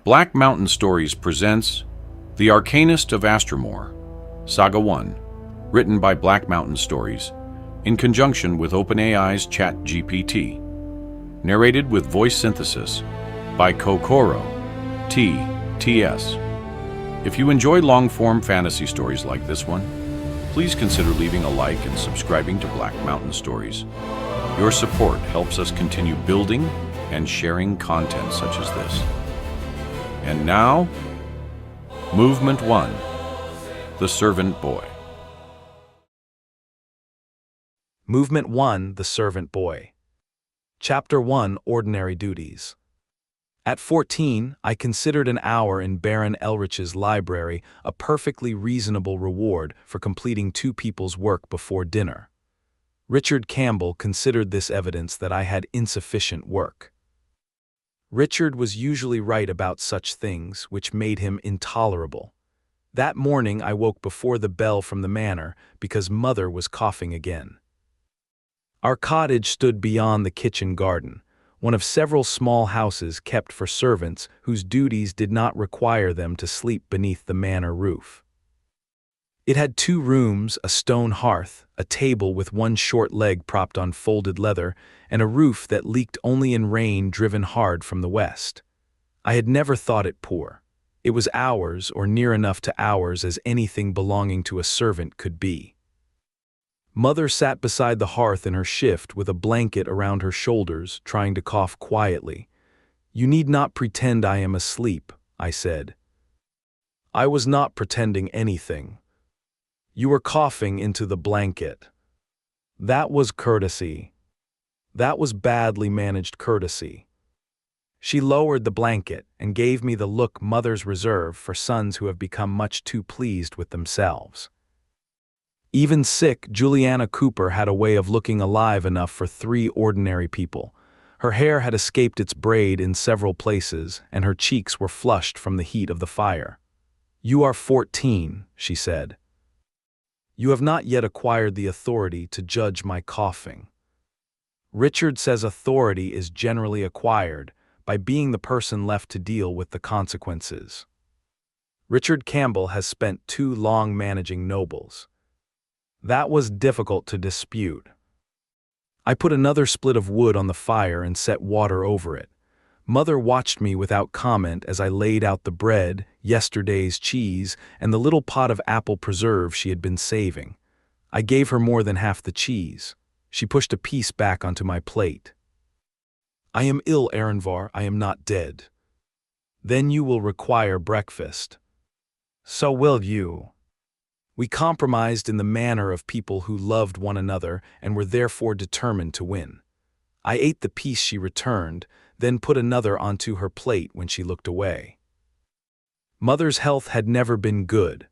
Black Mountain Stories presents The Arcanist of Astramor, Saga 1, written by Black Mountain Stories, in conjunction with OpenAI's ChatGPT. Narrated with voice synthesis by Kokoro, TS. If you enjoy long-form fantasy stories like this one, please consider leaving a like and subscribing to Black Mountain Stories. Your support helps us continue building and sharing content such as this. And now, Movement 1, The Servant Boy. Movement 1, The Servant Boy. Chapter 1, Ordinary Duties. At 14, I considered an hour in Baron Elrich's library a perfectly reasonable reward for completing two people's work before dinner. Richard Campbell considered this evidence that I had insufficient work. Richard was usually right about such things, which made him intolerable. That morning I woke before the bell from the manor because Mother was coughing again. Our cottage stood beyond the kitchen garden, one of several small houses kept for servants whose duties did not require them to sleep beneath the manor roof. It had 2 rooms, a stone hearth, a table with one short leg propped on folded leather, and a roof that leaked only in rain driven hard from the west. I had never thought it poor. It was ours, or near enough to ours as anything belonging to a servant could be. Mother sat beside the hearth in her shift with a blanket around her shoulders, trying to cough quietly. "You need not pretend I am asleep," I said. I was not pretending anything. You were coughing into the blanket. That was courtesy. That was badly managed courtesy. She lowered the blanket and gave me the look mothers reserve for sons who have become much too pleased with themselves. Even sick, Juliana Cooper had a way of looking alive enough for 3 ordinary people. Her hair had escaped its braid in several places, and her cheeks were flushed from the heat of the fire. "You are 14, she said. "You have not yet acquired the authority to judge my coughing." Richard says authority is generally acquired by being the person left to deal with the consequences. Richard Campbell has spent too long managing nobles. That was difficult to dispute. I put another split of wood on the fire and set water over it. Mother watched me without comment as I laid out the bread, yesterday's cheese, and the little pot of apple preserve she had been saving. I gave her more than half the cheese. She pushed a piece back onto my plate. "I am ill, Aranvar, I am not dead." "Then you will require breakfast." "So will you." We compromised in the manner of people who loved one another and were therefore determined to win. I ate the piece she returned, then put another onto her plate when she looked away. Mother's health had never been good.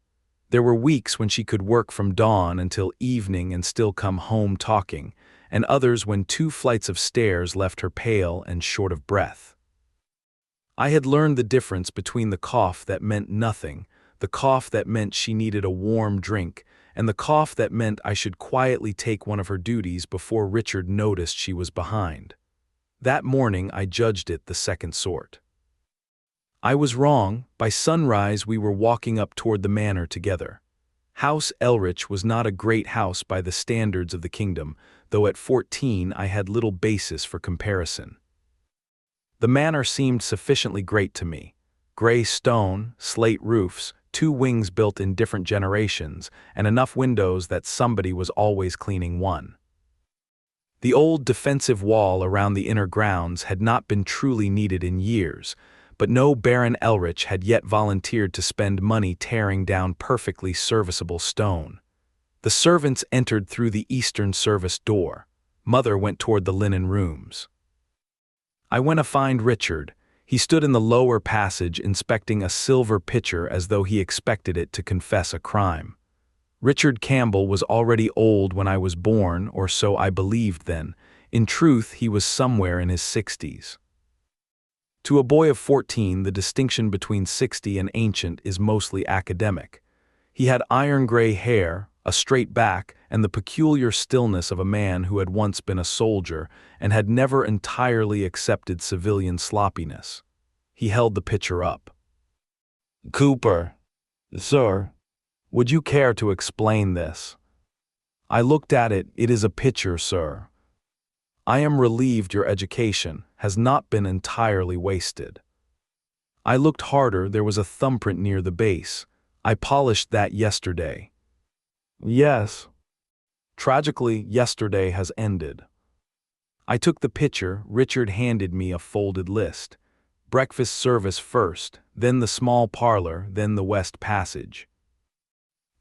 There were weeks when she could work from dawn until evening and still come home talking, and others when 2 flights of stairs left her pale and short of breath. I had learned the difference between the cough that meant nothing, the cough that meant she needed a warm drink, and the cough that meant I should quietly take one of her duties before Richard noticed she was behind. That morning I judged it the second sort. I was wrong. By sunrise we were walking up toward the manor together. House Elrich was not a great house by the standards of the kingdom, though at 14 I had little basis for comparison. The manor seemed sufficiently great to me. Gray stone, slate roofs, 2 wings built in different generations, and enough windows that somebody was always cleaning one. The old defensive wall around the inner grounds had not been truly needed in years, but no Baron Elrich had yet volunteered to spend money tearing down perfectly serviceable stone. The servants entered through the eastern service door. Mother went toward the linen rooms. I went to find Richard. He stood in the lower passage inspecting a silver pitcher as though he expected it to confess a crime. Richard Campbell was already old when I was born, or so I believed then. In truth, he was somewhere in his 60s. To a boy of 14, the distinction between 60 and ancient is mostly academic. He had iron-gray hair, a straight back, and the peculiar stillness of a man who had once been a soldier and had never entirely accepted civilian sloppiness. He held the picture up. Cooper, sir, would you care to explain this? I looked at it. It is a picture, sir. I am relieved your education has not been entirely wasted. I looked harder. There was a thumbprint near the base. I polished that yesterday. Yes. Tragically, yesterday has ended. I took the picture. Richard handed me a folded list. Breakfast service first, then the small parlor, then the West Passage.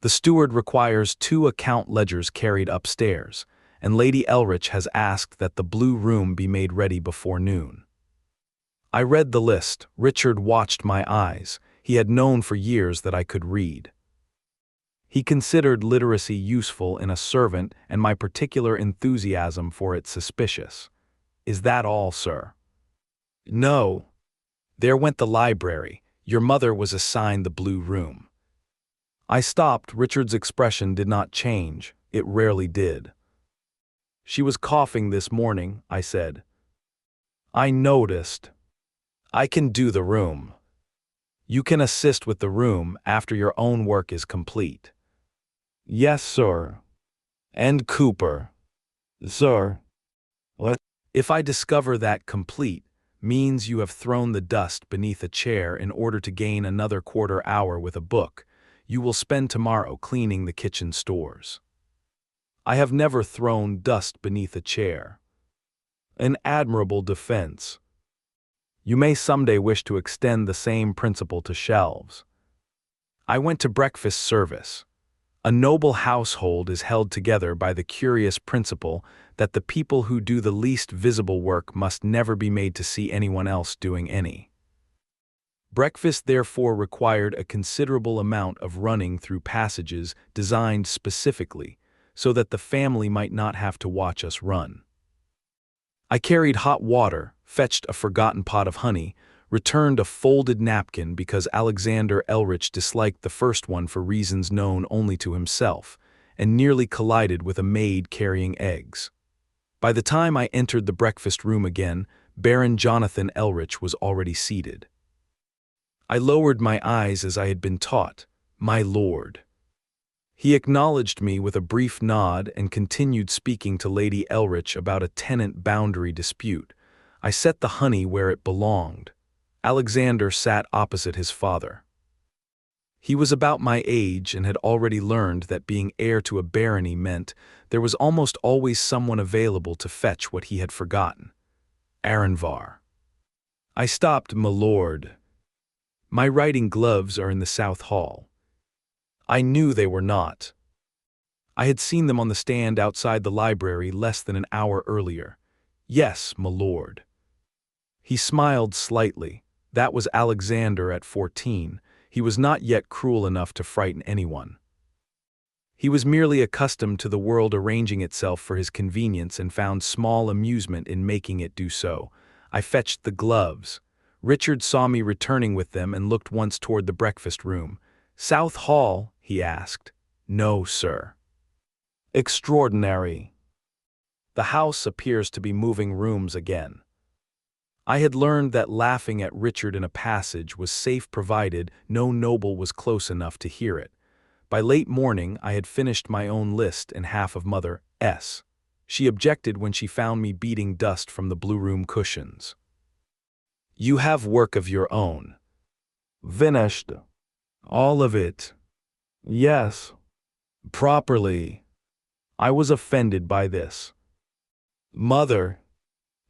The steward requires 2 account ledgers carried upstairs, and Lady Elrich has asked that the blue room be made ready before noon. I read the list. Richard watched my eyes. He had known for years that I could read. He considered literacy useful in a servant and my particular enthusiasm for it suspicious. Is that all, sir? No. There went the library. Your mother was assigned the blue room. I stopped. Richard's expression did not change. It rarely did. She was coughing this morning, I said. I noticed. I can do the room. You can assist with the room after your own work is complete. Yes, sir. And Cooper. Sir. What? If I discover that complete means you have thrown the dust beneath a chair in order to gain another quarter hour with a book, you will spend tomorrow cleaning the kitchen stores. I have never thrown dust beneath a chair. An admirable defense. You may someday wish to extend the same principle to shelves. I went to breakfast service. A noble household is held together by the curious principle that the people who do the least visible work must never be made to see anyone else doing any. Breakfast therefore required a considerable amount of running through passages designed specifically so that the family might not have to watch us run. I carried hot water, fetched a forgotten pot of honey, returned a folded napkin because Alexander Elrich disliked the first one for reasons known only to himself, and nearly collided with a maid carrying eggs. By the time I entered the breakfast room again, Baron Jonathan Elrich was already seated. I lowered my eyes as I had been taught, "My lord." He acknowledged me with a brief nod and continued speaking to Lady Elrich about a tenant boundary dispute. I set the honey where it belonged. Alexander sat opposite his father. He was about my age and had already learned that being heir to a barony meant there was almost always someone available to fetch what he had forgotten. Aranvar. I stopped, "My lord. My riding gloves are in the south hall." I knew they were not. I had seen them on the stand outside the library less than an hour earlier. "Yes, my lord." He smiled slightly. That was Alexander at 14. He was not yet cruel enough to frighten anyone. He was merely accustomed to the world arranging itself for his convenience and found small amusement in making it do so. I fetched the gloves. Richard saw me returning with them and looked once toward the breakfast room. "South Hall?" he asked. "No, sir." Extraordinary. The house appears to be moving rooms again. I had learned that laughing at Richard in a passage was safe provided no noble was close enough to hear it. By late morning I had finished my own list and half of Mother S. She objected when she found me beating dust from the blue room cushions. "You have work of your own." "Finished. All of it." "Yes. Properly." I was offended by this. "Mother,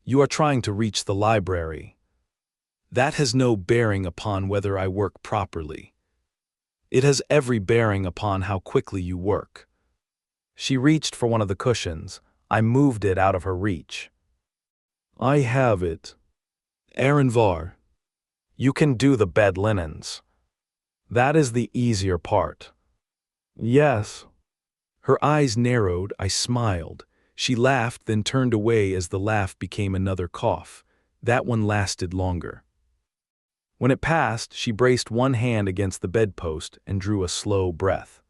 you are trying to reach the library. That has no bearing upon whether I work properly. It has every bearing upon how quickly you work." She reached for one of the cushions. I moved it out of her reach. "I have it. Aranvar, you can do the bed linens. That is the easier part." "Yes." Her eyes narrowed. I smiled. She laughed, then turned away as the laugh became another cough. That one lasted longer. When it passed, she braced one hand against the bedpost and drew a slow breath.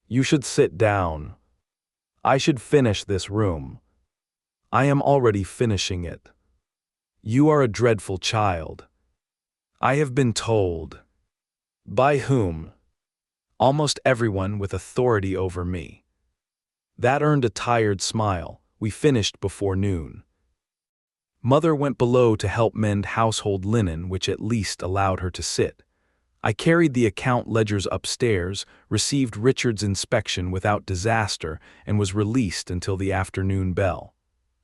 "You should sit down. I should finish this room. I am already finishing it. You are a dreadful child. I have been told. By whom? Almost everyone with authority over me. That earned a tired smile. We finished before noon. Mother went below to help mend household linen, which at least allowed her to sit. I carried the account ledgers upstairs, received Richard's inspection without disaster, and was released until the afternoon bell.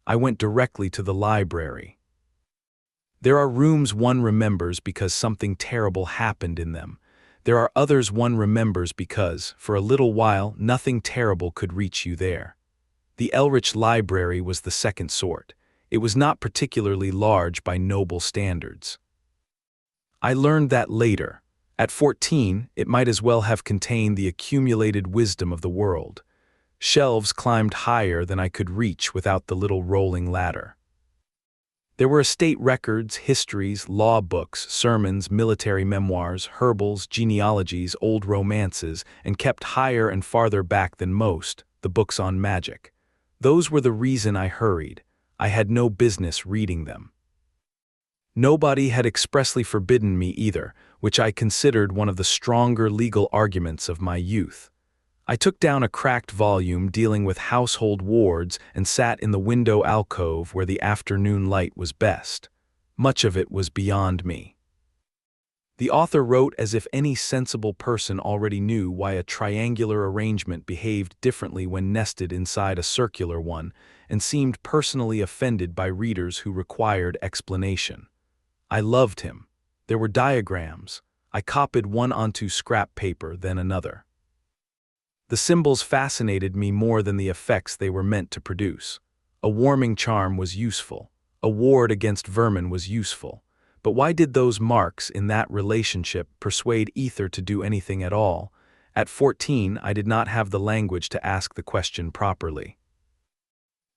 I went directly to the library. There are rooms one remembers because something terrible happened in them. There are others one remembers because, for a little while, nothing terrible could reach you there. The Elrich Library was the second sort. It was not particularly large by noble standards. I learned that later. At 14, it might as well have contained the accumulated wisdom of the world. Shelves climbed higher than I could reach without the little rolling ladder. There were estate records, histories, law books, sermons, military memoirs, herbals, genealogies, old romances, and kept higher and farther back than most, the books on magic. Those were the reason I hurried. I had no business reading them. Nobody had expressly forbidden me either, which I considered one of the stronger legal arguments of my youth. I took down a cracked volume dealing with household wards and sat in the window alcove where the afternoon light was best. Much of it was beyond me. The author wrote as if any sensible person already knew why a triangular arrangement behaved differently when nested inside a circular one, and seemed personally offended by readers who required explanation. I loved him. There were diagrams. I copied one onto scrap paper, then another. The symbols fascinated me more than the effects they were meant to produce. A warming charm was useful. A ward against vermin was useful. But why did those marks in that relationship persuade ether to do anything at all? At 14, I did not have the language to ask the question properly.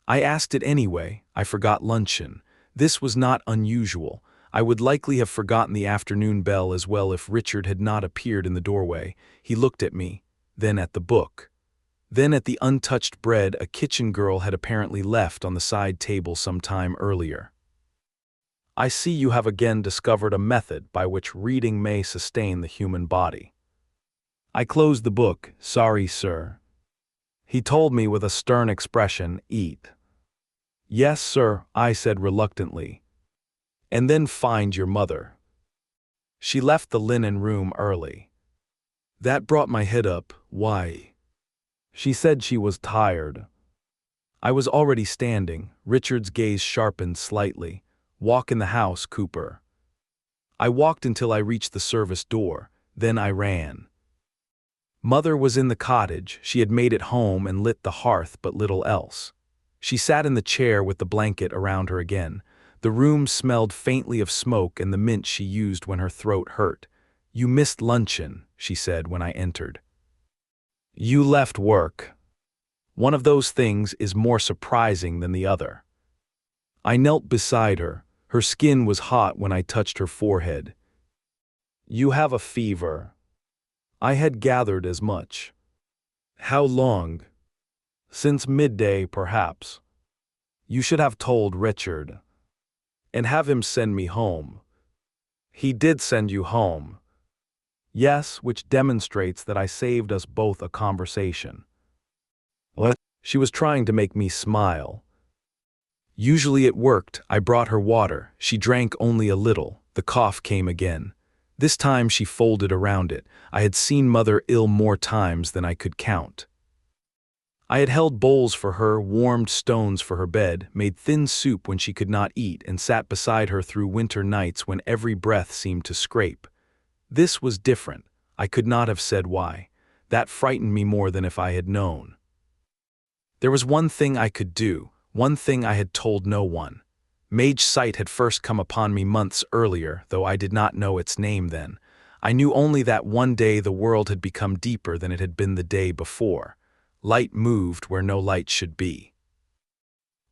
I asked it anyway. I forgot luncheon. This was not unusual. I would likely have forgotten the afternoon bell as well if Richard had not appeared in the doorway. He looked at me, then at the book. Then at the untouched bread a kitchen girl had apparently left on the side table some time earlier. I see you have again discovered a method by which reading may sustain the human body. I closed the book. Sorry, sir. He told me with a stern expression, eat. Yes, sir, I said reluctantly. And then find your mother. She left the linen room early. That brought my head up. Why? She said she was tired. I was already standing. Richard's gaze sharpened slightly. Walk in the house, Cooper. I walked until I reached the service door. Then I ran. Mother was in the cottage. She had made it home and lit the hearth, but little else. She sat in the chair with the blanket around her again. The room smelled faintly of smoke and the mint she used when her throat hurt. You missed luncheon, she said when I entered. You left work. One of those things is more surprising than the other. I knelt beside her. Her skin was hot when I touched her forehead. You have a fever. I had gathered as much. How long? Since midday, perhaps. You should have told Richard. And have him send me home. He did send you home. Yes, which demonstrates that I saved us both a conversation. What? She was trying to make me smile. Usually it worked. I brought her water. She drank only a little. The cough came again. This time she folded around it. I had seen Mother ill more times than I could count. I had held bowls for her, warmed stones for her bed, made thin soup when she could not eat, and sat beside her through winter nights when every breath seemed to scrape. This was different. I could not have said why. That frightened me more than if I had known. There was one thing I could do, one thing I had told no one. Mage sight had first come upon me months earlier, though I did not know its name then. I knew only that one day the world had become deeper than it had been the day before. Light moved where no light should be.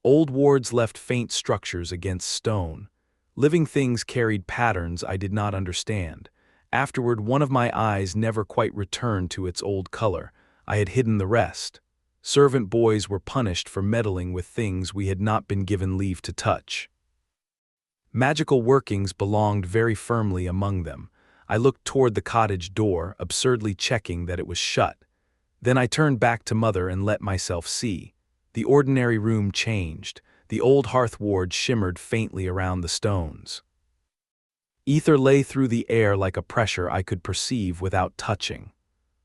Old wards left faint structures against stone. Living things carried patterns I did not understand. Afterward, one of my eyes never quite returned to its old color. I had hidden the rest. Servant boys were punished for meddling with things we had not been given leave to touch. Magical workings belonged very firmly among them. I looked toward the cottage door, absurdly checking that it was shut. Then I turned back to Mother and let myself see. The ordinary room changed. The old hearthward shimmered faintly around the stones. Ether lay through the air like a pressure I could perceive without touching.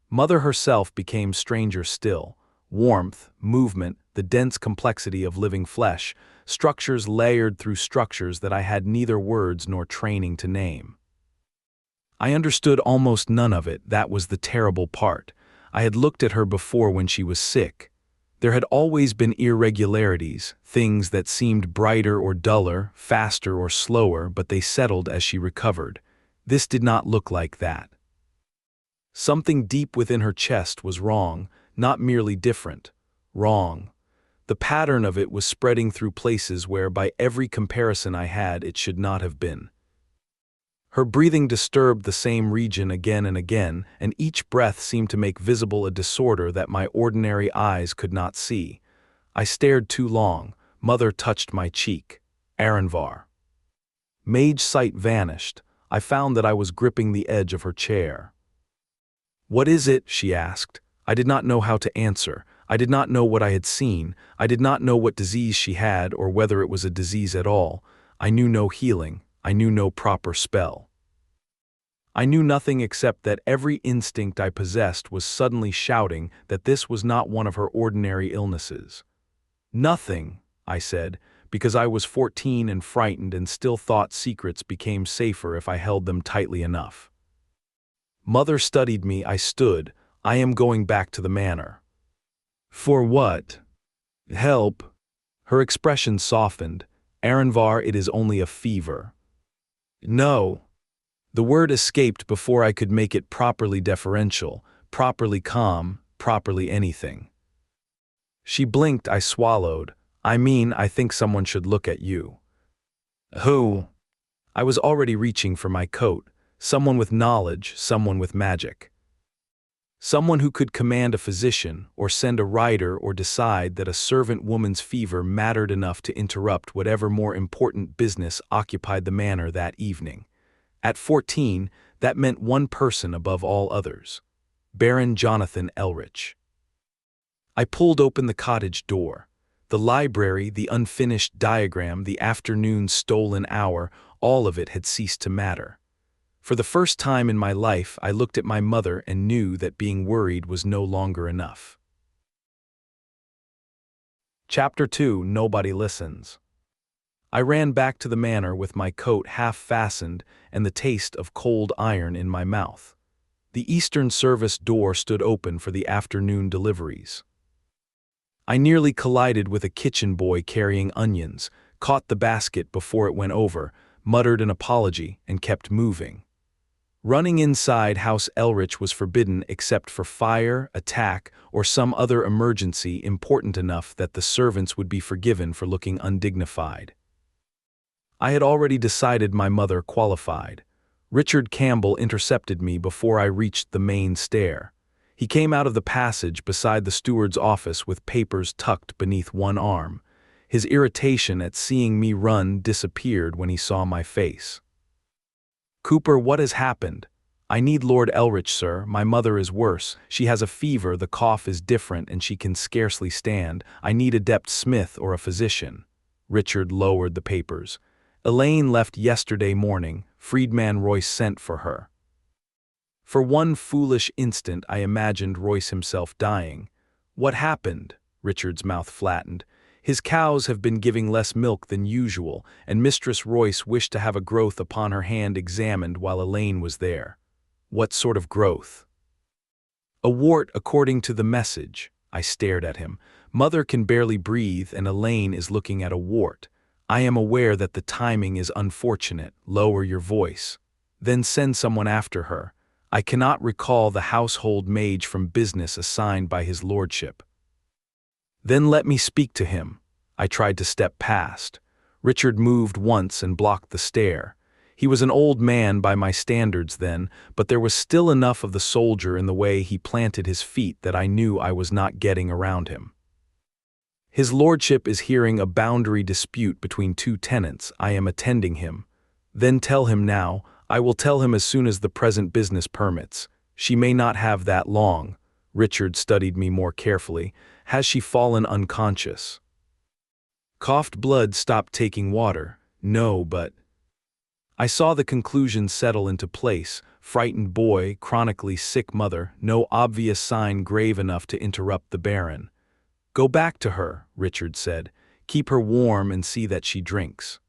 Mother herself became stranger still. Warmth, movement, the dense complexity of living flesh, structures layered through structures that I had neither words nor training to name. I understood almost none of it. That was the terrible part. I had looked at her before when she was sick. There had always been irregularities, things that seemed brighter or duller, faster or slower, but they settled as she recovered. This did not look like that. Something deep within her chest was wrong, not merely different. Wrong. The pattern of it was spreading through places where, by every comparison I had, it should not have been. Her breathing disturbed the same region again and again, and each breath seemed to make visible a disorder that my ordinary eyes could not see. I stared too long. Mother touched my cheek. Aranvar. Mage's sight vanished. I found that I was gripping the edge of her chair. "What is it?" she asked. I did not know how to answer. I did not know what I had seen. I did not know what disease she had or whether it was a disease at all. I knew no healing. I knew no proper spell. I knew nothing except that every instinct I possessed was suddenly shouting that this was not one of her ordinary illnesses. "Nothing," I said, because I was 14 and frightened and still thought secrets became safer if I held them tightly enough. Mother studied me. I stood. "I am going back to the manor." "For what?" "Help." Her expression softened. "Aranvar, it is only a fever." "No." The word escaped before I could make it properly deferential, properly calm, properly anything. She blinked. I swallowed. I think someone should look at you." "Who?" I was already reaching for my coat. Someone with knowledge, someone with magic. Someone who could command a physician, or send a rider, or decide that a servant woman's fever mattered enough to interrupt whatever more important business occupied the manor that evening. At 14, that meant one person above all others. Baron Jonathan Elrich. I pulled open the cottage door. The library, the unfinished diagram, the afternoon's stolen hour, all of it had ceased to matter. For the first time in my life, I looked at my mother and knew that being worried was no longer enough. Chapter 2: Nobody Listens. I ran back to the manor with my coat half fastened and the taste of cold iron in my mouth. The Eastern Service door stood open for the afternoon deliveries. I nearly collided with a kitchen boy carrying onions, caught the basket before it went over, muttered an apology, and kept moving. Running inside House Elrich was forbidden except for fire, attack, or some other emergency important enough that the servants would be forgiven for looking undignified. I had already decided my mother qualified. Richard Campbell intercepted me before I reached the main stair. He came out of the passage beside the steward's office with papers tucked beneath one arm. His irritation at seeing me run disappeared when he saw my face. "Cooper, what has happened?" "I need Lord Elrich, sir. My mother is worse. She has a fever, the cough is different, and she can scarcely stand. I need Adept Smith or a physician." Richard lowered the papers. "Elaine left yesterday morning. Freedman Royce sent for her." For one foolish instant I imagined Royce himself dying. "What happened?" Richard's mouth flattened. "His cows have been giving less milk than usual, and Mistress Royce wished to have a growth upon her hand examined while Elaine was there." "What sort of growth?" "A wart, according to the message." I stared at him. "Mother can barely breathe, and Elaine is looking at a wart. I am aware that the timing is unfortunate. Lower your voice. Then send someone after her. I cannot recall the household mage from business assigned by his lordship." "Then let me speak to him." I tried to step past. Richard moved once and blocked the stair. He was an old man by my standards then, but there was still enough of the soldier in the way he planted his feet that I knew I was not getting around him. "His lordship is hearing a boundary dispute between two tenants. I am attending him." Then tell him now. I will tell him as soon as the present business permits. She may not have that long. Richard studied me more carefully. Has she fallen unconscious? Coughed blood stopped taking water. No, but... I saw the conclusion settle into place. Frightened boy, chronically sick mother, no obvious sign grave enough to interrupt the Baron. Go back to her, Richard said. Keep her warm and see that she drinks.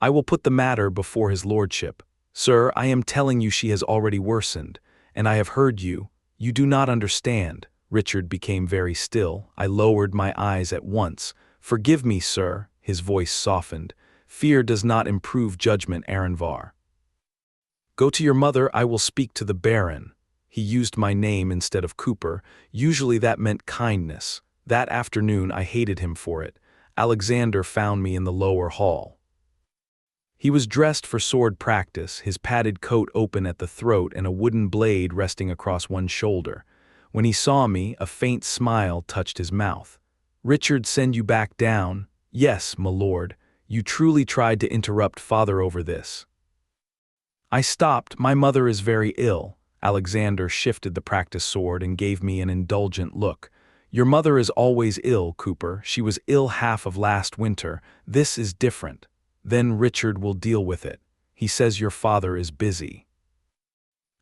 I will put the matter before his lordship. Sir, I am telling you she has already worsened, and I have heard you. You do not understand. Richard became very still. I lowered my eyes at once. Forgive me, sir. His voice softened. Fear does not improve judgment, Aranvar. Go to your mother, I will speak to the Baron. He used my name instead of Cooper. Usually that meant kindness. That afternoon I hated him for it. Alexander found me in the lower hall. He was dressed for sword practice, his padded coat open at the throat and a wooden blade resting across one shoulder. When he saw me, a faint smile touched his mouth. Richard send you back down? Yes, my lord. You truly tried to interrupt father over this. I stopped. My mother is very ill. Alexander shifted the practice sword and gave me an indulgent look. Your mother is always ill, Cooper. She was ill half of last winter. This is different. Then Richard will deal with it. He says your father is busy.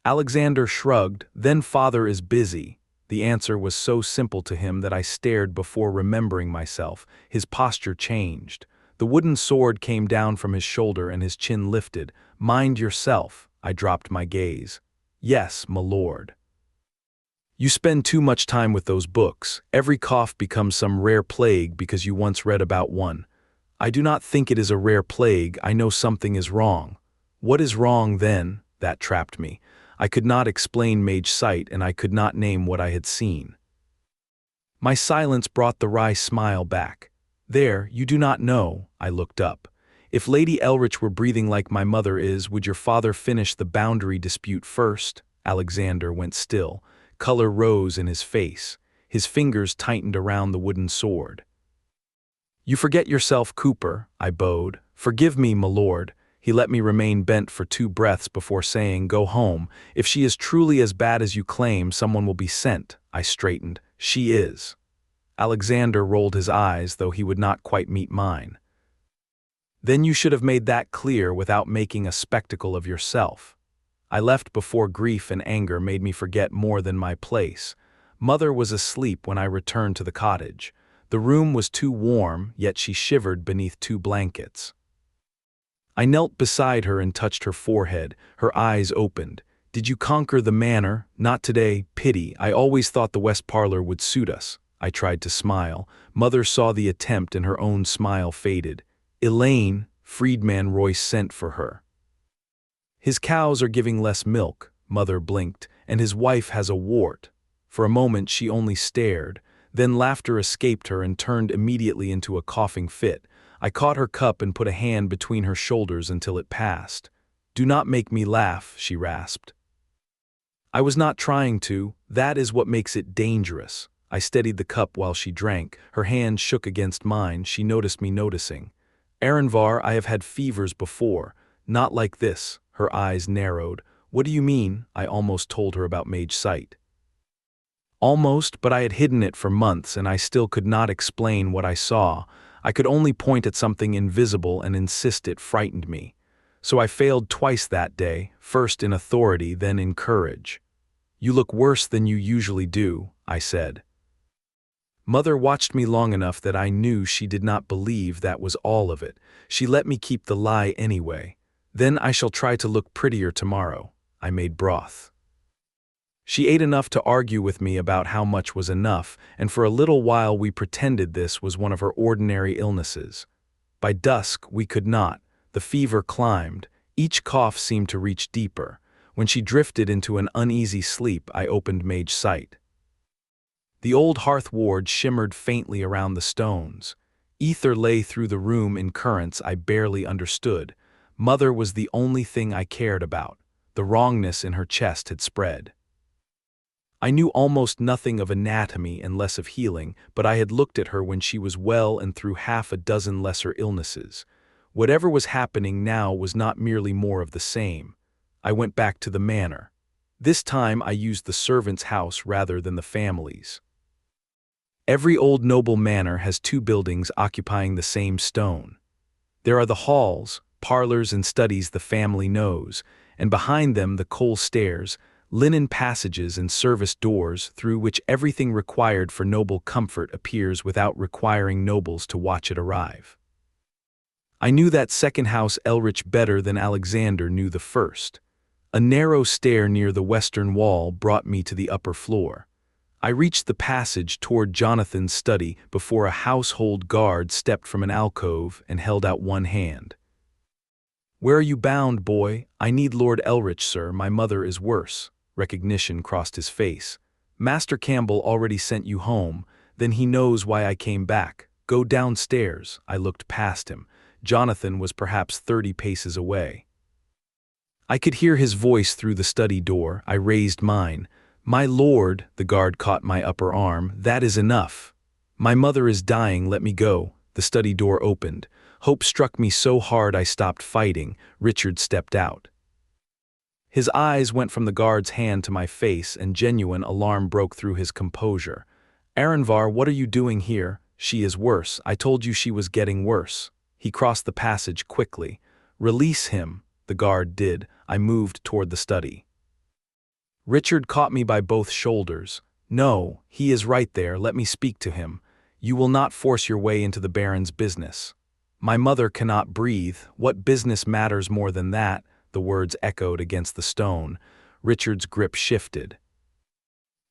Alexander shrugged. Then father is busy. The answer was so simple to him that I stared before remembering myself. His posture changed. The wooden sword came down from his shoulder and his chin lifted. Mind yourself. I dropped my gaze. Yes, my lord. You spend too much time with those books. Every cough becomes some rare plague because you once read about one. I do not think it is a rare plague. I know something is wrong. What is wrong then? That trapped me. I could not explain Mage sight and I could not name what I had seen. My silence brought the wry smile back. There, you do not know. I looked up. If Lady Elrich were breathing like my mother is, would your father finish the boundary dispute first? Alexander went still. Color rose in his face. His fingers tightened around the wooden sword. You forget yourself, Cooper, I bowed. Forgive me, my lord. He let me remain bent for 2 breaths before saying, go home. If she is truly as bad as you claim, someone will be sent. I straightened. She is. Alexander rolled his eyes, though he would not quite meet mine. Then you should have made that clear without making a spectacle of yourself. I left before grief and anger made me forget more than my place. Mother was asleep when I returned to the cottage. The room was too warm, yet she shivered beneath 2 blankets. I knelt beside her and touched her forehead. Her eyes opened. Did you conquer the manor? Not today. Pity. I always thought the west parlor would suit us. I tried to smile. Mother saw the attempt and her own smile faded. Elaine, Freedman Royce sent for her. His cows are giving less milk, Mother blinked, and his wife has a wart. For a moment she only stared. Then laughter escaped her and turned immediately into a coughing fit. I caught her cup and put a hand between her shoulders until it passed. Do not make me laugh, she rasped. I was not trying to. That is what makes it dangerous. I steadied the cup while she drank. Her hand shook against mine. She noticed me noticing. Aranvar, I have had fevers before. Not like this. Her eyes narrowed. What do you mean? I almost told her about Mage sight. Almost, but I had hidden it for months and I still could not explain what I saw. I could only point at something invisible and insist it frightened me. So I failed twice that day, first in authority, then in courage. You look worse than you usually do, I said. Mother watched me long enough that I knew she did not believe that was all of it. She let me keep the lie anyway. Then I shall try to look prettier tomorrow. I made broth. She ate enough to argue with me about how much was enough, and for a little while we pretended this was one of her ordinary illnesses. By dusk, we could not. The fever climbed. Each cough seemed to reach deeper. When she drifted into an uneasy sleep, I opened Mage sight. The old hearth ward shimmered faintly around the stones. Ether lay through the room in currents I barely understood. Mother was the only thing I cared about. The wrongness in her chest had spread. I knew almost nothing of anatomy and less of healing, but I had looked at her when she was well and through 6 lesser illnesses. Whatever was happening now was not merely more of the same. I went back to the manor. This time I used the servant's house rather than the family's. Every old noble manor has two buildings occupying the same stone. There are the halls, parlors and studies the family knows, and behind them the coal stairs, linen passages and service doors through which everything required for noble comfort appears without requiring nobles to watch it arrive. I knew that second House Elrich better than Alexander knew the first. A narrow stair near the western wall brought me to the upper floor. I reached the passage toward Jonathan's study before a household guard stepped from an alcove and held out one hand. "Where are you bound, boy? I need Lord Elrich, sir. My mother is worse." Recognition crossed his face. "Master Campbell already sent you home. Then he knows why I came back. Go downstairs." I looked past him. Jonathan was perhaps 30 paces away. I could hear his voice through the study door. I raised mine. "My lord," the guard caught my upper arm, "that is enough. My mother is dying, let me go." The study door opened. Hope struck me so hard I stopped fighting. Richard stepped out. His eyes went from the guard's hand to my face, and genuine alarm broke through his composure. "Aranvar, what are you doing here? She is worse. I told you she was getting worse." He crossed the passage quickly. "Release him." The guard did. I moved toward the study. Richard caught me by both shoulders. "No, he is right there. Let me speak to him. You will not force your way into the Baron's business." "My mother cannot breathe. What business matters more than that?" The words echoed against the stone. Richard's grip shifted.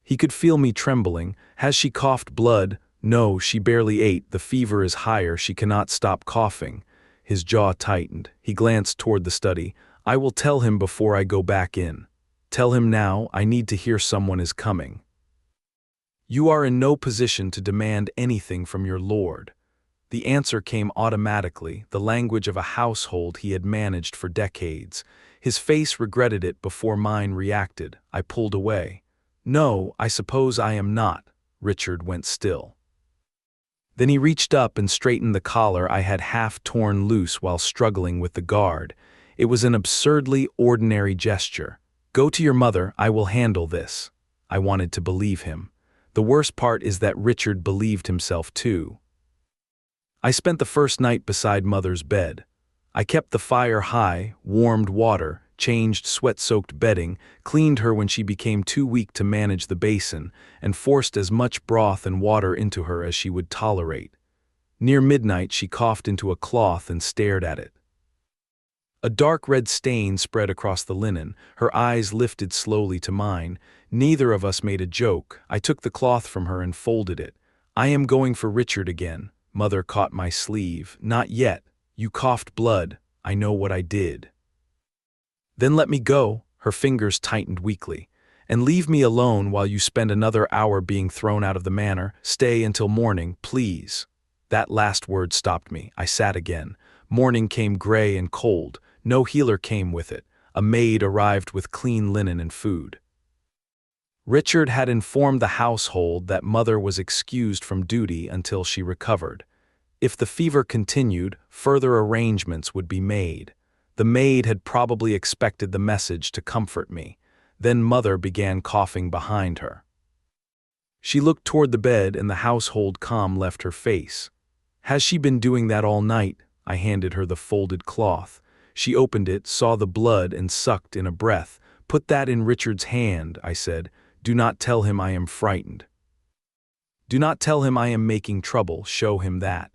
He could feel me trembling. "Has she coughed blood?" "No, she barely ate. The fever is higher. She cannot stop coughing." His jaw tightened. He glanced toward the study. "I will tell him before I go back in." "Tell him now. I need to hear someone is coming." "You are in no position to demand anything from your lord." The answer came automatically, the language of a household he had managed for decades. His face regretted it before mine reacted. I pulled away. "No, I suppose I am not." Richard went still. Then he reached up and straightened the collar I had half torn loose while struggling with the guard. It was an absurdly ordinary gesture. "Go to your mother, I will handle this." I wanted to believe him. The worst part is that Richard believed himself too. I spent the first night beside Mother's bed. I kept the fire high, warmed water, changed sweat-soaked bedding, cleaned her when she became too weak to manage the basin, and forced as much broth and water into her as she would tolerate. Near midnight she coughed into a cloth and stared at it. A dark red stain spread across the linen. Her eyes lifted slowly to mine. Neither of us made a joke. I took the cloth from her and folded it. "I am going for Richard again." Mother caught my sleeve. "Not yet. You coughed blood. I know what I did." "Then let me go." Her fingers tightened weakly. "And leave me alone while you spend another hour being thrown out of the manor. Stay until morning, please." That last word stopped me. I sat again. Morning came gray and cold. No healer came with it. A maid arrived with clean linen and food. Richard had informed the household that Mother was excused from duty until she recovered. If the fever continued, further arrangements would be made. The maid had probably expected the message to comfort me. Then Mother began coughing behind her. She looked toward the bed and the household calm left her face. "Has she been doing that all night?" I handed her the folded cloth. She opened it, saw the blood, and sucked in a breath. "Put that in Richard's hand," I said. "Do not tell him I am frightened. Do not tell him I am making trouble. Show him that."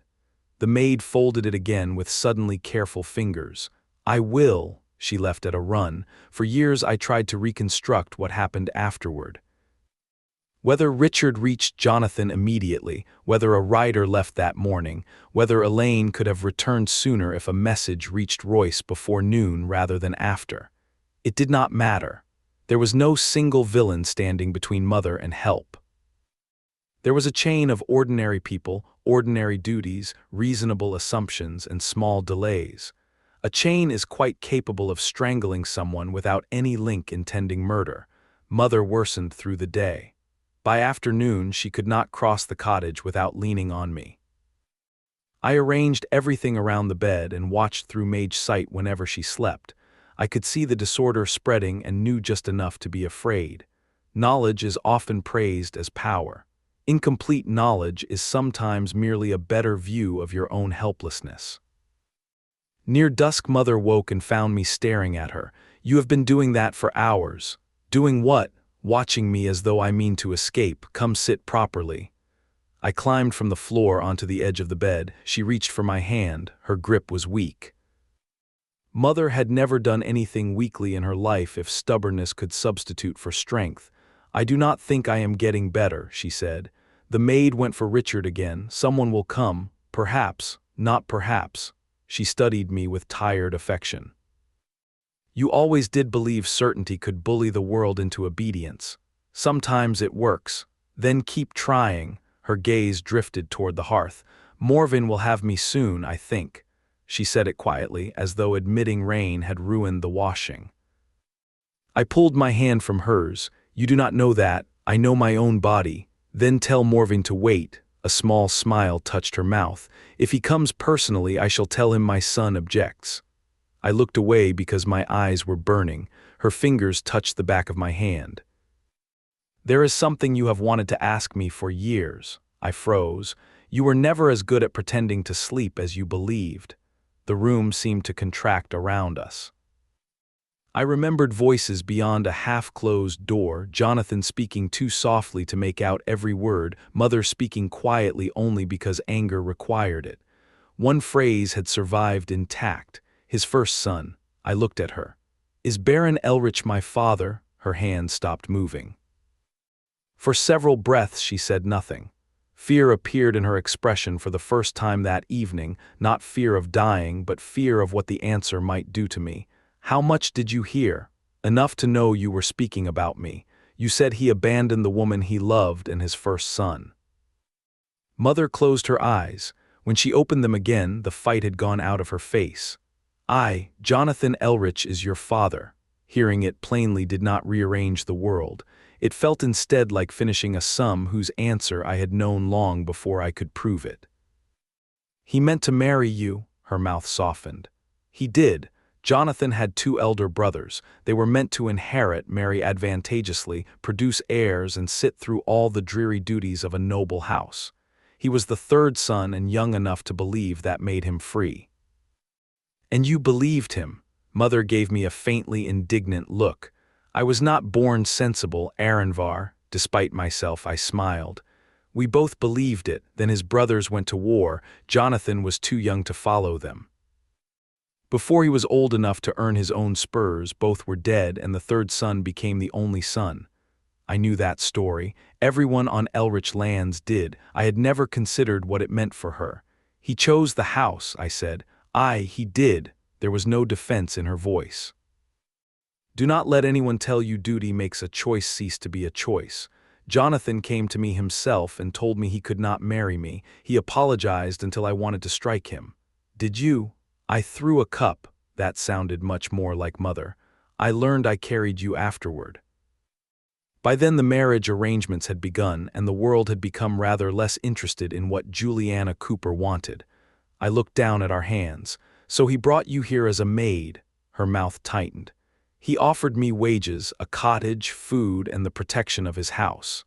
The maid folded it again with suddenly careful fingers. "I will." She left at a run. For years I tried to reconstruct what happened afterward. Whether Richard reached Jonathan immediately, whether a rider left that morning, whether Elaine could have returned sooner if a message reached Royce before noon rather than after. It did not matter. There was no single villain standing between Mother and help. There was a chain of ordinary people, ordinary duties, reasonable assumptions, and small delays. A chain is quite capable of strangling someone without any link intending murder. Mother worsened through the day. By afternoon, she could not cross the cottage without leaning on me. I arranged everything around the bed and watched through Mage's sight whenever she slept. I could see the disorder spreading and knew just enough to be afraid. Knowledge is often praised as power. Incomplete knowledge is sometimes merely a better view of your own helplessness. Near dusk, Mother woke and found me staring at her. "You have been doing that for hours." "Doing what?" "Watching me as though I mean to escape. Come sit properly." I climbed from the floor onto the edge of the bed. She reached for my hand. Her grip was weak. Mother had never done anything weakly in her life if stubbornness could substitute for strength. "I do not think I am getting better," she said. "The maid went for Richard again. Someone will come. Perhaps, not perhaps." She studied me with tired affection. "You always did believe certainty could bully the world into obedience. Sometimes it works. Then keep trying." Her gaze drifted toward the hearth. "Morven will have me soon, I think." She said it quietly, as though admitting rain had ruined the washing. I pulled my hand from hers. "You do not know that. I know my own body." "Then tell Morven to wait." A small smile touched her mouth. "If he comes personally, I shall tell him my son objects." I looked away because my eyes were burning. Her fingers touched the back of my hand. "There is something you have wanted to ask me for years." I froze. "You were never as good at pretending to sleep as you believed." The room seemed to contract around us. I remembered voices beyond a half-closed door, Jonathan speaking too softly to make out every word, Mother speaking quietly only because anger required it. One phrase had survived intact, "his first son." I looked at her. "Is Baron Elrich my father?" Her hand stopped moving. For several breaths she said nothing. Fear appeared in her expression for the first time that evening, not fear of dying, but fear of what the answer might do to me. "How much did you hear?" "Enough to know you were speaking about me. You said he abandoned the woman he loved and his first son." Mother closed her eyes. When she opened them again, the fight had gone out of her face. Jonathan Elrich is your father." Hearing it plainly did not rearrange the world. It felt instead like finishing a sum whose answer I had known long before I could prove it. "He meant to marry you." Her mouth softened. "He did. Jonathan had 2 elder brothers. They were meant to inherit, marry advantageously, produce heirs, and sit through all the dreary duties of a noble house. He was the 3rd son and young enough to believe that made him free." "And you believed him?" Mother gave me a faintly indignant look. "I was not born sensible, Aranvar." Despite myself, I smiled. "We both believed it. Then his brothers went to war. Jonathan was too young to follow them. Before he was old enough to earn his own spurs, both were dead, and the 3rd son became the only son." I knew that story. Everyone on Elrich lands did. I had never considered what it meant for her. "He chose the house," I said. He did." There was no defense in her voice. "Do not let anyone tell you duty makes a choice cease to be a choice. Jonathan came to me himself and told me he could not marry me. He apologized until I wanted to strike him." "Did you?" I threw a cup. That sounded much more like Mother. "I learned I carried you afterward." By then the marriage arrangements had begun, and the world had become rather less interested in what Juliana Cooper wanted. I looked down at our hands. "So he brought you here as a maid." Her mouth tightened. "He offered me wages, a cottage, food, and the protection of his house.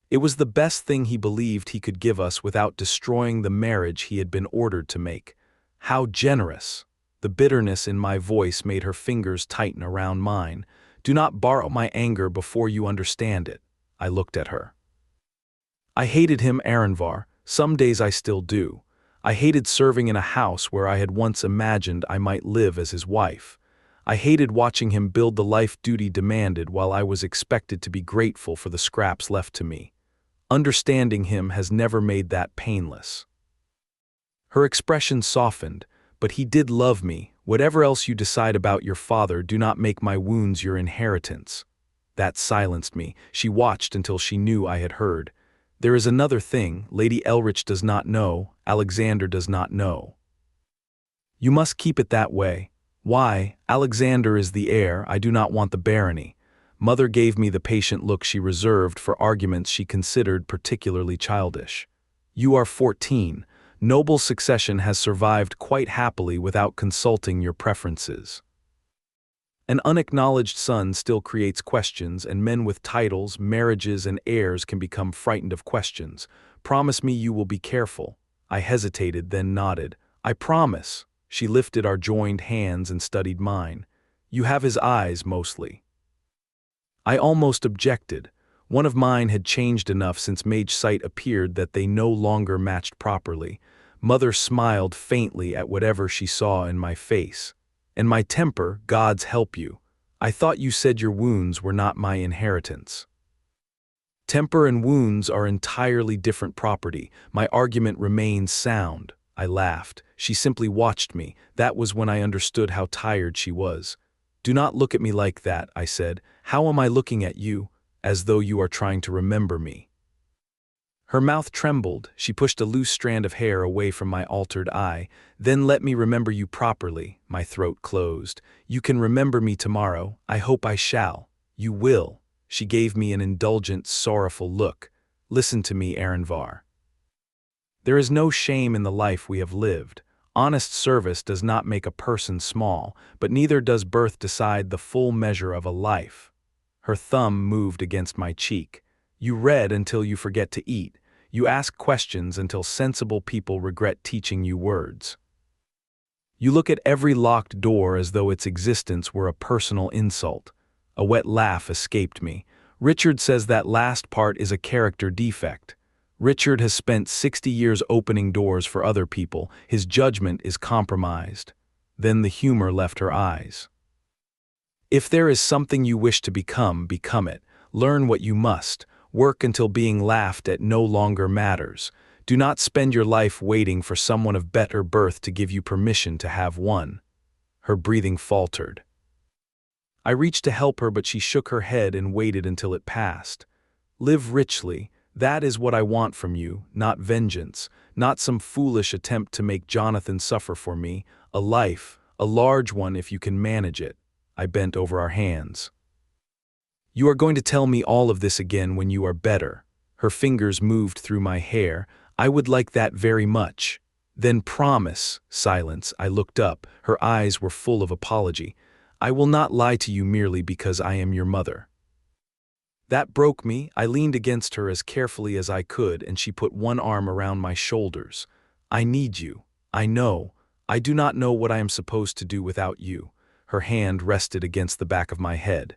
It was the best thing he believed he could give us without destroying the marriage he had been ordered to make. How generous!" The bitterness in my voice made her fingers tighten around mine. "Do not borrow my anger before you understand it." I looked at her. "I hated him, Aranvar. Some days I still do. I hated serving in a house where I had once imagined I might live as his wife. I hated watching him build the life duty demanded while I was expected to be grateful for the scraps left to me. Understanding him has never made that painless." Her expression softened. "But he did love me. Whatever else you decide about your father, do not make my wounds your inheritance." That silenced me. She watched until she knew I had heard. "There is another thing. Lady Elrich does not know. Alexander does not know. You must keep it that way." "Why? Alexander is the heir. I do not want the barony." Mother gave me the patient look she reserved for arguments she considered particularly childish. "You are 14. Noble succession has survived quite happily without consulting your preferences. An unacknowledged son still creates questions, and men with titles, marriages, and heirs can become frightened of questions. Promise me you will be careful. I hesitated, then nodded. I promise. She lifted our joined hands and studied mine. You have his eyes, mostly. I almost objected. One of mine had changed enough since Mage sight appeared that they no longer matched properly. Mother smiled faintly at whatever she saw in my face. And my temper, God's help you. I thought you said your wounds were not my inheritance. Temper and wounds are entirely different property. My argument remains sound. I laughed. She simply watched me. That was when I understood how tired she was. Do not look at me like that, I said. How am I looking at you? As though you are trying to remember me. Her mouth trembled. She pushed a loose strand of hair away from my altered eye. Then let me remember you properly. My throat closed. You can remember me tomorrow. I hope I shall. You will. She gave me an indulgent, sorrowful look. Listen to me, Aranvar. There is no shame in the life we have lived. Honest service does not make a person small, but neither does birth decide the full measure of a life. Her thumb moved against my cheek. You read until you forget to eat. You ask questions until sensible people regret teaching you words. You look at every locked door as though its existence were a personal insult. A wet laugh escaped me. Richard says that last part is a character defect. Richard has spent 60 years opening doors for other people. His judgment is compromised. Then the humor left her eyes. If there is something you wish to become, become it. Learn what you must. Work until being laughed at no longer matters. Do not spend your life waiting for someone of better birth to give you permission to have one. Her breathing faltered. I reached to help her, but she shook her head and waited until it passed. Live richly. That is what I want from you, not vengeance, not some foolish attempt to make Jonathan suffer for me. A life, a large one if you can manage it. I bent over our hands. You are going to tell me all of this again when you are better. Her fingers moved through my hair. I would like that very much. Then promise. Silence. I looked up. Her eyes were full of apology. I will not lie to you merely because I am your mother. That broke me. I leaned against her as carefully as I could, and she put one arm around my shoulders. I need you. I know. I do not know what I am supposed to do without you. Her hand rested against the back of my head.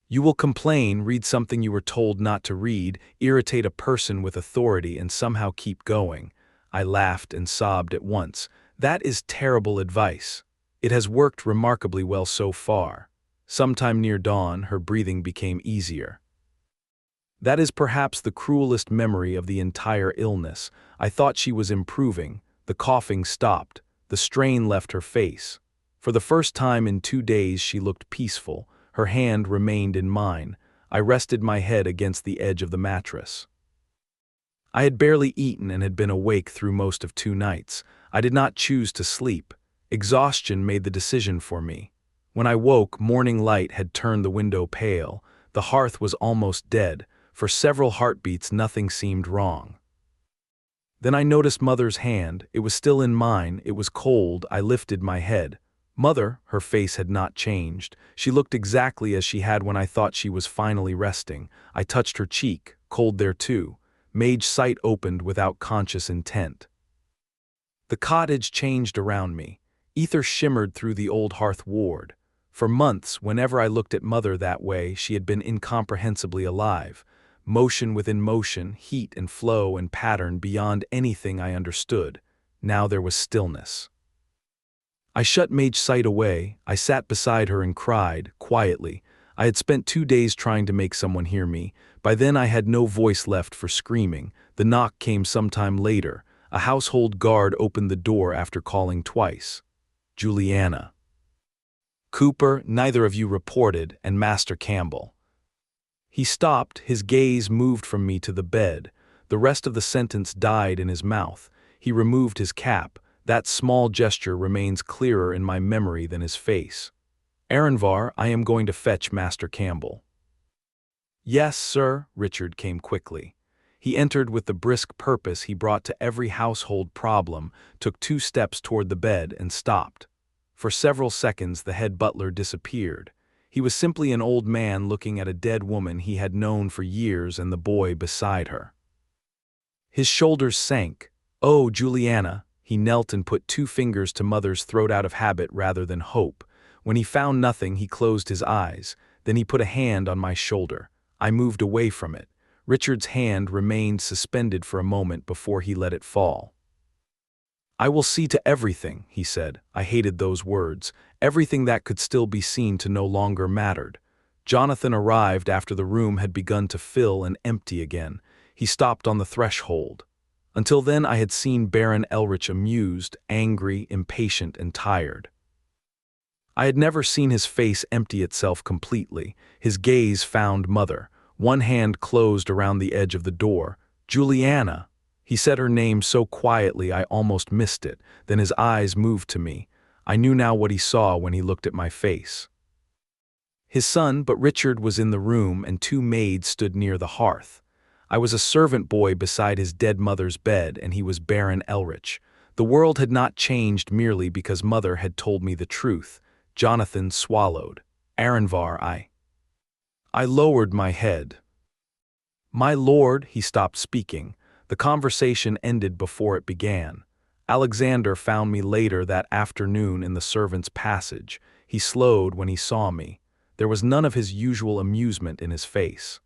You will complain, read something you were told not to read, irritate a person with authority, and somehow keep going. I laughed and sobbed at once. That is terrible advice. It has worked remarkably well so far. Sometime near dawn, her breathing became easier. That is perhaps the cruelest memory of the entire illness. I thought she was improving. The coughing stopped. The strain left her face. For the first time in 2 days she looked peaceful. Her hand remained in mine. I rested my head against the edge of the mattress. I had barely eaten and had been awake through most of 2 nights. I did not choose to sleep. Exhaustion made the decision for me. When I woke, morning light had turned the window pale. The hearth was almost dead. For several heartbeats, nothing seemed wrong. Then I noticed Mother's hand. It was still in mine. It was cold. I lifted my head. Mother, her face had not changed. She looked exactly as she had when I thought she was finally resting. I touched her cheek, cold there too. Mage sight opened without conscious intent. The cottage changed around me. Ether shimmered through the old hearth ward. For months, whenever I looked at Mother that way, she had been incomprehensibly alive. Motion within motion, heat and flow and pattern beyond anything I understood. Now there was stillness. I shut Mage sight away. I sat beside her and cried, quietly. I had spent 2 days trying to make someone hear me. By then I had no voice left for screaming. The knock came sometime later. A household guard opened the door after calling twice. Juliana. Cooper, neither of you reported, and Master Campbell. He stopped, his gaze moved from me to the bed. The rest of the sentence died in his mouth. He removed his cap. That small gesture remains clearer in my memory than his face. Aranvar, I am going to fetch Master Campbell. Yes, sir, Richard came quickly. He entered with the brisk purpose he brought to every household problem, took 2 steps toward the bed and stopped. For several seconds the head butler disappeared. He was simply an old man looking at a dead woman he had known for years and the boy beside her. His shoulders sank. "Oh, Juliana," he knelt and put 2 fingers to Mother's throat out of habit rather than hope. When he found nothing, he closed his eyes. Then he put a hand on my shoulder. I moved away from it. Richard's hand remained suspended for a moment before he let it fall. "I will see to everything," he said. I hated those words. Everything that could still be seen to no longer mattered. Jonathan arrived after the room had begun to fill and empty again. He stopped on the threshold. Until then I had seen Baron Elrich amused, angry, impatient, and tired. I had never seen his face empty itself completely. His gaze found Mother. One hand closed around the edge of the door. "Juliana!" He said her name so quietly I almost missed it. Then his eyes moved to me. I knew now what he saw when he looked at my face. His son, but Richard, was in the room and 2 maids stood near the hearth. I was a servant boy beside his dead mother's bed, and he was Baron Elrich. The world had not changed merely because Mother had told me the truth. Jonathan swallowed. "Aranvar, I lowered my head. "My lord," he stopped speaking. The conversation ended before it began. Alexander found me later that afternoon in the servants' passage. He slowed when he saw me. There was none of his usual amusement in his face.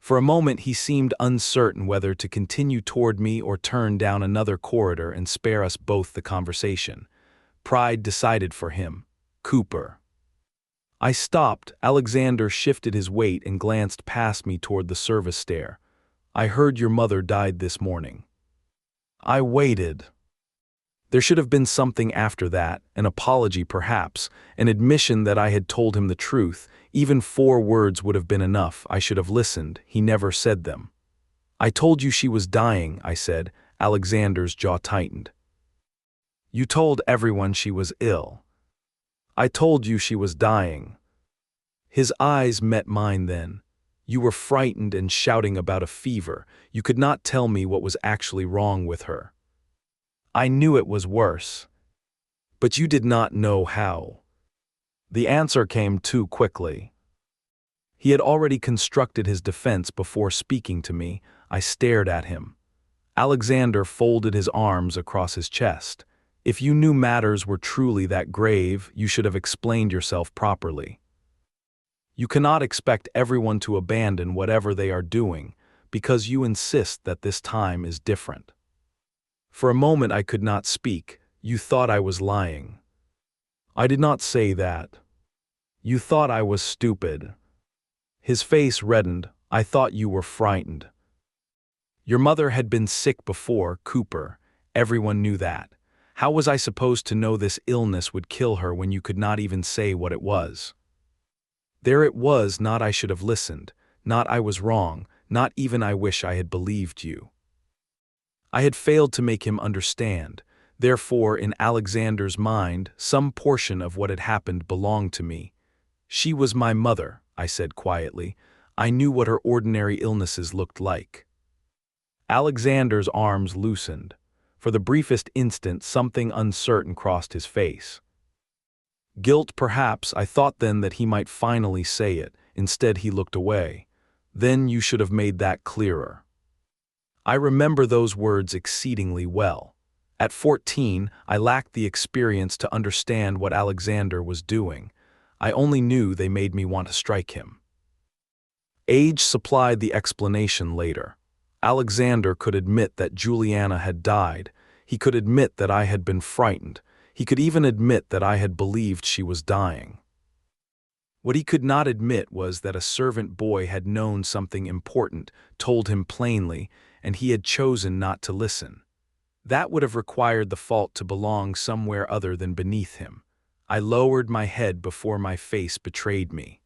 For a moment he seemed uncertain whether to continue toward me or turn down another corridor and spare us both the conversation. Pride decided for him. "Cooper." I stopped. Alexander shifted his weight and glanced past me toward the service stair. "I heard your mother died this morning." I waited. There should have been something after that, an apology perhaps, an admission that I had told him the truth. Even 4 words would have been enough. I should have listened. He never said them. "I told you she was dying," I said. Alexander's jaw tightened. "You told everyone she was ill." "I told you she was dying." His eyes met mine then. "You were frightened and shouting about a fever. You could not tell me what was actually wrong with her." "I knew it was worse." "But you did not know how." The answer came too quickly. He had already constructed his defense before speaking to me. I stared at him. Alexander folded his arms across his chest. "If you knew matters were truly that grave, you should have explained yourself properly. You cannot expect everyone to abandon whatever they are doing, because you insist that this time is different." For a moment I could not speak. "You thought I was lying." "I did not say that." "You thought I was stupid." His face reddened. "I thought you were frightened." "Your mother had been sick before, Cooper. Everyone knew that. How was I supposed to know this illness would kill her when you could not even say what it was?" There it was. Not I should have listened. Not I was wrong. Not even I wish I had believed you. I had failed to make him understand. Therefore, in Alexander's mind, some portion of what had happened belonged to me. "She was my mother," I said quietly. "I knew what her ordinary illnesses looked like." Alexander's arms loosened. For the briefest instant, something uncertain crossed his face. Guilt, perhaps. I thought then that he might finally say it. Instead, he looked away. "Then you should have made that clearer." I remember those words exceedingly well. At 14, I lacked the experience to understand what Alexander was doing. I only knew they made me want to strike him. Age supplied the explanation later. Alexander could admit that Juliana had died. He could admit that I had been frightened. He could even admit that I had believed she was dying. What he could not admit was that a servant boy had known something important, told him plainly, and he had chosen not to listen. That would have required the fault to belong somewhere other than beneath him. I lowered my head before my face betrayed me.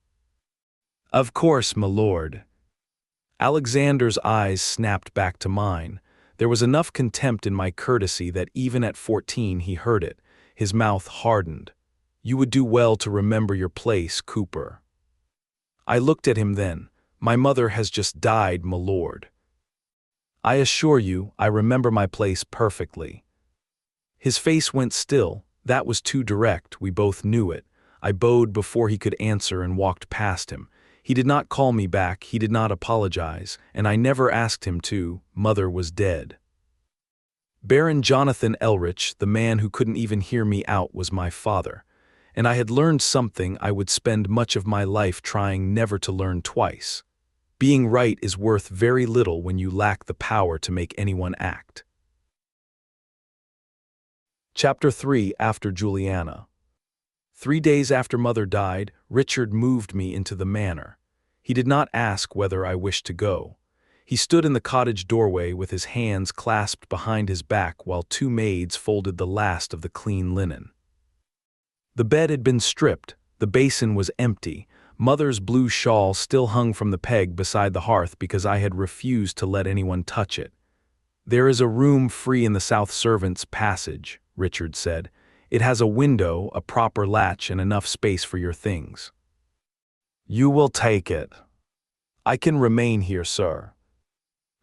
"Of course, my lord." Alexander's eyes snapped back to mine. There was enough contempt in my courtesy that even at 14 he heard it. His mouth hardened. "You would do well to remember your place, Cooper." I looked at him then. "My mother has just died, my lord." I assure you, I remember my place perfectly. His face went still. That was too direct, we both knew it. I bowed before he could answer and walked past him. He did not call me back, he did not apologize, and I never asked him to. Mother was dead. Baron Jonathan Elrich, the man who couldn't even hear me out, was my father, and I had learned something I would spend much of my life trying never to learn twice. Being right is worth very little when you lack the power to make anyone act. Chapter 3 After Juliana. 3 days after Mother died, Richard moved me into the manor. He did not ask whether I wished to go. He stood in the cottage doorway with his hands clasped behind his back while 2 maids folded the last of the clean linen. The bed had been stripped, the basin was empty, Mother's blue shawl still hung from the peg beside the hearth because I had refused to let anyone touch it. "There is a room free in the south servants' passage," Richard said. "It has a window, a proper latch, and enough space for your things." "You will take it." "I can remain here, sir."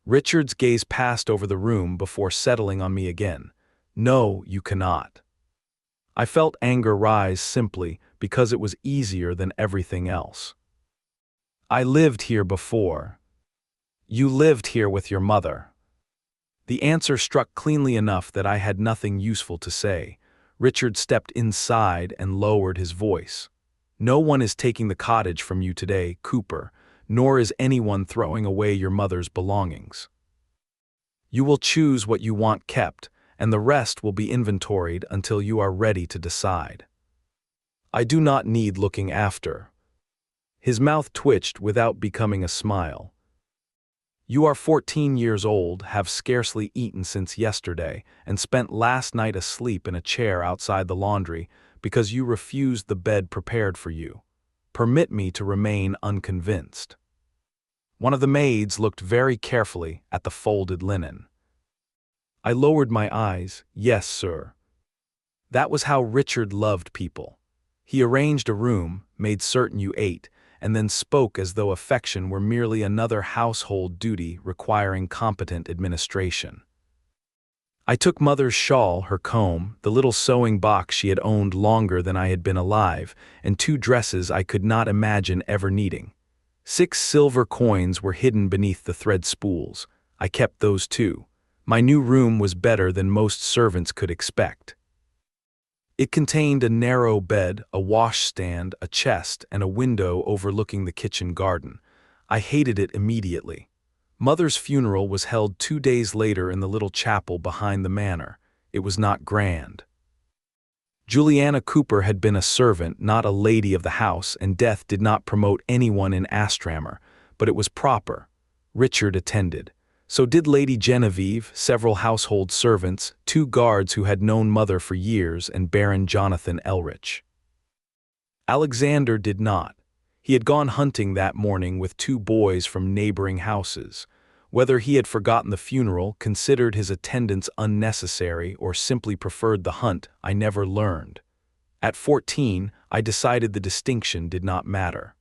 Richard's gaze passed over the room before settling on me again. "No, you cannot." I felt anger rise simply because it was easier than everything else. "I lived here before." "You lived here with your mother." The answer struck cleanly enough that I had nothing useful to say. Richard stepped inside and lowered his voice. "No one is taking the cottage from you today, Cooper, nor is anyone throwing away your mother's belongings. You will choose what you want kept, and the rest will be inventoried until you are ready to decide. I do not need looking after." His mouth twitched without becoming a smile. "You are 14 years old, have scarcely eaten since yesterday, and spent last night asleep in a chair outside the laundry because you refused the bed prepared for you. Permit me to remain unconvinced." One of the maids looked very carefully at the folded linen. I lowered my eyes. "Yes, sir." That was how Richard loved people. He arranged a room, made certain you ate, and then spoke as though affection were merely another household duty requiring competent administration. I took Mother's shawl, her comb, the little sewing box she had owned longer than I had been alive, and 2 dresses I could not imagine ever needing. 6 silver coins were hidden beneath the thread spools. I kept those too. My new room was better than most servants could expect. It contained a narrow bed, a washstand, a chest, and a window overlooking the kitchen garden. I hated it immediately. Mother's funeral was held 2 days later in the little chapel behind the manor. It was not grand. Juliana Cooper had been a servant, not a lady of the house, and death did not promote anyone in Astramor, but it was proper. Richard attended. So did Lady Genevieve, several household servants, 2 guards who had known Mother for years, and Baron Jonathan Elrich. Alexander did not. He had gone hunting that morning with 2 boys from neighboring houses. Whether he had forgotten the funeral, considered his attendance unnecessary, or simply preferred the hunt, I never learned. At 14, I decided the distinction did not matter.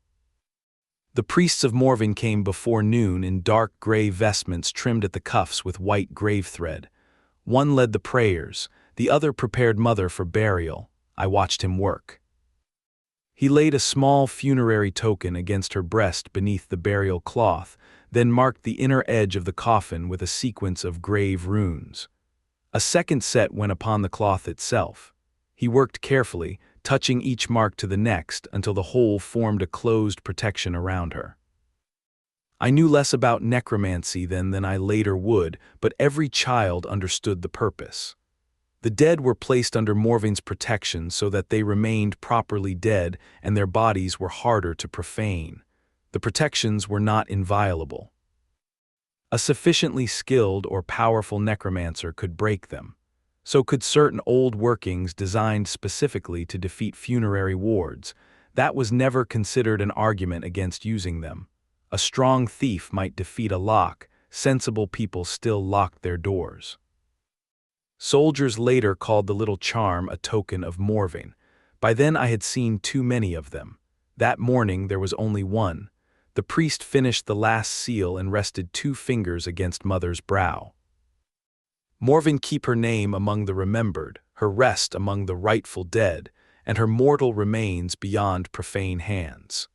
The priests of Morven came before noon in dark gray vestments trimmed at the cuffs with white grave thread. One led the prayers, the other prepared Mother for burial. I watched him work. He laid a small funerary token against her breast beneath the burial cloth, then marked the inner edge of the coffin with a sequence of grave runes. A second set went upon the cloth itself. He worked carefully, touching each mark to the next until the whole formed a closed protection around her. I knew less about necromancy then than I later would, but every child understood the purpose. The dead were placed under Morven's protection so that they remained properly dead and their bodies were harder to profane. The protections were not inviolable. A sufficiently skilled or powerful necromancer could break them. So could certain old workings designed specifically to defeat funerary wards. That was never considered an argument against using them. A strong thief might defeat a lock, sensible people still locked their doors. Soldiers later called the little charm a token of Morven. By then I had seen too many of them. That morning there was only one. The priest finished the last seal and rested 2 fingers against Mother's brow. Morven keep her name among the remembered, her rest among the rightful dead, and her mortal remains beyond profane hands.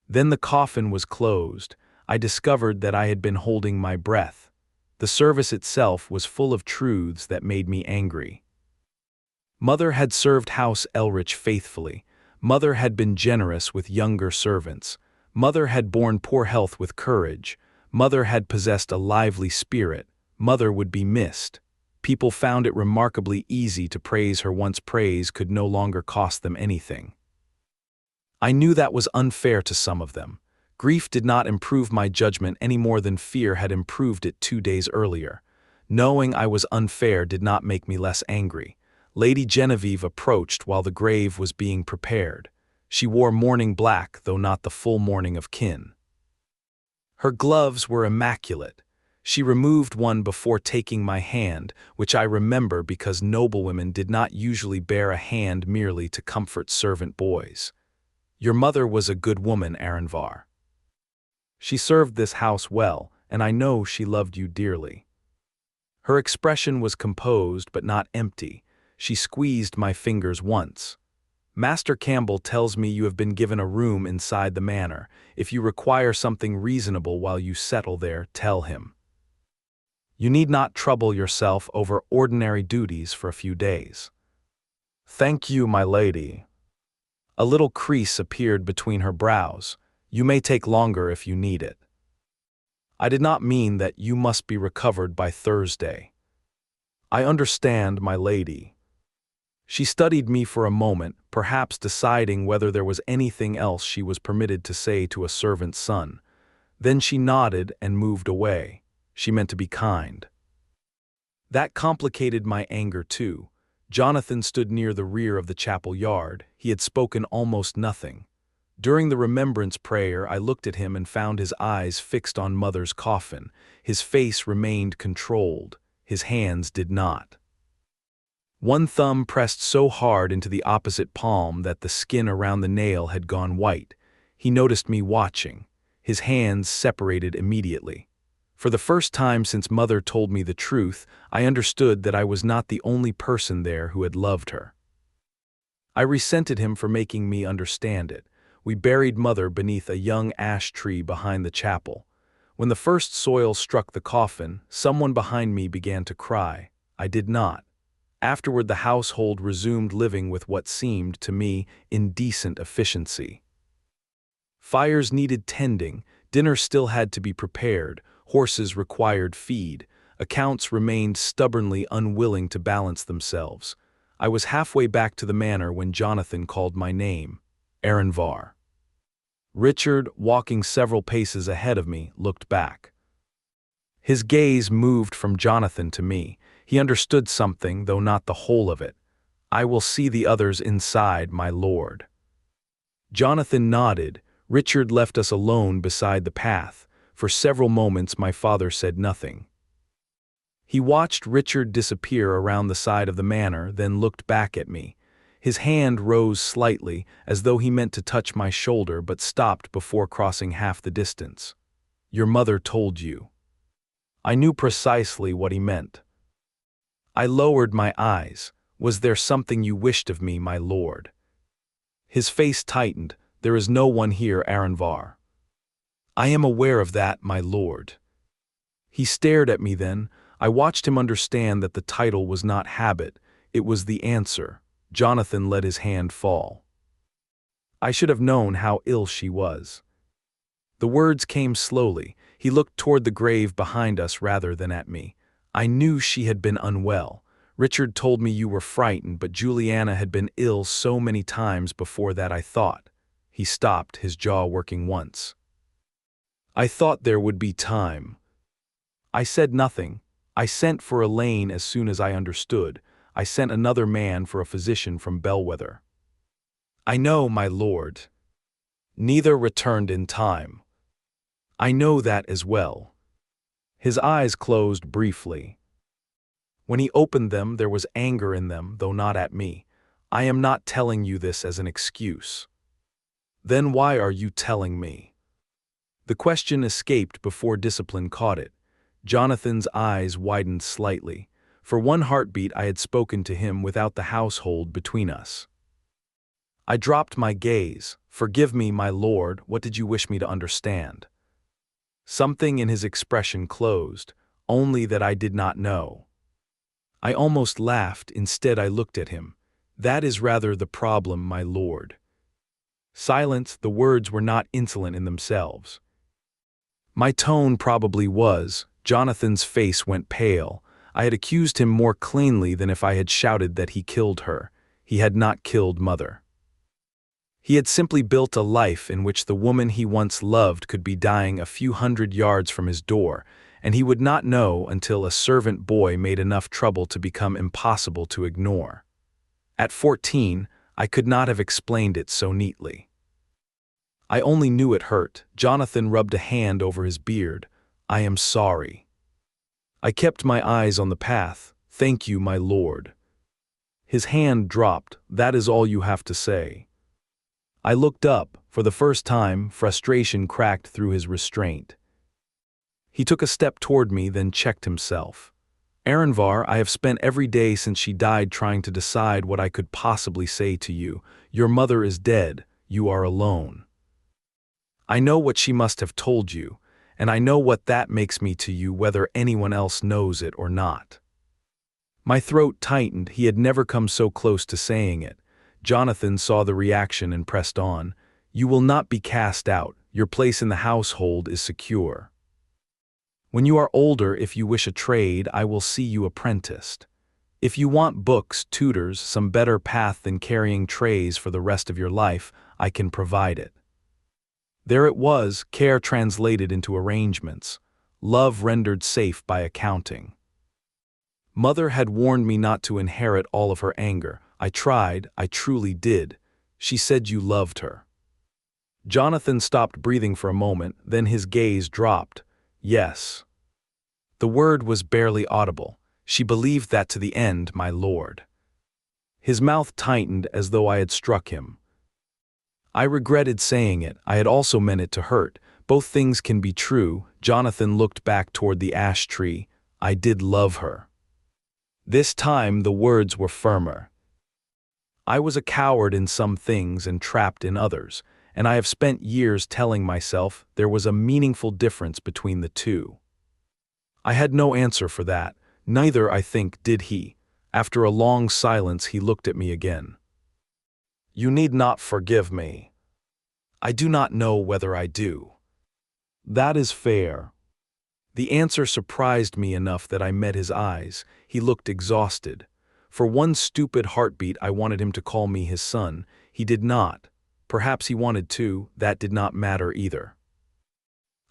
Then the coffin was closed. I discovered that I had been holding my breath. The service itself was full of truths that made me angry. Mother had served House Elrich faithfully. Mother had been generous with younger servants. Mother had borne poor health with courage. Mother had possessed a lively spirit. Mother would be missed. People found it remarkably easy to praise her once praise could no longer cost them anything. I knew that was unfair to some of them. Grief did not improve my judgment any more than fear had improved it 2 days earlier. Knowing I was unfair did not make me less angry. Lady Genevieve approached while the grave was being prepared. She wore mourning black, though not the full mourning of kin. Her gloves were immaculate. She removed one before taking my hand, which I remember because noblewomen did not usually bear a hand merely to comfort servant boys. Your mother was a good woman, Aranvar. She served this house well, and I know she loved you dearly. Her expression was composed but not empty. She squeezed my fingers once. Master Campbell tells me you have been given a room inside the manor. If you require something reasonable while you settle there, tell him. You need not trouble yourself over ordinary duties for a few days. Thank you, my lady. A little crease appeared between her brows. You may take longer if you need it. I did not mean that you must be recovered by Thursday. I understand, my lady. She studied me for a moment, perhaps deciding whether there was anything else she was permitted to say to a servant's son. Then she nodded and moved away. She meant to be kind. That complicated my anger too. Jonathan stood near the rear of the chapel yard. He had spoken almost nothing. During the remembrance prayer, I looked at him and found his eyes fixed on Mother's coffin. His face remained controlled. His hands did not. One thumb pressed so hard into the opposite palm that the skin around the nail had gone white. He noticed me watching. His hands separated immediately. For the first time since Mother told me the truth, I understood that I was not the only person there who had loved her. I resented him for making me understand it. We buried Mother beneath a young ash tree behind the chapel. When the first soil struck the coffin, someone behind me began to cry. I did not. Afterward, the household resumed living with what seemed, to me, indecent efficiency. Fires needed tending, dinner still had to be prepared, horses required feed, accounts remained stubbornly unwilling to balance themselves. I was halfway back to the manor when Jonathan called my name, Aranvar. Richard, walking several paces ahead of me, looked back. His gaze moved from Jonathan to me. He understood something, though not the whole of it. I will see the others inside, my lord. Jonathan nodded. Richard left us alone beside the path. For several moments my father said nothing. He watched Richard disappear around the side of the manor, then looked back at me. His hand rose slightly, as though he meant to touch my shoulder, but stopped before crossing half the distance. Your mother told you. I knew precisely what he meant. I lowered my eyes. Was there something you wished of me, my lord? His face tightened. There is no one here, Aranvar. I am aware of that, my lord. He stared at me then. I watched him understand that the title was not habit. It was the answer. Jonathan let his hand fall. I should have known how ill she was. The words came slowly. He looked toward the grave behind us rather than at me. I knew she had been unwell. Richard told me you were frightened, but Juliana had been ill so many times before that, I thought. He stopped, his jaw working once. I thought there would be time. I said nothing. I sent for Elaine as soon as I understood. I sent another man for a physician from Bellwether. I know, my lord. Neither returned in time. I know that as well. His eyes closed briefly. When he opened them, there was anger in them, though not at me. I am not telling you this as an excuse. Then why are you telling me? The question escaped before discipline caught it. Jonathan's eyes widened slightly. For one heartbeat I had spoken to him without the household between us. I dropped my gaze. "Forgive me, my lord, what did you wish me to understand?" Something in his expression closed, only that I did not know. I almost laughed, instead I looked at him. "That is rather the problem, my lord." Silence, the words were not insolent in themselves. My tone probably was. Jonathan's face went pale. I had accused him more cleanly than if I had shouted that he killed her. He had not killed Mother. He had simply built a life in which the woman he once loved could be dying a few hundred yards from his door, and he would not know until a servant boy made enough trouble to become impossible to ignore. At 14, I could not have explained it so neatly. I only knew it hurt. Jonathan rubbed a hand over his beard. "I am sorry." I kept my eyes on the path. "Thank you, my lord." His hand dropped. "That is all you have to say." I looked up. For the first time, frustration cracked through his restraint. He took a step toward me, then checked himself. "Aranvar, I have spent every day since she died trying to decide what I could possibly say to you. Your mother is dead. You are alone. I know what she must have told you, and I know what that makes me to you whether anyone else knows it or not." My throat tightened. He had never come so close to saying it. Jonathan saw the reaction and pressed on. "You will not be cast out. Your place in the household is secure. When you are older, if you wish a trade, I will see you apprenticed. If you want books, tutors, some better path than carrying trays for the rest of your life, I can provide it." There it was, care translated into arrangements, love rendered safe by accounting. Mother had warned me not to inherit all of her anger. I tried, I truly did. She said you loved her. Jonathan stopped breathing for a moment, then his gaze dropped. "Yes." The word was barely audible. "She believed that to the end, my lord." His mouth tightened as though I had struck him. I regretted saying it. I had also meant it to hurt. Both things can be true. Jonathan looked back toward the ash tree. I did love her. This time the words were firmer. I was a coward in some things and trapped in others, and I have spent years telling myself there was a meaningful difference between the two. I had no answer for that. Neither, I think, did he. After a long silence, he looked at me again. "You need not forgive me." "I do not know whether I do." "That is fair." The answer surprised me enough that I met his eyes. He looked exhausted. For one stupid heartbeat I wanted him to call me his son. He did not. Perhaps he wanted to. That did not matter either.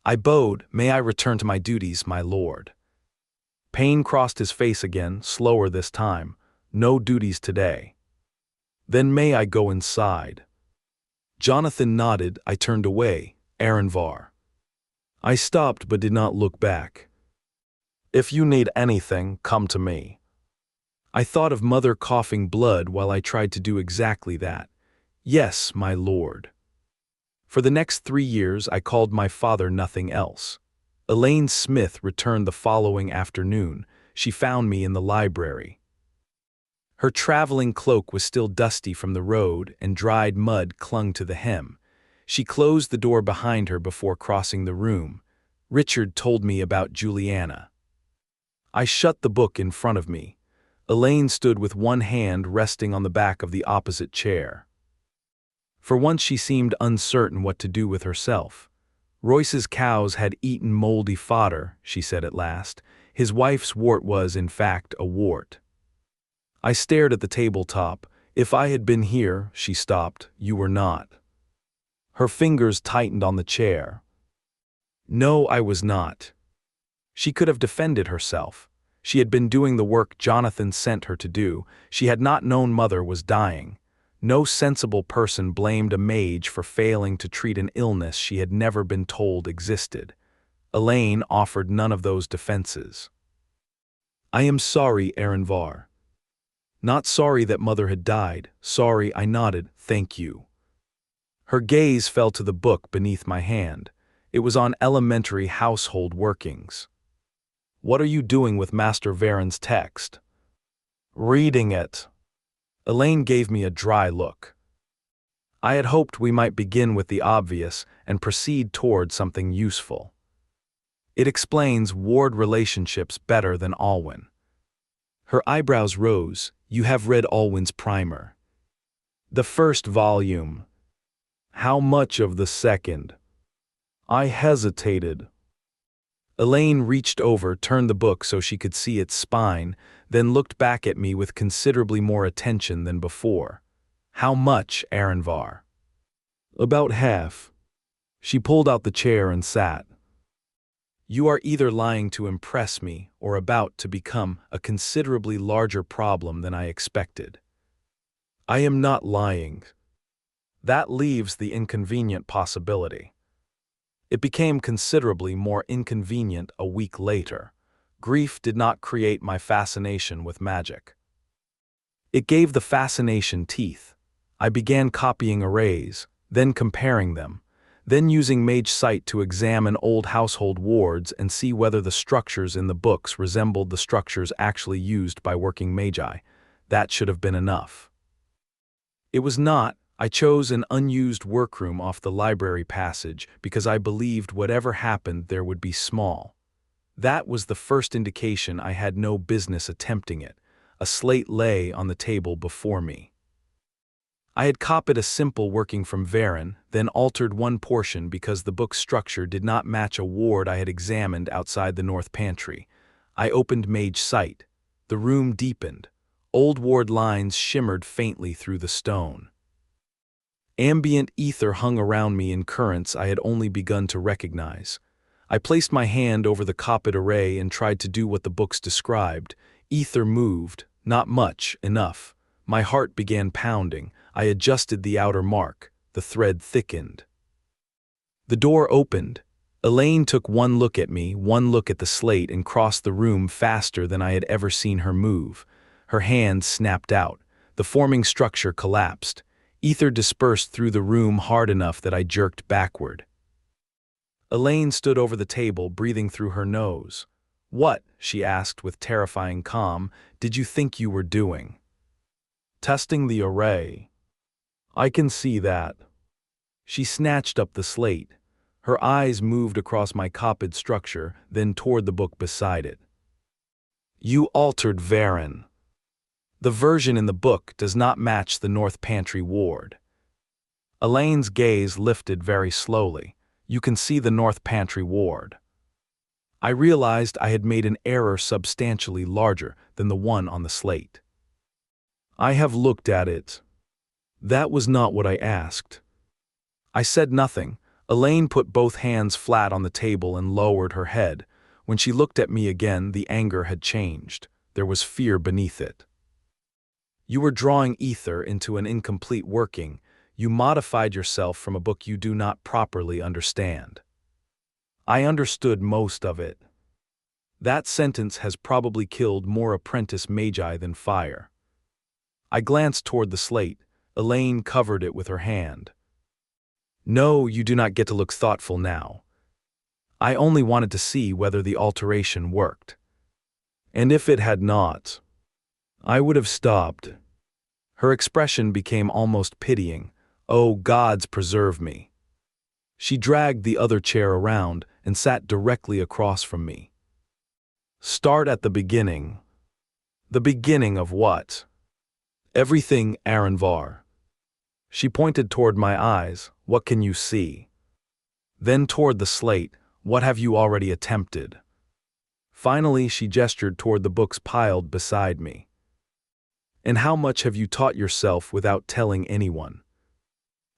I bowed. "May I return to my duties, my lord?" Pain crossed his face again, slower this time. "No duties today." "Then may I go inside?" Jonathan nodded. I turned away. "Aranvar." I stopped but did not look back. "If you need anything, come to me." I thought of Mother coughing blood while I tried to do exactly that. "Yes, my lord." For the next 3 years I called my father nothing else. Illane Smith returned the following afternoon. She found me in the library. Her traveling cloak was still dusty from the road, and dried mud clung to the hem. She closed the door behind her before crossing the room. "Richard told me about Juliana." I shut the book in front of me. Illane stood with one hand resting on the back of the opposite chair. For once she seemed uncertain what to do with herself. "Royce's cows had eaten moldy fodder," she said at last. "His wife's wart was, in fact, a wart." I stared at the tabletop. "If I had been here," she stopped, "you were not." Her fingers tightened on the chair. "No, I was not." She could have defended herself. She had been doing the work Jonathan sent her to do. She had not known Mother was dying. No sensible person blamed a mage for failing to treat an illness she had never been told existed. Illane offered none of those defenses. "I am sorry, Aranvar." "Not sorry that Mother had died. Sorry," I nodded. "Thank you." Her gaze fell to the book beneath my hand. It was on elementary household workings. "What are you doing with Master Varen's text?" "Reading it." Elaine gave me a dry look. I had hoped we might begin with the obvious and proceed toward something useful. It explains ward relationships better than Alwyn. Her eyebrows rose. "You have read Alwyn's primer." "The first volume." "How much of the second?" I hesitated. Elaine reached over, turned the book so she could see its spine, then looked back at me with considerably more attention than before. "How much, Aranvar?" "About half." She pulled out the chair and sat. "You are either lying to impress me or about to become a considerably larger problem than I expected." "I am not lying." "That leaves the inconvenient possibility." It became considerably more inconvenient a week later. Grief did not create my fascination with magic. It gave the fascination teeth. I began copying arrays, then comparing them, then using Mage Sight to examine old household wards and see whether the structures in the books resembled the structures actually used by working magi. That should have been enough. It was not. I chose an unused workroom off the library passage because I believed whatever happened there would be small. That was the first indication I had no business attempting it. A slate lay on the table before me. I had copied a simple working from Varen, then altered one portion because the book's structure did not match a ward I had examined outside the north pantry. I opened Mage Sight. The room deepened. Old ward lines shimmered faintly through the stone. Ambient ether hung around me in currents I had only begun to recognize. I placed my hand over the copied array and tried to do what the books described. Ether moved, not much, enough. My heart began pounding. I adjusted the outer mark. The thread thickened. The door opened. Elaine took one look at me, one look at the slate, and crossed the room faster than I had ever seen her move. Her hand snapped out. The forming structure collapsed. Ether dispersed through the room hard enough that I jerked backward. Elaine stood over the table, breathing through her nose. "What," she asked with terrifying calm, "did you think you were doing?" "Testing the array." "I can see that." She snatched up the slate. Her eyes moved across my copied structure, then toward the book beside it. "You altered Varen. The version in the book does not match the North Pantry ward." Elaine's gaze lifted very slowly. "You can see the North Pantry ward." I realized I had made an error substantially larger than the one on the slate. "I have looked at it." "That was not what I asked." I said nothing. Elaine put both hands flat on the table and lowered her head. When she looked at me again, the anger had changed. There was fear beneath it. "You were drawing ether into an incomplete working. You modified yourself from a book you do not properly understand." "I understood most of it." That sentence has probably killed more apprentice magi than fire. I glanced toward the slate. Elaine covered it with her hand. "No, you do not get to look thoughtful now. I only wanted to see whether the alteration worked. And if it had not, I would have stopped." Her expression became almost pitying. "Oh, gods preserve me." She dragged the other chair around and sat directly across from me. "Start at the beginning." "The beginning of what?" "Everything, Aranvar." She pointed toward my eyes. "What can you see?" Then toward the slate. "What have you already attempted?" Finally, she gestured toward the books piled beside me. "And how much have you taught yourself without telling anyone?"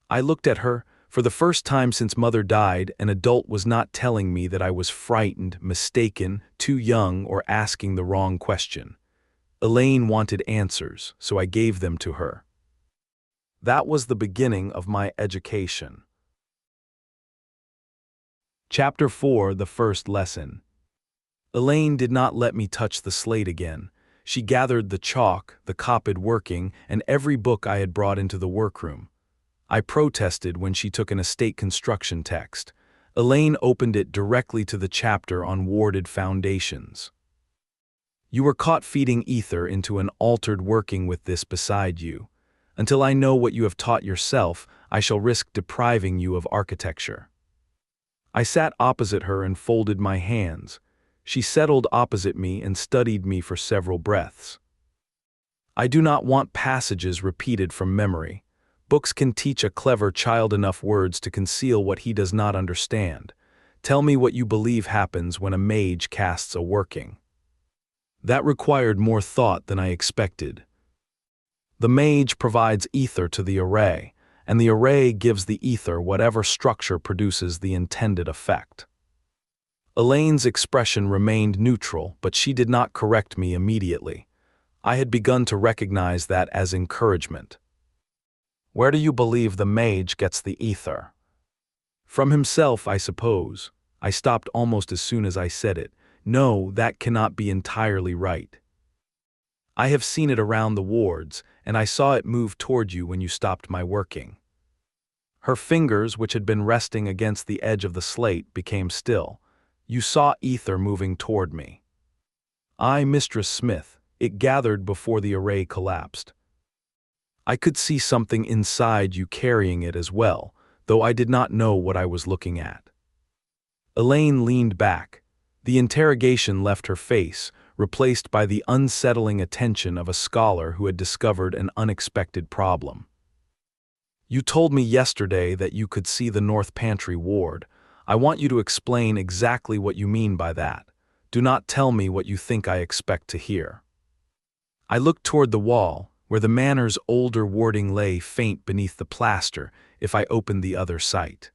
I looked at her. For the first time since Mother died, an adult was not telling me that I was frightened, mistaken, too young, or asking the wrong question. Elaine wanted answers, so I gave them to her. That was the beginning of my education. Chapter 4: The First Lesson. Elaine did not let me touch the slate again. She gathered the chalk, the copied working, and every book I had brought into the workroom. I protested when she took an estate construction text. Elaine opened it directly to the chapter on warded foundations. You were caught feeding ether into an altered working with this beside you. Until I know what you have taught yourself, I shall risk depriving you of architecture. I sat opposite her and folded my hands. She settled opposite me and studied me for several breaths. I do not want passages repeated from memory. Books can teach a clever child enough words to conceal what he does not understand. Tell me what you believe happens when a mage casts a working. That required more thought than I expected. The mage provides ether to the array, and the array gives the ether whatever structure produces the intended effect. Elaine's expression remained neutral, but she did not correct me immediately. I had begun to recognize that as encouragement. Where do you believe the mage gets the ether? From himself, I suppose. I stopped almost as soon as I said it. No, that cannot be entirely right. I have seen it around the wards, and I saw it move toward you when you stopped my working. Her fingers, which had been resting against the edge of the slate, became still. You saw ether moving toward me. Mistress Smith, it gathered before the array collapsed. I could see something inside you carrying it as well, though I did not know what I was looking at. Elaine leaned back. The interrogation left her face, replaced by the unsettling attention of a scholar who had discovered an unexpected problem. You told me yesterday that you could see the North Pantry ward. I want you to explain exactly what you mean by that. Do not tell me what you think I expect to hear. I looked toward the wall, where the manor's older warding lay faint beneath the plaster if I opened the other sight.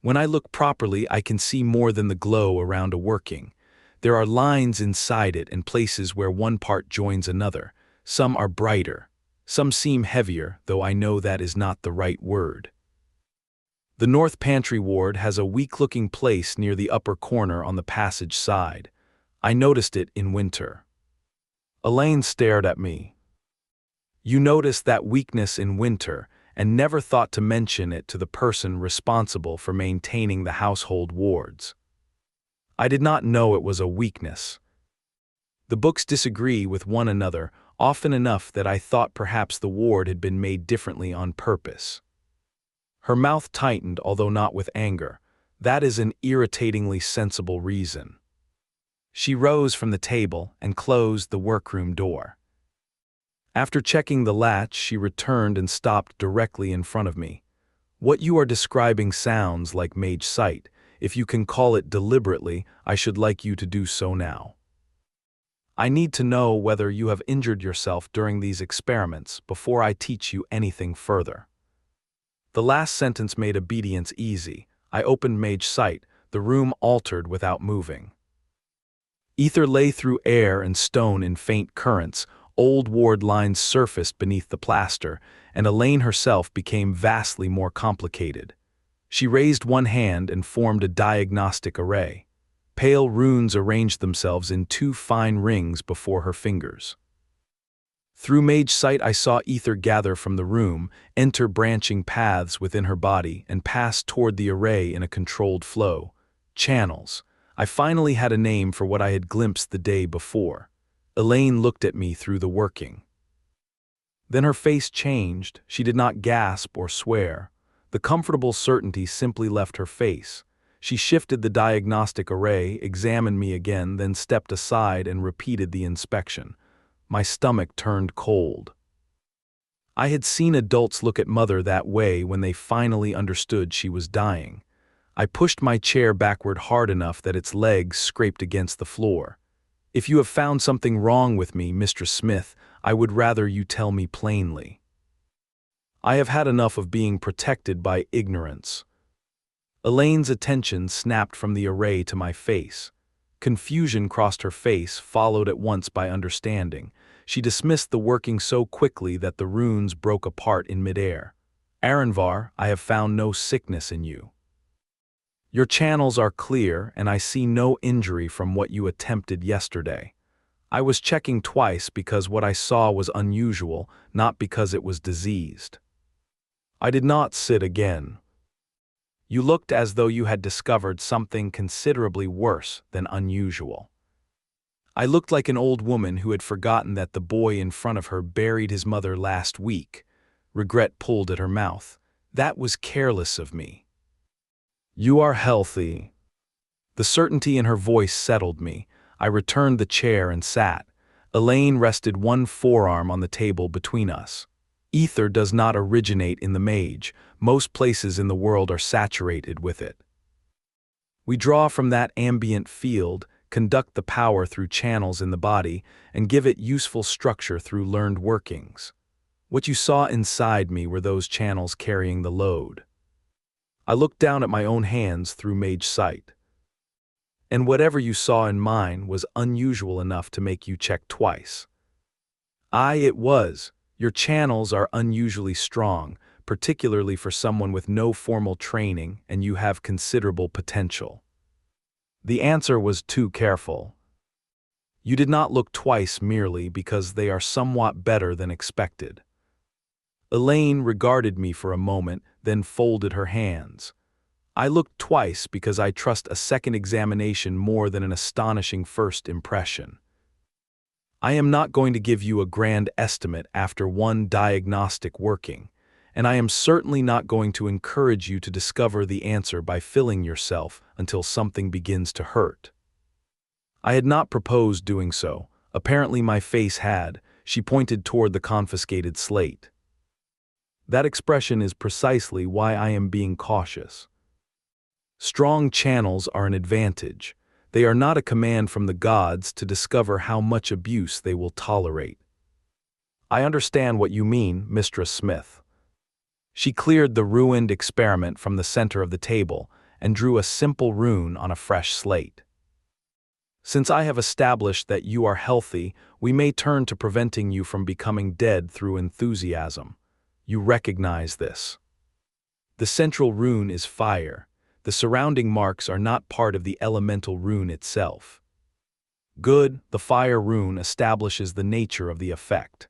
When I look properly, I can see more than the glow around a working. There are lines inside it and places where one part joins another. Some are brighter. Some seem heavier, though I know that is not the right word. The North Pantry ward has a weak-looking place near the upper corner on the passage side. I noticed it in winter. Elaine stared at me. You noticed that weakness in winter and never thought to mention it to the person responsible for maintaining the household wards. I did not know it was a weakness. The books disagree with one another often enough that I thought perhaps the ward had been made differently on purpose. Her mouth tightened, although not with anger. That is an irritatingly sensible reason. She rose from the table and closed the workroom door. After checking the latch, she returned and stopped directly in front of me. What you are describing sounds like mage sight. If you can call it deliberately, I should like you to do so now. I need to know whether you have injured yourself during these experiments before I teach you anything further. The last sentence made obedience easy. I opened mage sight. The room altered without moving. Ether lay through air and stone in faint currents. Old ward lines surfaced beneath the plaster, and Elaine herself became vastly more complicated. She raised one hand and formed a diagnostic array. Pale runes arranged themselves in 2 fine rings before her fingers. Through mage sight I saw ether gather from the room, enter branching paths within her body, and pass toward the array in a controlled flow. Channels. I finally had a name for what I had glimpsed the day before. Elaine looked at me through the working. Then her face changed. She did not gasp or swear. The comfortable certainty simply left her face. She shifted the diagnostic array, examined me again, then stepped aside and repeated the inspection. My stomach turned cold. I had seen adults look at Mother that way when they finally understood she was dying. I pushed my chair backward hard enough that its legs scraped against the floor. If you have found something wrong with me, Mistress Smith, I would rather you tell me plainly. I have had enough of being protected by ignorance. Elaine's attention snapped from the array to my face. Confusion crossed her face, followed at once by understanding. She dismissed the working so quickly that the runes broke apart in midair. Aranvar, I have found no sickness in you. Your channels are clear, and I see no injury from what you attempted yesterday. I was checking twice because what I saw was unusual, not because it was diseased. I did not sit again. You looked as though you had discovered something considerably worse than unusual. I looked like an old woman who had forgotten that the boy in front of her buried his mother last week. Regret pulled at her mouth. That was careless of me. You are healthy. The certainty in her voice settled me. I returned the chair and sat. Elaine rested one forearm on the table between us. Ether does not originate in the Mage. Most places in the world are saturated with it. We draw from that ambient field, conduct the power through channels in the body, and give it useful structure through learned workings. What you saw inside me were those channels carrying the load. I looked down at my own hands through Mage sight. And whatever you saw in mine was unusual enough to make you check twice. It was. Your channels are unusually strong, particularly for someone with no formal training, and you have considerable potential. The answer was too careful. You did not look twice merely because they are somewhat better than expected. Elaine regarded me for a moment, then folded her hands. I looked twice because I trust a second examination more than an astonishing first impression. I am not going to give you a grand estimate after one diagnostic working, and I am certainly not going to encourage you to discover the answer by filling yourself until something begins to hurt. I had not proposed doing so. Apparently my face had. She pointed toward the confiscated slate. That expression is precisely why I am being cautious. Strong channels are an advantage. They are not a command from the gods to discover how much abuse they will tolerate. I understand what you mean, Mistress Smith. She cleared the ruined experiment from the center of the table and drew a simple rune on a fresh slate. Since I have established that you are healthy, we may turn to preventing you from becoming dead through enthusiasm. You recognize this. The central rune is fire. The surrounding marks are not part of the elemental rune itself. Good, the fire rune establishes the nature of the effect.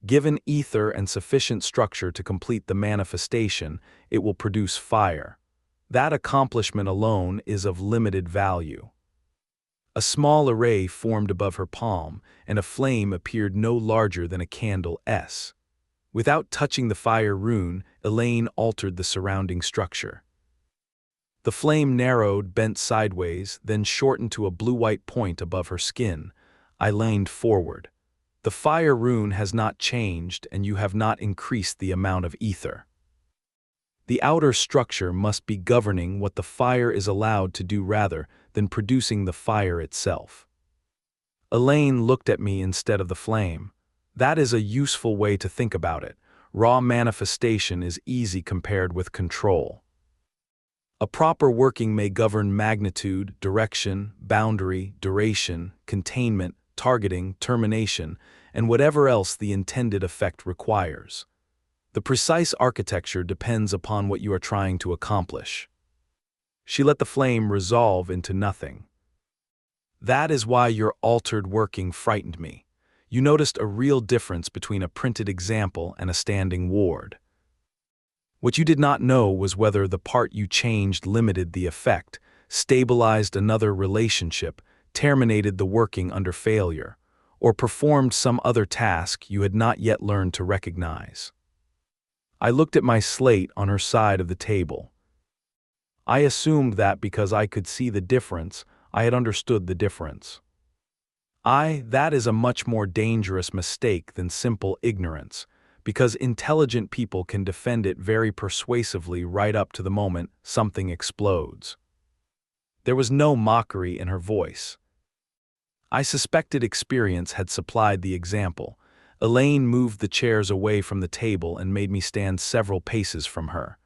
Given ether and sufficient structure to complete the manifestation, it will produce fire. That accomplishment alone is of limited value. A small array formed above her palm, and a flame appeared no larger than a candle S. Without touching the fire rune, Elaine altered the surrounding structure. The flame narrowed, bent sideways, then shortened to a blue-white point above her skin. I leaned forward. The fire rune has not changed, and you have not increased the amount of ether. The outer structure must be governing what the fire is allowed to do rather than producing the fire itself. Elaine looked at me instead of the flame. That is a useful way to think about it. Raw manifestation is easy compared with control. A proper working may govern magnitude, direction, boundary, duration, containment, targeting, termination, and whatever else the intended effect requires. The precise architecture depends upon what you are trying to accomplish. She let the flame resolve into nothing. That is why your altered working frightened me. You noticed a real difference between a printed example and a standing ward. What you did not know was whether the part you changed limited the effect, stabilized another relationship, terminated the working under failure, or performed some other task you had not yet learned to recognize. I looked at my slate on her side of the table. I assumed that because I could see the difference, I had understood the difference. That is a much more dangerous mistake than simple ignorance, because intelligent people can defend it very persuasively right up to the moment something explodes. There was no mockery in her voice. I suspected experience had supplied the example. Elaine moved the chairs away from the table and made me stand several paces from her.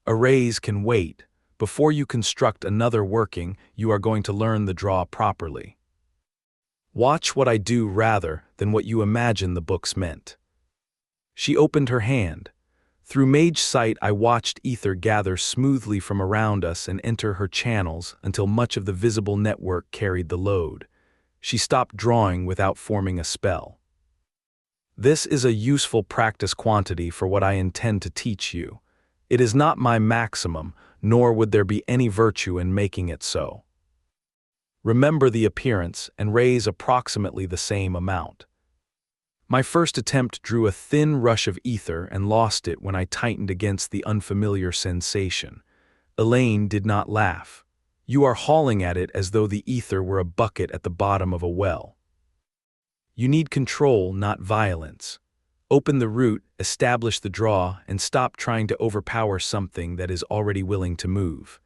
Arrays can wait. Before you construct another working, you are going to learn the draw properly. Watch what I do rather than what you imagine the books meant. She opened her hand. Through Mage sight I watched ether gather smoothly from around us and enter her channels until much of the visible network carried the load. She stopped drawing without forming a spell. This is a useful practice quantity for what I intend to teach you. It is not my maximum, nor would there be any virtue in making it so. Remember the appearance and raise approximately the same amount. My first attempt drew a thin rush of ether and lost it when I tightened against the unfamiliar sensation. Illane did not laugh. You are hauling at it as though the ether were a bucket at the bottom of a well. You need control, not violence. Open the root, establish the draw, and stop trying to overpower something that is already willing to move.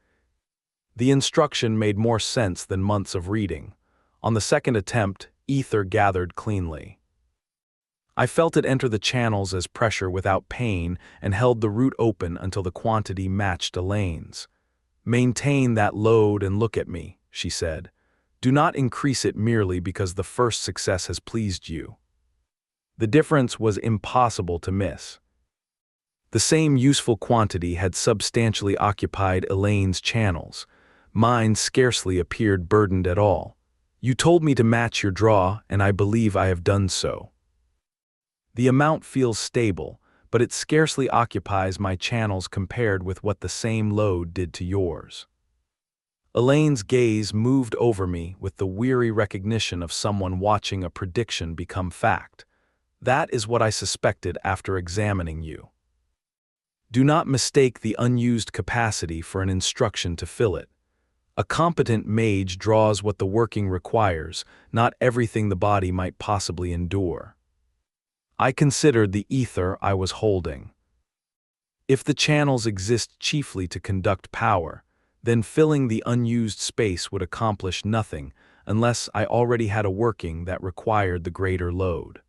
The instruction made more sense than months of reading. On the second attempt, ether gathered cleanly. I felt it enter the channels as pressure without pain and held the root open until the quantity matched Illane's. "Maintain that load and look at me," she said. "Do not increase it merely because the first success has pleased you." The difference was impossible to miss. The same useful quantity had substantially occupied Illane's channels. Mine scarcely appeared burdened at all. "You told me to match your draw, and I believe I have done so. The amount feels stable, but it scarcely occupies my channels compared with what the same load did to yours." Illane's gaze moved over me with the weary recognition of someone watching a prediction become fact. "That is what I suspected after examining you. Do not mistake the unused capacity for an instruction to fill it. A competent mage draws what the working requires, not everything the body might possibly endure." I considered the ether I was holding. If the channels exist chiefly to conduct power, then filling the unused space would accomplish nothing unless I already had a working that required the greater load.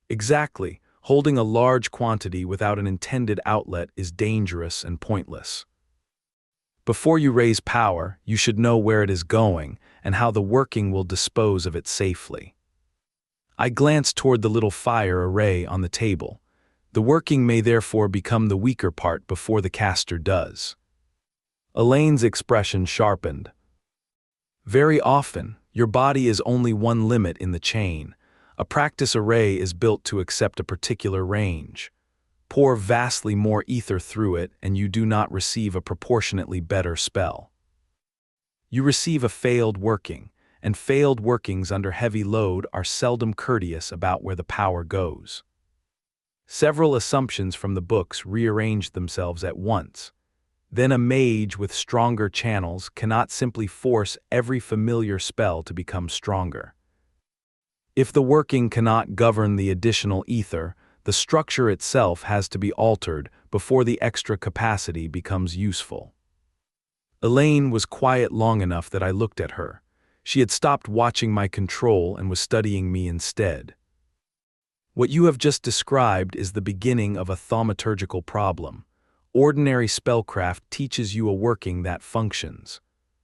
Exactly, holding a large quantity without an intended outlet is dangerous and pointless. Before you raise power, you should know where it is going and how the working will dispose of it safely. I glanced toward the little fire array on the table. The working may therefore become the weaker part before the caster does. Illane's expression sharpened. "Very often, your body is only one limit in the chain. A practice array is built to accept a particular range. Pour vastly more ether through it and you do not receive a proportionately better spell. You receive a failed working, and failed workings under heavy load are seldom courteous about where the power goes." Several assumptions from the books rearranged themselves at once. Then a mage with stronger channels cannot simply force every familiar spell to become stronger. If the working cannot govern the additional ether, the structure itself has to be altered before the extra capacity becomes useful. Illane was quiet long enough that I looked at her. She had stopped watching my control and was studying me instead. "What you have just described is the beginning of a thaumaturgical problem. Ordinary spellcraft teaches you a working that functions.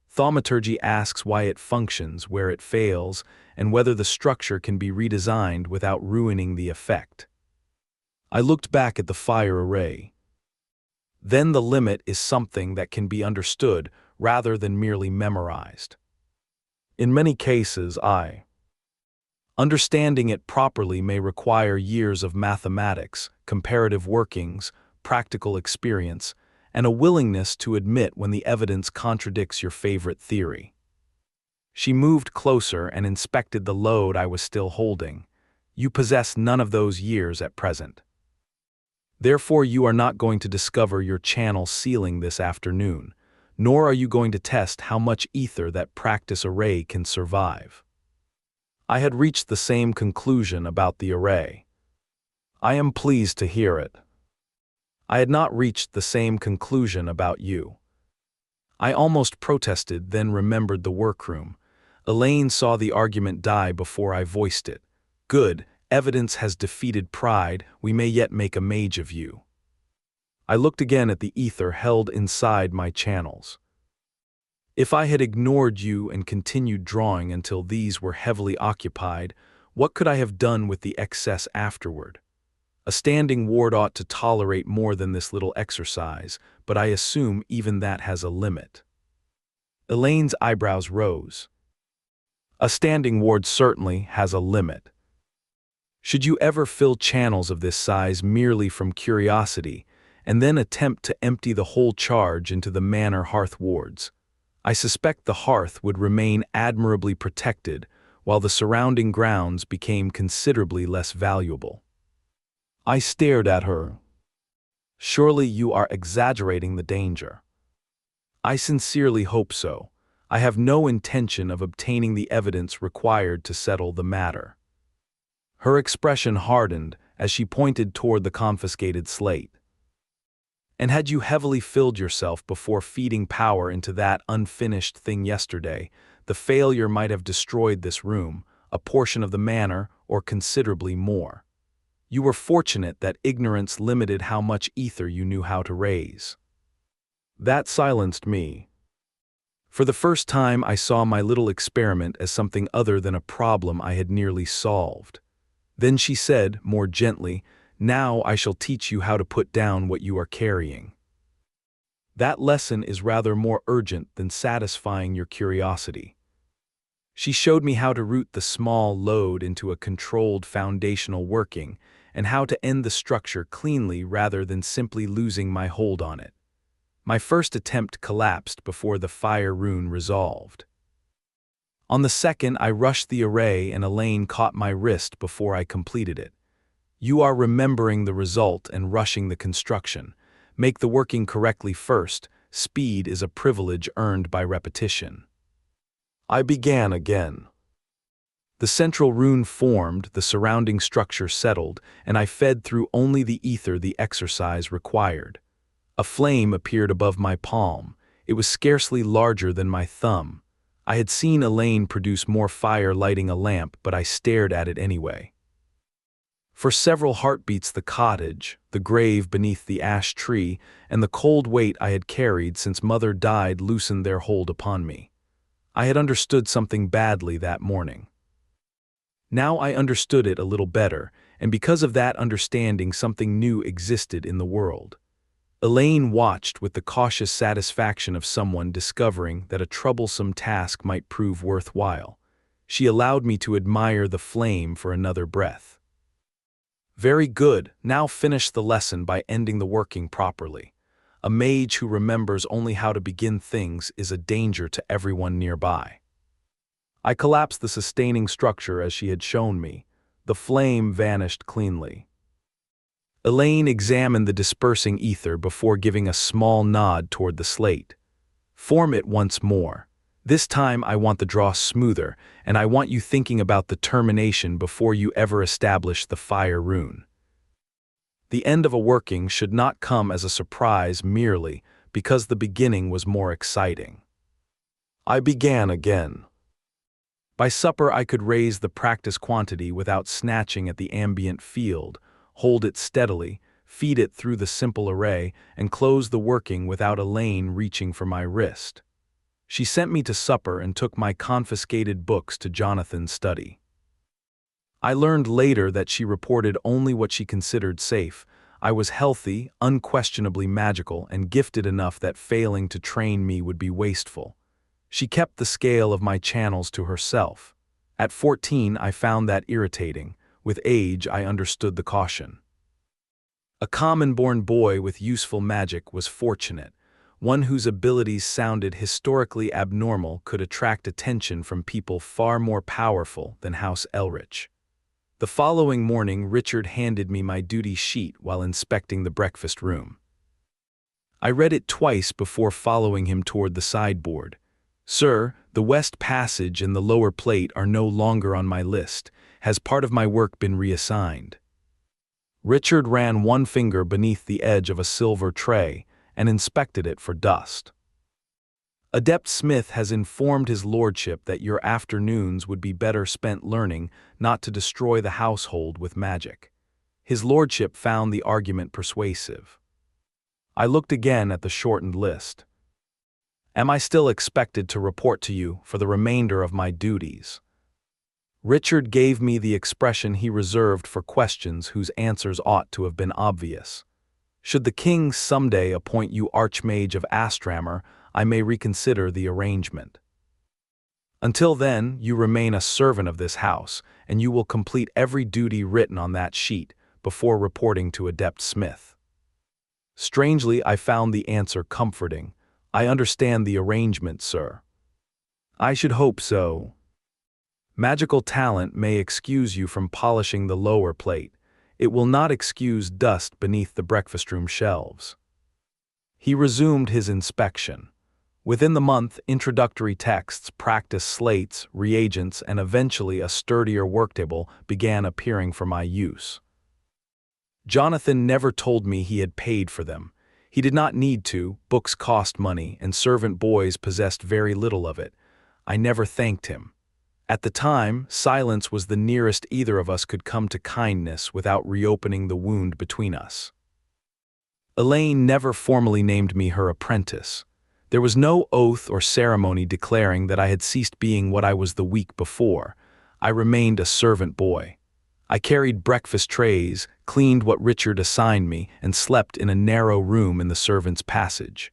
Thaumaturgy asks why it functions, where it fails, and whether the structure can be redesigned without ruining the effect." I looked back at the fire array. Then the limit is something that can be understood rather than merely memorized. In many cases, understanding it properly may require years of mathematics, comparative workings, practical experience, and a willingness to admit when the evidence contradicts your favorite theory. She moved closer and inspected the load I was still holding. "You possess none of those years at present. Therefore you are not going to discover your channel sealing this afternoon, nor are you going to test how much ether that practice array can survive." I had reached the same conclusion about the array. "I am pleased to hear it. I had not reached the same conclusion about you." I almost protested, then remembered the workroom. Illane saw the argument die before I voiced it. "Good, evidence has defeated pride, we may yet make a mage of you." I looked again at the ether held inside my channels. If I had ignored you and continued drawing until these were heavily occupied, what could I have done with the excess afterward? A standing ward ought to tolerate more than this little exercise, but I assume even that has a limit. Illane's eyebrows rose. "A standing ward certainly has a limit. Should you ever fill channels of this size merely from curiosity, and then attempt to empty the whole charge into the manor hearth wards. I suspect the hearth would remain admirably protected, while the surrounding grounds became considerably less valuable. I stared at her. Surely you are exaggerating the danger. I sincerely hope so. I have no intention of obtaining the evidence required to settle the matter. Her expression hardened as she pointed toward the confiscated slate. And had you heavily filled yourself before feeding power into that unfinished thing yesterday, the failure might have destroyed this room, a portion of the manor, or considerably more. You were fortunate that ignorance limited how much ether you knew how to raise. That silenced me. For the first time, I saw my little experiment as something other than a problem I had nearly solved. Then she said, more gently, "Now I shall teach you how to put down what you are carrying." That lesson is rather more urgent than satisfying your curiosity. She showed me how to root the small load into a controlled foundational working, and how to end the structure cleanly rather than simply losing my hold on it. My first attempt collapsed before the fire rune resolved. On the second, I rushed the array and Illane caught my wrist before I completed it. "You are remembering the result and rushing the construction. Make the working correctly first. Speed is a privilege earned by repetition." I began again. The central rune formed, the surrounding structure settled, and I fed through only the ether the exercise required. A flame appeared above my palm. It was scarcely larger than my thumb. I had seen Illane produce more fire lighting a lamp, but I stared at it anyway. For several heartbeats the cottage, the grave beneath the ash tree, and the cold weight I had carried since Mother died loosened their hold upon me. I had understood something badly that morning. Now I understood it a little better, and because of that understanding something new existed in the world. Illane watched with the cautious satisfaction of someone discovering that a troublesome task might prove worthwhile. She allowed me to admire the flame for another breath. "Very good, now finish the lesson by ending the working properly. A mage who remembers only how to begin things is a danger to everyone nearby." I collapsed the sustaining structure as she had shown me. The flame vanished cleanly. Illane examined the dispersing ether before giving a small nod toward the slate. "Form it once more. This time I want the draw smoother, and I want you thinking about the termination before you ever establish the fire rune. The end of a working should not come as a surprise merely because the beginning was more exciting." I began again. By supper I could raise the practice quantity without snatching at the ambient field, hold it steadily, feed it through the simple array, and close the working without Illane reaching for my wrist. She sent me to supper and took my confiscated books to Jonathan's study. I learned later that she reported only what she considered safe. I was healthy, unquestionably magical, and gifted enough that failing to train me would be wasteful. She kept the scale of my channels to herself. At 14 I found that irritating. With age I understood the caution. A common-born boy with useful magic was fortunate. One whose abilities sounded historically abnormal could attract attention from people far more powerful than House Elrich. The following morning Richard handed me my duty sheet while inspecting the breakfast room. I read it twice before following him toward the sideboard. "Sir, the West Passage and the lower plate are no longer on my list. Has part of my work been reassigned?" Richard ran one finger beneath the edge of a silver tray and inspected it for dust. "Adept Smith has informed his lordship that your afternoons would be better spent learning not to destroy the household with magic." His lordship found the argument persuasive. I looked again at the shortened list. "Am I still expected to report to you for the remainder of my duties?" Richard gave me the expression he reserved for questions whose answers ought to have been obvious. "Should the king someday appoint you Archmage of Astramor, I may reconsider the arrangement. Until then, you remain a servant of this house, and you will complete every duty written on that sheet before reporting to Adept Smith." Strangely, I found the answer comforting. "I understand the arrangement, sir." "I should hope so. Magical talent may excuse you from polishing the lower plate. It will not excuse dust beneath the breakfast room shelves." He resumed his inspection. Within the month, introductory texts, practice slates, reagents, and eventually a sturdier worktable began appearing for my use. Jonathan never told me he had paid for them. He did not need to. Books cost money, and servant boys possessed very little of it. I never thanked him. At the time, silence was the nearest either of us could come to kindness without reopening the wound between us. Elaine never formally named me her apprentice. There was no oath or ceremony declaring that I had ceased being what I was the week before. I remained a servant boy. I carried breakfast trays, cleaned what Richard assigned me, and slept in a narrow room in the servants' passage.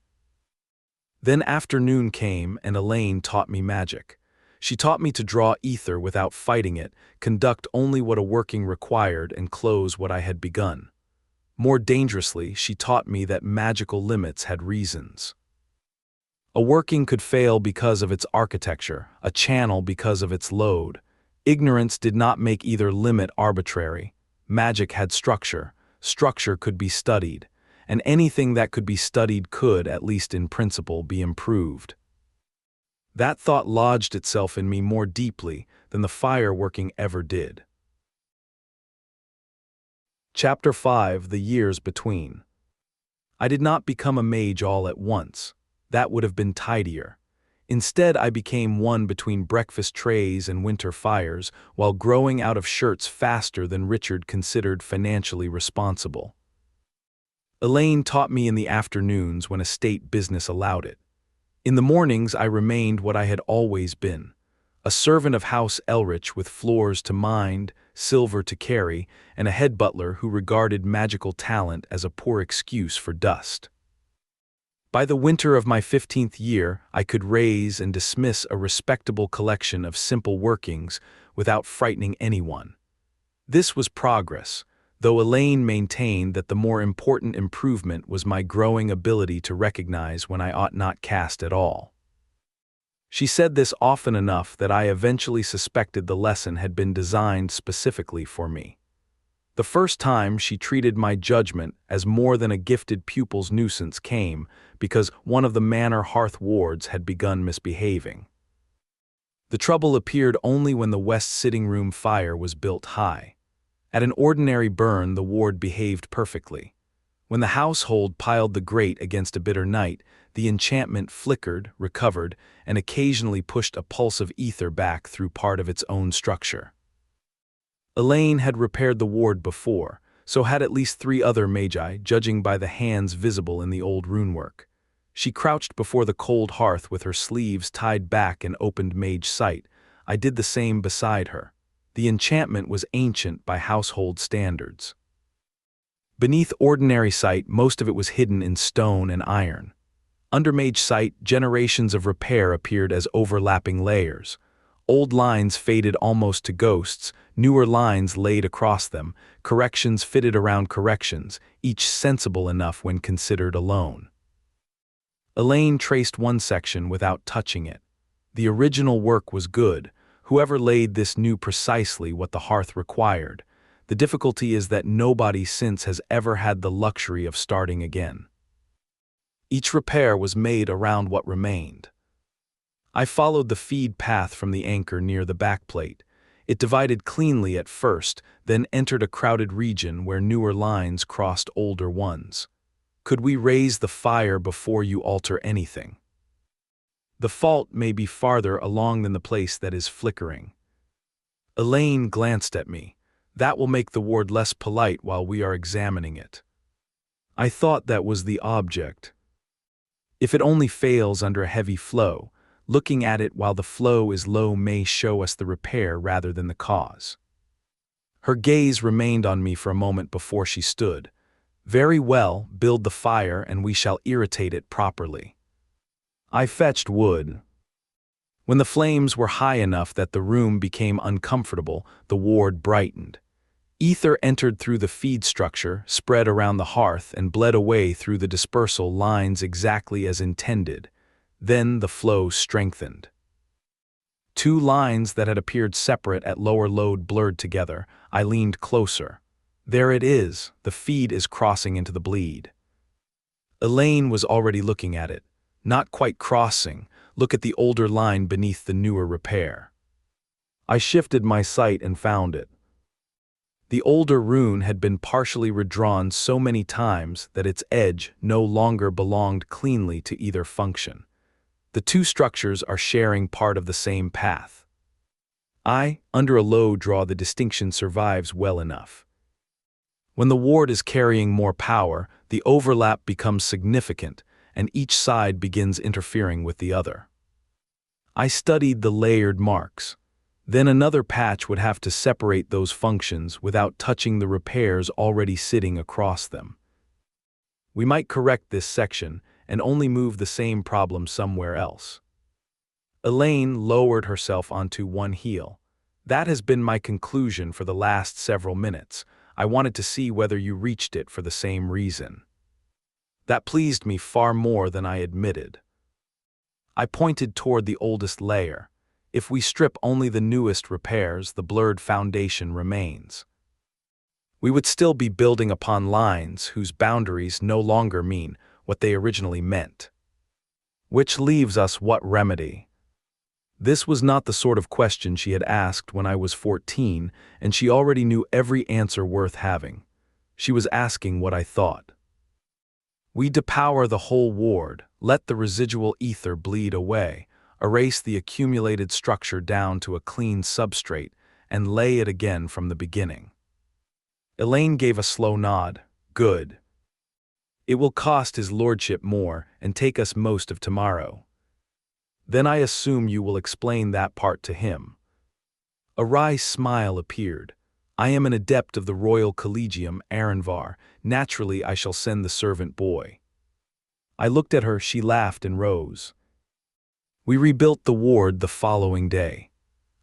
Then afternoon came, and Elaine taught me magic. She taught me to draw ether without fighting it, conduct only what a working required, and close what I had begun. More dangerously, she taught me that magical limits had reasons. A working could fail because of its architecture, a channel because of its load. Ignorance did not make either limit arbitrary. Magic had structure. Structure could be studied, and anything that could be studied could, at least in principle, be improved. That thought lodged itself in me more deeply than the fire working ever did. Chapter 5: The Years Between. I did not become a mage all at once. That would have been tidier. Instead, I became one between breakfast trays and winter fires, while growing out of shirts faster than Richard considered financially responsible. Elaine taught me in the afternoons when estate business allowed it. In the mornings, I remained what I had always been, a servant of House Elrich with floors to mind, silver to carry, and a head butler who regarded magical talent as a poor excuse for dust. By the winter of my 15th year, I could raise and dismiss a respectable collection of simple workings without frightening anyone. This was progress, though Elaine maintained that the more important improvement was my growing ability to recognize when I ought not cast at all. She said this often enough that I eventually suspected the lesson had been designed specifically for me. The first time she treated my judgment as more than a gifted pupil's nuisance came because one of the manor hearth wards had begun misbehaving. The trouble appeared only when the west sitting room fire was built high. At an ordinary burn, the ward behaved perfectly. When the household piled the grate against a bitter night, the enchantment flickered, recovered, and occasionally pushed a pulse of ether back through part of its own structure. Elaine had repaired the ward before, so had at least 3 other magi, judging by the hands visible in the old runework. She crouched before the cold hearth with her sleeves tied back and opened mage sight. I did the same beside her. The enchantment was ancient by household standards. Beneath ordinary sight, most of it was hidden in stone and iron. Under mage sight, generations of repair appeared as overlapping layers. Old lines faded almost to ghosts, newer lines laid across them, corrections fitted around corrections, each sensible enough when considered alone. Elaine traced one section without touching it. The original work was good. Whoever laid this knew precisely what the hearth required. The difficulty is that nobody since has ever had the luxury of starting again. Each repair was made around what remained. I followed the feed path from the anchor near the backplate. It divided cleanly at first, then entered a crowded region where newer lines crossed older ones. Could we raise the fire before you alter anything? The fault may be farther along than the place that is flickering. Elaine glanced at me. That will make the ward less polite while we are examining it. I thought that was the object. If it only fails under a heavy flow, looking at it while the flow is low may show us the repair rather than the cause. Her gaze remained on me for a moment before she stood. Very well, build the fire and we shall irritate it properly. I fetched wood. When the flames were high enough that the room became uncomfortable, the ward brightened. Ether entered through the feed structure, spread around the hearth, and bled away through the dispersal lines exactly as intended. Then the flow strengthened. Two lines that had appeared separate at lower load blurred together. I leaned closer. There it is, the feed is crossing into the bleed. Elaine was already looking at it. Not quite crossing. Look at the older line beneath the newer repair. I shifted my sight and found it. The older rune had been partially redrawn so many times that its edge no longer belonged cleanly to either function. The two structures are sharing part of the same path. Under a low draw, the distinction survives well enough. When the ward is carrying more power, the overlap becomes significant, and each side begins interfering with the other. I studied the layered marks. Then another patch would have to separate those functions without touching the repairs already sitting across them. We might correct this section and only move the same problem somewhere else. Elaine lowered herself onto one heel. That has been my conclusion for the last several minutes. I wanted to see whether you reached it for the same reason. That pleased me far more than I admitted. I pointed toward the oldest layer. If we strip only the newest repairs, the blurred foundation remains. We would still be building upon lines whose boundaries no longer mean what they originally meant. Which leaves us what remedy? This was not the sort of question she had asked when I was 14, and she already knew every answer worth having. She was asking what I thought. We depower the whole ward, let the residual ether bleed away, erase the accumulated structure down to a clean substrate, and lay it again from the beginning. Elaine gave a slow nod. Good. It will cost his lordship more and take us most of tomorrow. Then I assume you will explain that part to him. A wry smile appeared. I am an adept of the Royal Collegium, Aranvar. Naturally, I shall send the servant boy. I looked at her, she laughed and rose. We rebuilt the ward the following day.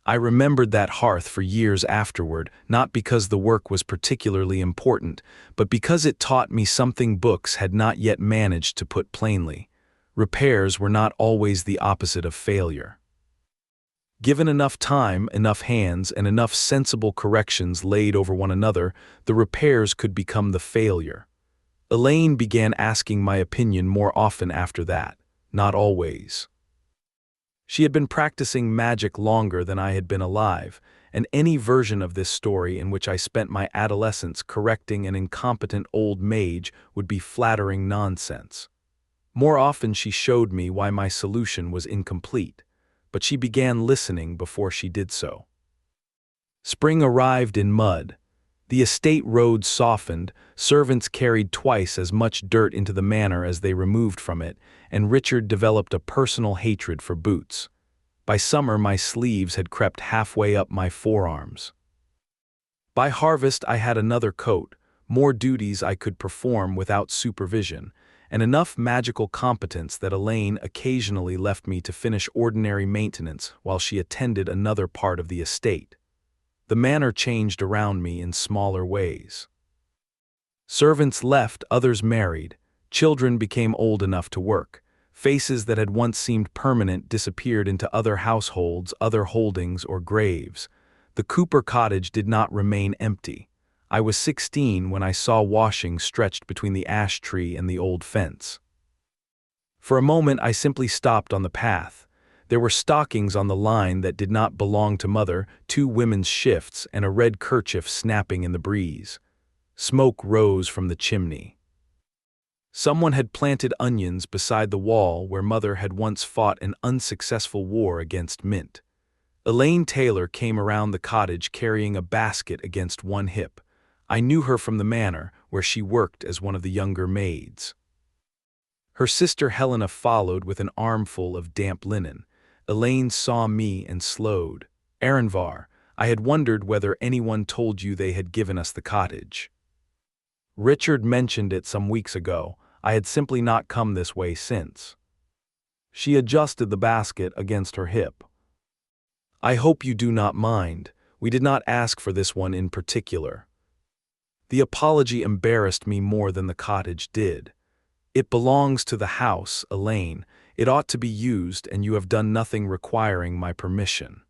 I remembered that hearth for years afterward, not because the work was particularly important, but because it taught me something books had not yet managed to put plainly. Repairs were not always the opposite of failure. Given enough time, enough hands, and enough sensible corrections laid over one another, the repairs could become the failure. Elaine began asking my opinion more often after that, not always. She had been practicing magic longer than I had been alive, and any version of this story in which I spent my adolescence correcting an incompetent old mage would be flattering nonsense. More often she showed me why my solution was incomplete, but she began listening before she did so. Spring arrived in mud. The estate roads softened, servants carried twice as much dirt into the manor as they removed from it, and Richard developed a personal hatred for boots. By summer, my sleeves had crept halfway up my forearms. By harvest, I had another coat, more duties I could perform without supervision, and enough magical competence that Elaine occasionally left me to finish ordinary maintenance while she attended another part of the estate. The manor changed around me in smaller ways. Servants left, others married. Children became old enough to work. Faces that had once seemed permanent disappeared into other households, other holdings, or graves. The Cooper cottage did not remain empty. I was 16 when I saw washing stretched between the ash tree and the old fence. For a moment I simply stopped on the path. There were stockings on the line that did not belong to Mother, 2 women's shifts, and a red kerchief snapping in the breeze. Smoke rose from the chimney. Someone had planted onions beside the wall where Mother had once fought an unsuccessful war against mint. Elaine Taylor came around the cottage carrying a basket against one hip. I knew her from the manor, where she worked as one of the younger maids. Her sister Helena followed with an armful of damp linen. Elaine saw me and slowed. Aranvar, I had wondered whether anyone told you they had given us the cottage. Richard mentioned it some weeks ago. I had simply not come this way since. She adjusted the basket against her hip. I hope you do not mind. We did not ask for this one in particular. The apology embarrassed me more than the cottage did. It belongs to the house, Elaine. It ought to be used, and you have done nothing requiring my permission.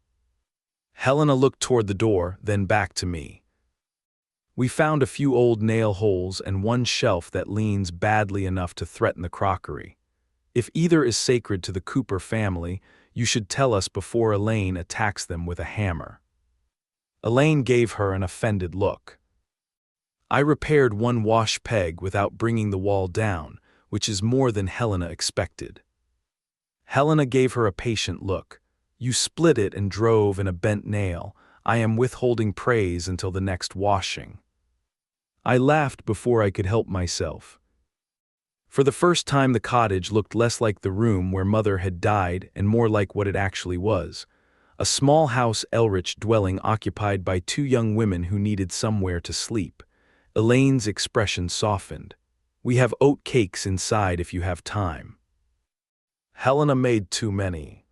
Helena looked toward the door, then back to me. We found a few old nail holes and one shelf that leans badly enough to threaten the crockery. If either is sacred to the Cooper family, you should tell us before Elaine attacks them with a hammer. Elaine gave her an offended look. I repaired one wash peg without bringing the wall down, which is more than Helena expected. Helena gave her a patient look. You split it and drove in a bent nail. I am withholding praise until the next washing. I laughed before I could help myself. For the first time, the cottage looked less like the room where Mother had died and more like what it actually was. A small House Elrich dwelling occupied by two young women who needed somewhere to sleep. Elaine's expression softened. We have oat cakes inside if you have time. Helena made too many.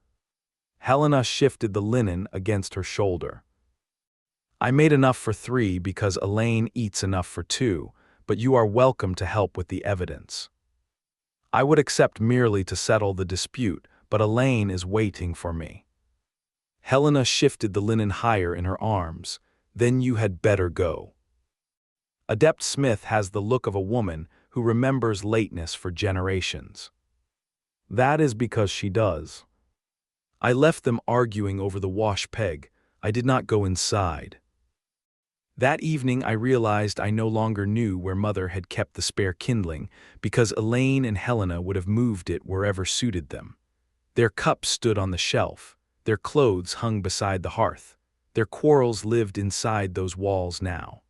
Helena shifted the linen against her shoulder. I made enough for 3 because Elaine eats enough for 2, but you are welcome to help with the evidence. I would accept merely to settle the dispute, but Elaine is waiting for me. Helena shifted the linen higher in her arms. Then you had better go. Adept Smith has the look of a woman who remembers lateness for generations. That is because she does. I left them arguing over the wash peg. I did not go inside. That evening I realized I no longer knew where Mother had kept the spare kindling, because Elaine and Helena would have moved it wherever suited them. Their cups stood on the shelf. Their clothes hung beside the hearth. Their quarrels lived inside those walls now.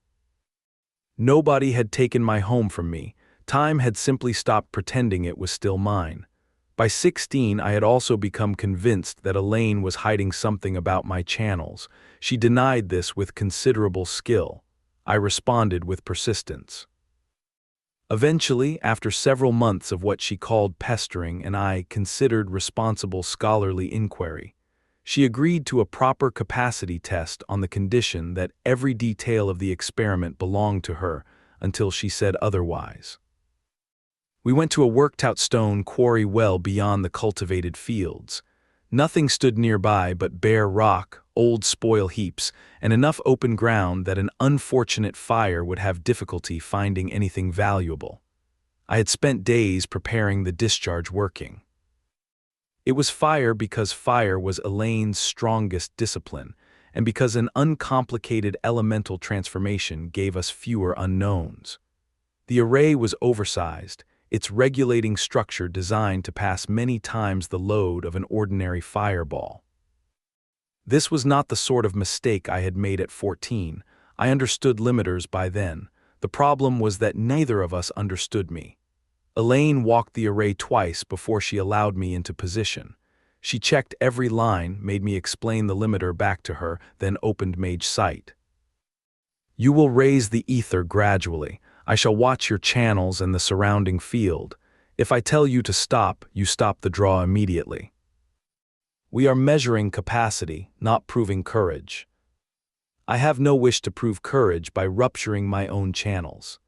Nobody had taken my home from me. Time had simply stopped pretending it was still mine. By 16, I had also become convinced that Elaine was hiding something about my channels. She denied this with considerable skill. I responded with persistence. Eventually, after several months of what she called pestering and I considered responsible scholarly inquiry, she agreed to a proper capacity test on the condition that every detail of the experiment belonged to her until she said otherwise. We went to a worked-out stone quarry well beyond the cultivated fields. Nothing stood nearby but bare rock, old spoil heaps, and enough open ground that an unfortunate fire would have difficulty finding anything valuable. I had spent days preparing the discharge working. It was fire because fire was Elaine's strongest discipline, and because an uncomplicated elemental transformation gave us fewer unknowns. The array was oversized, its regulating structure designed to pass many times the load of an ordinary fireball. This was not the sort of mistake I had made at 14. I understood limiters by then. The problem was that neither of us understood me. Elaine walked the array twice before she allowed me into position. She checked every line, made me explain the limiter back to her, then opened Mage sight. You will raise the ether gradually. I shall watch your channels and the surrounding field. If I tell you to stop, you stop the draw immediately. We are measuring capacity, not proving courage. I have no wish to prove courage by rupturing my own channels.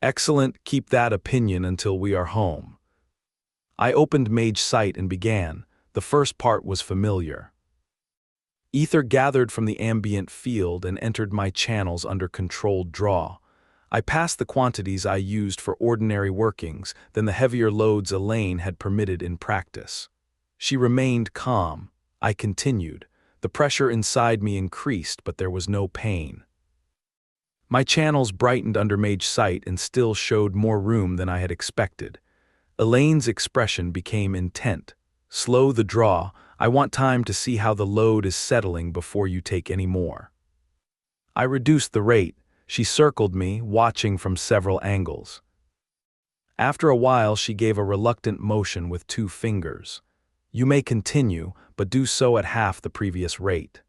Excellent, keep that opinion until we are home. I opened Mage sight and began. The first part was familiar. Ether gathered from the ambient field and entered my channels under controlled draw. I passed the quantities I used for ordinary workings than the heavier loads Elaine had permitted in practice. She remained calm. I continued. The pressure inside me increased, but there was no pain. My channels brightened under Mage sight and still showed more room than I had expected. Elaine's expression became intent. Slow the draw. I want time to see how the load is settling before you take any more. I reduced the rate. She circled me, watching from several angles. After a while, she gave a reluctant motion with 2 fingers. You may continue, but do so at half the previous rate.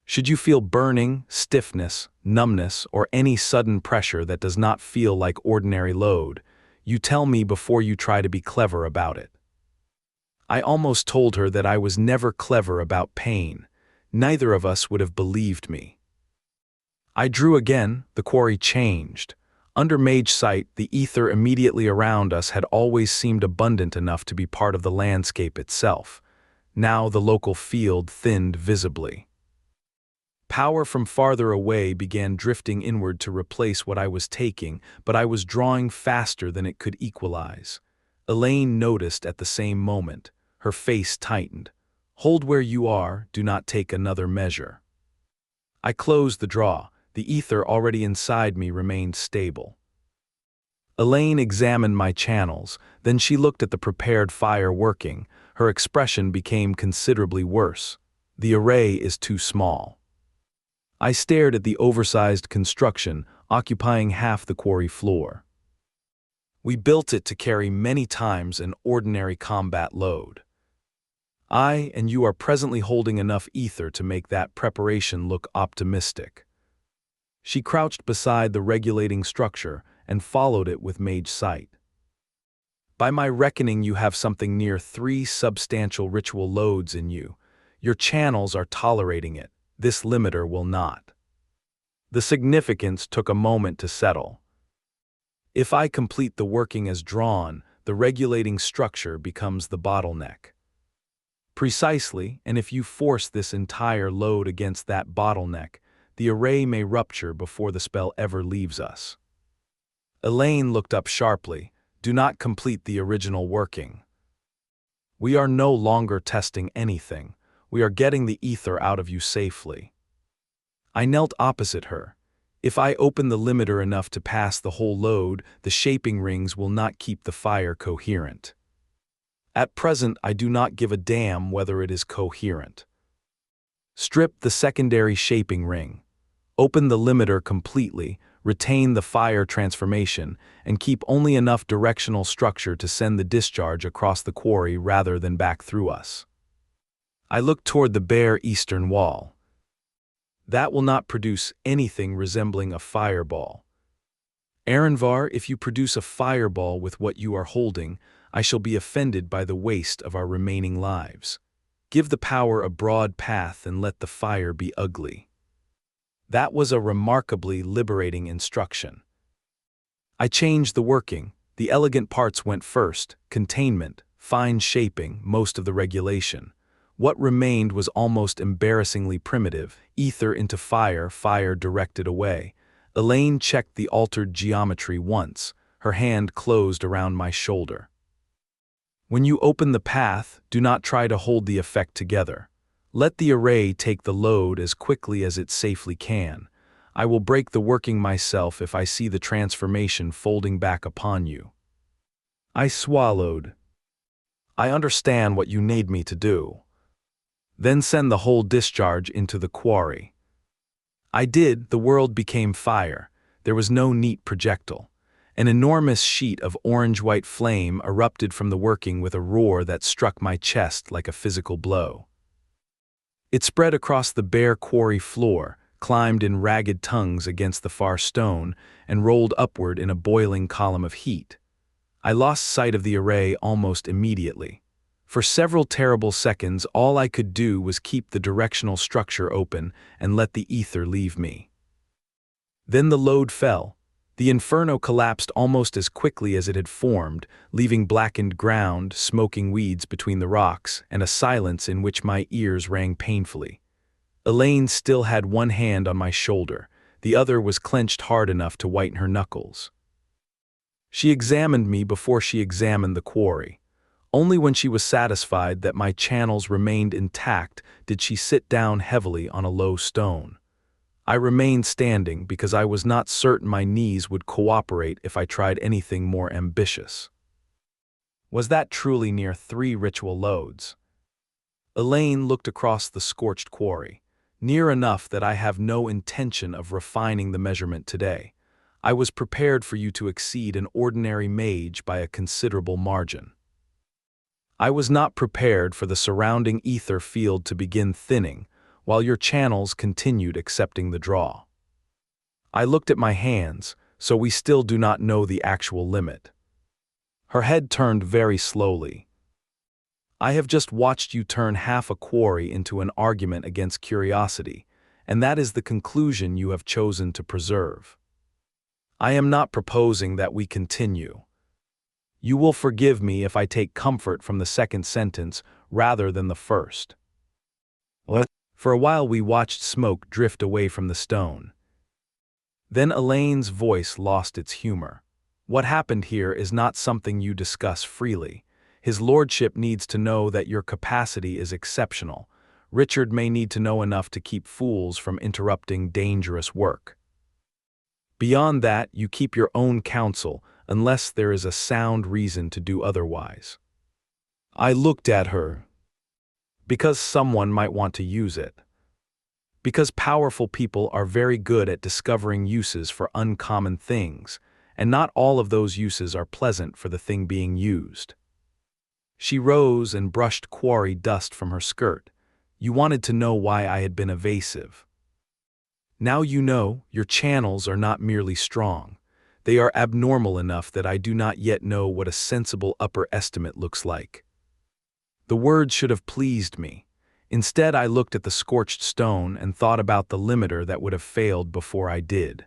Should you feel burning, stiffness, numbness, or any sudden pressure that does not feel like ordinary load, you tell me before you try to be clever about it. I almost told her that I was never clever about pain. Neither of us would have believed me. I drew again, the quarry changed. Under Mage sight, the ether immediately around us had always seemed abundant enough to be part of the landscape itself. Now the local field thinned visibly. Power from farther away began drifting inward to replace what I was taking, but I was drawing faster than it could equalize. Elaine noticed at the same moment. Her face tightened. "Hold where you are, do not take another measure." I closed the draw. The ether already inside me remained stable. Elaine examined my channels, then she looked at the prepared fire working. Her expression became considerably worse. "The array is too small." I stared at the oversized construction, occupying half the quarry floor. "We built it to carry many times an ordinary combat load. I and you are presently holding enough ether to make that preparation look optimistic." She crouched beside the regulating structure and followed it with Mage sight. "By my reckoning, you have something near 3 substantial ritual loads in you. Your channels are tolerating it. This limiter will not." The significance took a moment to settle. If I complete the working as drawn, the regulating structure becomes the bottleneck. Precisely, and if you force this entire load against that bottleneck, the array may rupture before the spell ever leaves us. Elaine looked up sharply. "Do not complete the original working." "We are no longer testing anything. We are getting the ether out of you safely." I knelt opposite her. "If I open the limiter enough to pass the whole load, the shaping rings will not keep the fire coherent. At present, I do not give a damn whether it is coherent. Strip the secondary shaping ring. Open the limiter completely, retain the fire transformation, and keep only enough directional structure to send the discharge across the quarry rather than back through us." I looked toward the bare eastern wall. "That will not produce anything resembling a fireball. Aranvar, if you produce a fireball with what you are holding, I shall be offended by the waste of our remaining lives. Give the power a broad path and let the fire be ugly." That was a remarkably liberating instruction. I changed the working. The elegant parts went first: containment, fine shaping, most of the regulation. What remained was almost embarrassingly primitive: ether into fire, fire directed away. Elaine checked the altered geometry once. Her hand closed around my shoulder. "When you open the path, do not try to hold the effect together. Let the array take the load as quickly as it safely can. I will break the working myself if I see the transformation folding back upon you." I swallowed. "I understand what you need me to do." "Then send the whole discharge into the quarry." I did. The world became fire. There was no neat projectile. An enormous sheet of orange-white flame erupted from the working with a roar that struck my chest like a physical blow. It spread across the bare quarry floor, climbed in ragged tongues against the far stone, and rolled upward in a boiling column of heat. I lost sight of the array almost immediately. For several terrible seconds, all I could do was keep the directional structure open and let the ether leave me. Then the load fell. The inferno collapsed almost as quickly as it had formed, leaving blackened ground, smoking weeds between the rocks, and a silence in which my ears rang painfully. Elaine still had one hand on my shoulder. The other was clenched hard enough to whiten her knuckles. She examined me before she examined the quarry. Only when she was satisfied that my channels remained intact did she sit down heavily on a low stone. I remained standing because I was not certain my knees would cooperate if I tried anything more ambitious. Was that truly near 3 ritual loads? Elaine looked across the scorched quarry. "Near enough that I have no intention of refining the measurement today. I was prepared for you to exceed an ordinary mage by a considerable margin. I was not prepared for the surrounding ether field to begin thinning, while your channels continued accepting the draw. I looked at my hands, so we still do not know the actual limit." Her head turned very slowly. "I have just watched you turn half a quarry into an argument against curiosity, and that is the conclusion you have chosen to preserve. I am not proposing that we continue. You will forgive me if I take comfort from the second sentence rather than the first. For a while we watched smoke drift away from the stone. Then Elaine's voice lost its humor. What happened here is not something you discuss freely. His lordship needs to know that your capacity is exceptional. Richard may need to know enough to keep fools from interrupting dangerous work. Beyond that, you keep your own counsel, unless there is a sound reason to do otherwise. I looked at her. Because someone might want to use it. Because powerful people are very good at discovering uses for uncommon things, and not all of those uses are pleasant for the thing being used. She rose and brushed quarry dust from her skirt. You wanted to know why I had been evasive. Now you know, your channels are not merely strong. They are abnormal enough that I do not yet know what a sensible upper estimate looks like. The words should have pleased me. Instead, I looked at the scorched stone and thought about the limiter that would have failed before I did.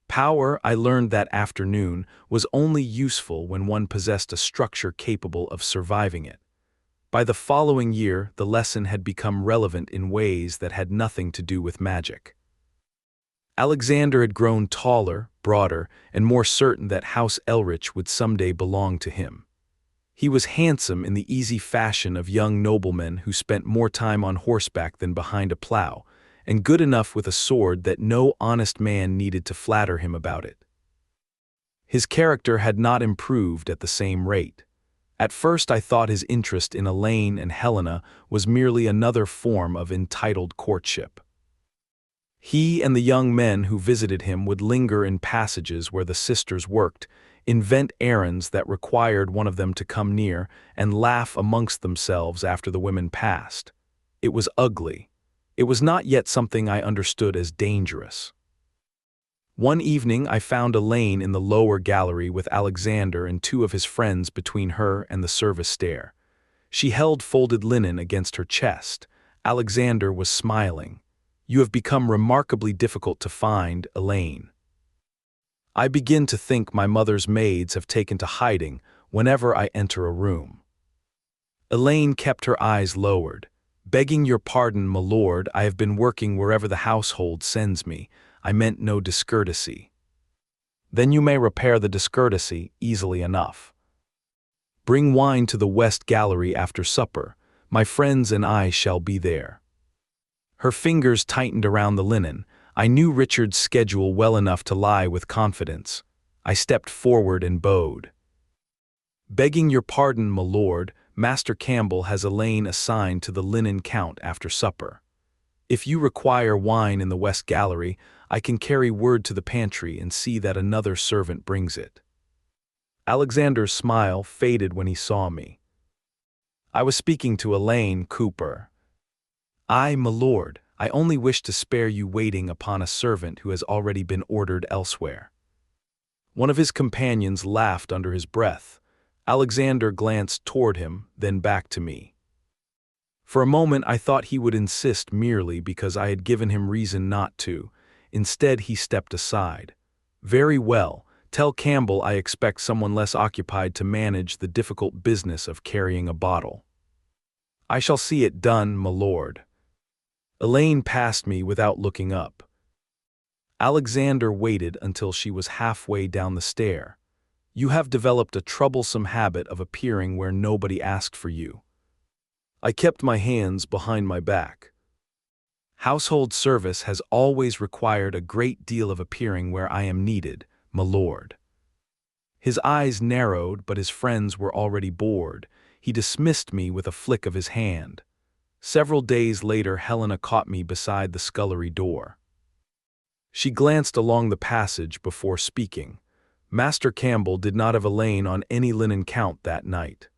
Power, I learned that afternoon, was only useful when one possessed a structure capable of surviving it. By the following year, the lesson had become relevant in ways that had nothing to do with magic. Alexander had grown taller, broader, and more certain that House Elrich would someday belong to him. He was handsome in the easy fashion of young noblemen who spent more time on horseback than behind a plow, and good enough with a sword that no honest man needed to flatter him about it. His character had not improved at the same rate. At first I thought his interest in Elaine and Helena was merely another form of entitled courtship. He and the young men who visited him would linger in passages where the sisters worked, invent errands that required one of them to come near, and laugh amongst themselves after the women passed. It was ugly. It was not yet something I understood as dangerous. One evening I found Elaine in the lower gallery with Alexander and two of his friends between her and the service stair. She held folded linen against her chest. Alexander was smiling. "You have become remarkably difficult to find, Elaine. I begin to think my mother's maids have taken to hiding whenever I enter a room." Elaine kept her eyes lowered. "Begging your pardon, my lord, I have been working wherever the household sends me. I meant no discourtesy." "Then you may repair the discourtesy easily enough. Bring wine to the west gallery after supper. My friends and I shall be there." Her fingers tightened around the linen. I knew Richard's schedule well enough to lie with confidence. I stepped forward and bowed. "Begging your pardon, my lord, Master Campbell has Elaine assigned to the linen count after supper. If you require wine in the west gallery, I can carry word to the pantry and see that another servant brings it." Alexander's smile faded when he saw me. "I was speaking to Elaine Cooper." "Aye, my lord, I only wish to spare you waiting upon a servant who has already been ordered elsewhere." One of his companions laughed under his breath. Alexander glanced toward him, then back to me. For a moment I thought he would insist merely because I had given him reason not to. Instead he stepped aside. "Very well, tell Campbell I expect someone less occupied to manage the difficult business of carrying a bottle." "I shall see it done, my lord." Elaine passed me without looking up. Alexander waited until she was halfway down the stair. "You have developed a troublesome habit of appearing where nobody asked for you." I kept my hands behind my back. "Household service has always required a great deal of appearing where I am needed, my lord." His eyes narrowed, but his friends were already bored. He dismissed me with a flick of his hand. Several days later, Helena caught me beside the scullery door. She glanced along the passage before speaking. Master Campbell did not have Elaine on any linen count that night.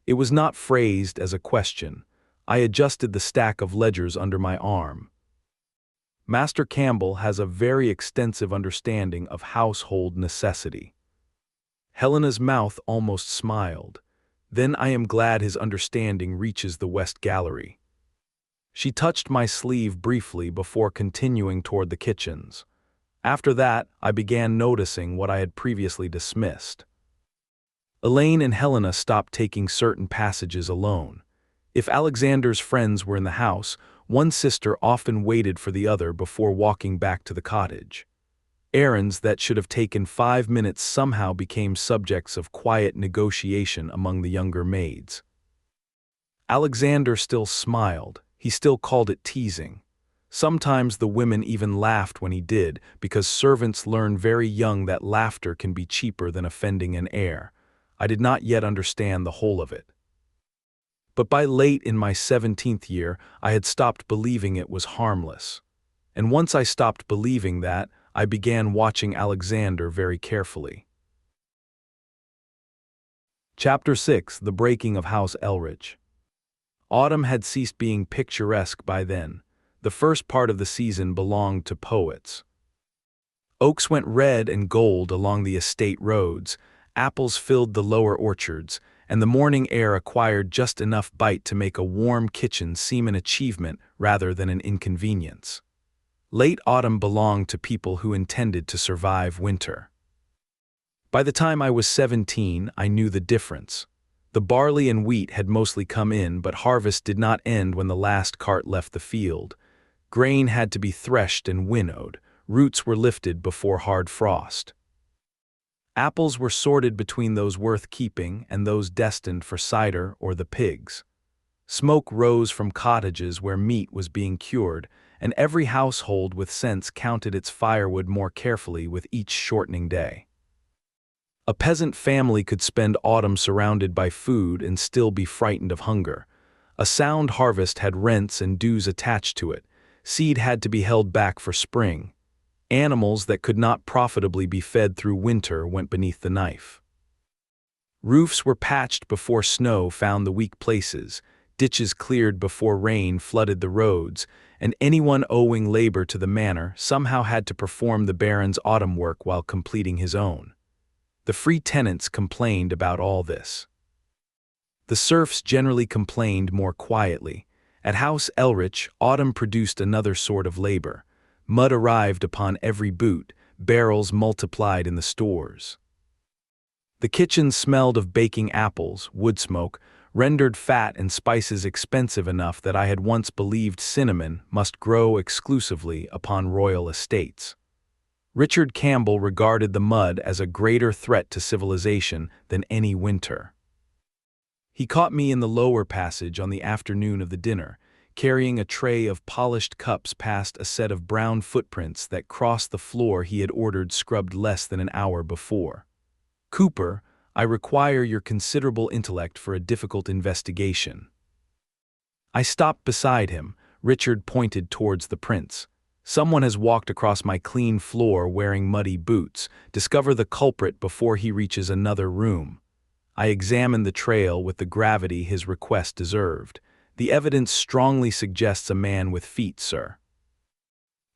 It was not phrased as a question. I adjusted the stack of ledgers under my arm. Master Campbell has a very extensive understanding of household necessity. Helena's mouth almost smiled. Then I am glad his understanding reaches the west gallery. She touched my sleeve briefly before continuing toward the kitchens. After that, I began noticing what I had previously dismissed. Elaine and Helena stopped taking certain passages alone. If Alexander's friends were in the house, one sister often waited for the other before walking back to the cottage. Errands that should have taken 5 minutes somehow became subjects of quiet negotiation among the younger maids. Alexander still smiled. He still called it teasing. Sometimes the women even laughed when he did, because servants learn very young that laughter can be cheaper than offending an heir. I did not yet understand the whole of it. But by late in my 17th year, I had stopped believing it was harmless. And once I stopped believing that, I began watching Alexander very carefully. Chapter 6: The Breaking of House Elrich. Autumn had ceased being picturesque by then. The first part of the season belonged to poets. Oaks went red and gold along the estate roads, apples filled the lower orchards, and the morning air acquired just enough bite to make a warm kitchen seem an achievement rather than an inconvenience. Late autumn belonged to people who intended to survive winter. By the time I was 17, I knew the difference. The barley and wheat had mostly come in, but harvest did not end when the last cart left the field. Grain had to be threshed and winnowed. Roots were lifted before hard frost. Apples were sorted between those worth keeping and those destined for cider or the pigs. Smoke rose from cottages where meat was being cured, and every household with sense counted its firewood more carefully with each shortening day. A peasant family could spend autumn surrounded by food and still be frightened of hunger. A sound harvest had rents and dues attached to it. Seed had to be held back for spring. Animals that could not profitably be fed through winter went beneath the knife. Roofs were patched before snow found the weak places, ditches cleared before rain flooded the roads, and anyone owing labor to the manor somehow had to perform the baron's autumn work while completing his own. The free tenants complained about all this. The serfs generally complained more quietly. At House Elrich, autumn produced another sort of labor. Mud arrived upon every boot, barrels multiplied in the stores. The kitchen smelled of baking apples, wood smoke, rendered fat and spices expensive enough that I had once believed cinnamon must grow exclusively upon royal estates. Richard Campbell regarded the mud as a greater threat to civilization than any winter. He caught me in the lower passage on the afternoon of the dinner, carrying a tray of polished cups past a set of brown footprints that crossed the floor he had ordered scrubbed less than an hour before. "Cooper, I require your considerable intellect for a difficult investigation." I stopped beside him. Richard pointed towards the prints. "Someone has walked across my clean floor wearing muddy boots. Discover the culprit before he reaches another room." I examined the trail with the gravity his request deserved. "The evidence strongly suggests a man with feet, sir."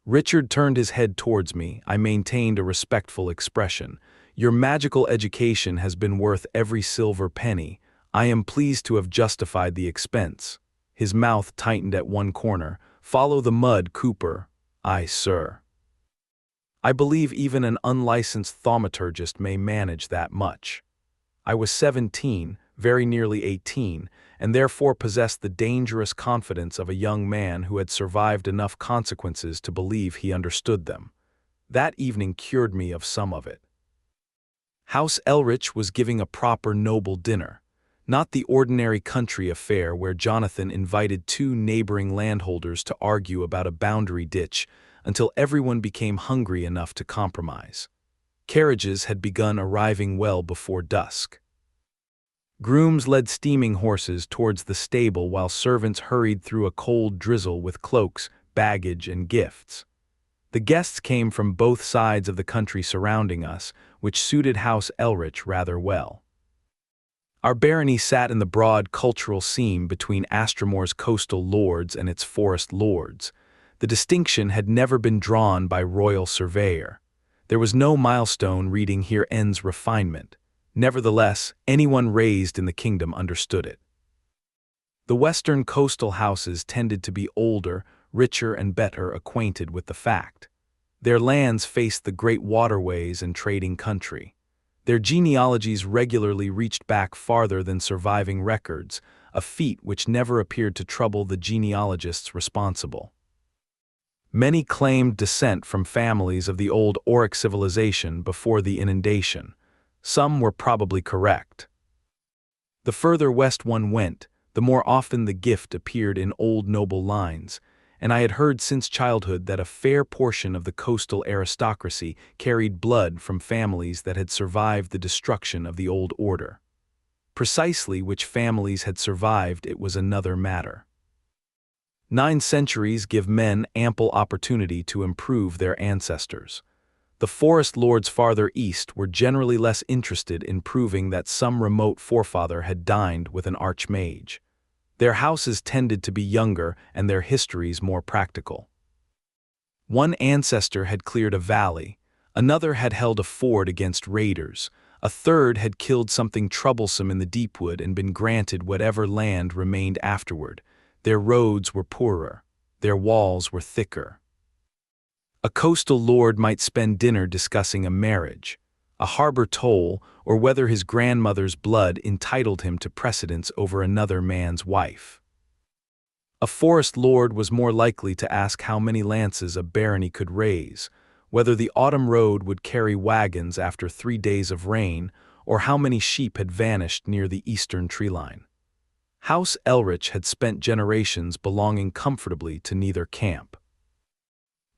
Richard turned his head towards me. I maintained a respectful expression. "Your magical education has been worth every silver penny. I am pleased to have justified the expense." His mouth tightened at one corner. "Follow the mud, Cooper." "Aye, sir." I believe even an unlicensed thaumaturgist may manage that much. I was 17, very nearly 18, and therefore possessed the dangerous confidence of a young man who had survived enough consequences to believe he understood them. That evening cured me of some of it. House Elrich was giving a proper noble dinner, not the ordinary country affair where Jonathan invited 2 neighboring landholders to argue about a boundary ditch until everyone became hungry enough to compromise. Carriages had begun arriving well before dusk. Grooms led steaming horses towards the stable while servants hurried through a cold drizzle with cloaks, baggage, and gifts. The guests came from both sides of the country surrounding us, which suited House Elrich rather well. Our barony sat in the broad cultural seam between Astramor's coastal lords and its forest lords. The distinction had never been drawn by royal surveyor. There was no milestone reading "Here ends refinement." Nevertheless, anyone raised in the kingdom understood it. The western coastal houses tended to be older, richer, and better acquainted with the fact. Their lands faced the great waterways and trading country. Their genealogies regularly reached back farther than surviving records, a feat which never appeared to trouble the genealogists responsible. Many claimed descent from families of the old Auric civilization before the inundation. Some were probably correct. The further west one went, the more often the gift appeared in old noble lines, and I had heard since childhood that a fair portion of the coastal aristocracy carried blood from families that had survived the destruction of the old order. Precisely which families had survived it was another matter. 9 centuries give men ample opportunity to improve their ancestors. The forest lords farther east were generally less interested in proving that some remote forefather had dined with an archmage. Their houses tended to be younger and their histories more practical. One ancestor had cleared a valley, another had held a ford against raiders, a third had killed something troublesome in the deepwood and been granted whatever land remained afterward. Their roads were poorer, their walls were thicker. A coastal lord might spend dinner discussing a marriage, a harbor toll, or whether his grandmother's blood entitled him to precedence over another man's wife. A forest lord was more likely to ask how many lances a barony could raise, whether the autumn road would carry wagons after 3 days of rain, or how many sheep had vanished near the eastern treeline. House Elrich had spent generations belonging comfortably to neither camp.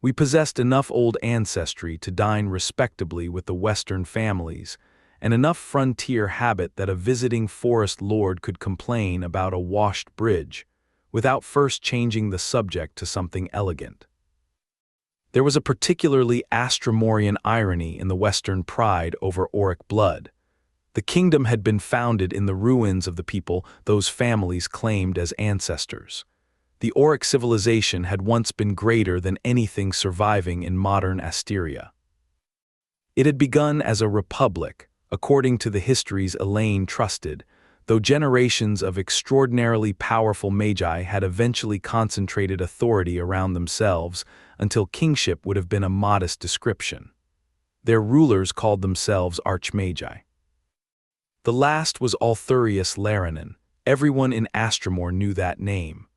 We possessed enough old ancestry to dine respectably with the western families, and enough frontier habit that a visiting forest lord could complain about a washed bridge, without first changing the subject to something elegant. There was a particularly Astramorian irony in the western pride over Auric blood. The kingdom had been founded in the ruins of the people those families claimed as ancestors. The Auric civilization had once been greater than anything surviving in modern Asteria. It had begun as a republic, according to the histories Illane trusted, though generations of extraordinarily powerful magi had eventually concentrated authority around themselves until kingship would have been a modest description. Their rulers called themselves archmagi. The last was Althurius Laranen. Everyone in Astramor knew that name.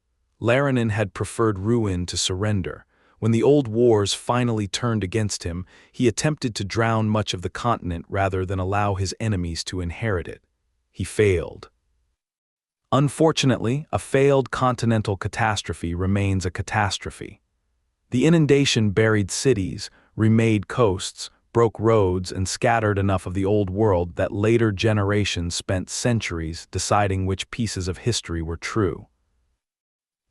Laranen had preferred ruin to surrender. When the old wars finally turned against him, he attempted to drown much of the continent rather than allow his enemies to inherit it. He failed. Unfortunately, a failed continental catastrophe remains a catastrophe. The inundation buried cities, remade coasts, broke roads, and scattered enough of the old world that later generations spent centuries deciding which pieces of history were true.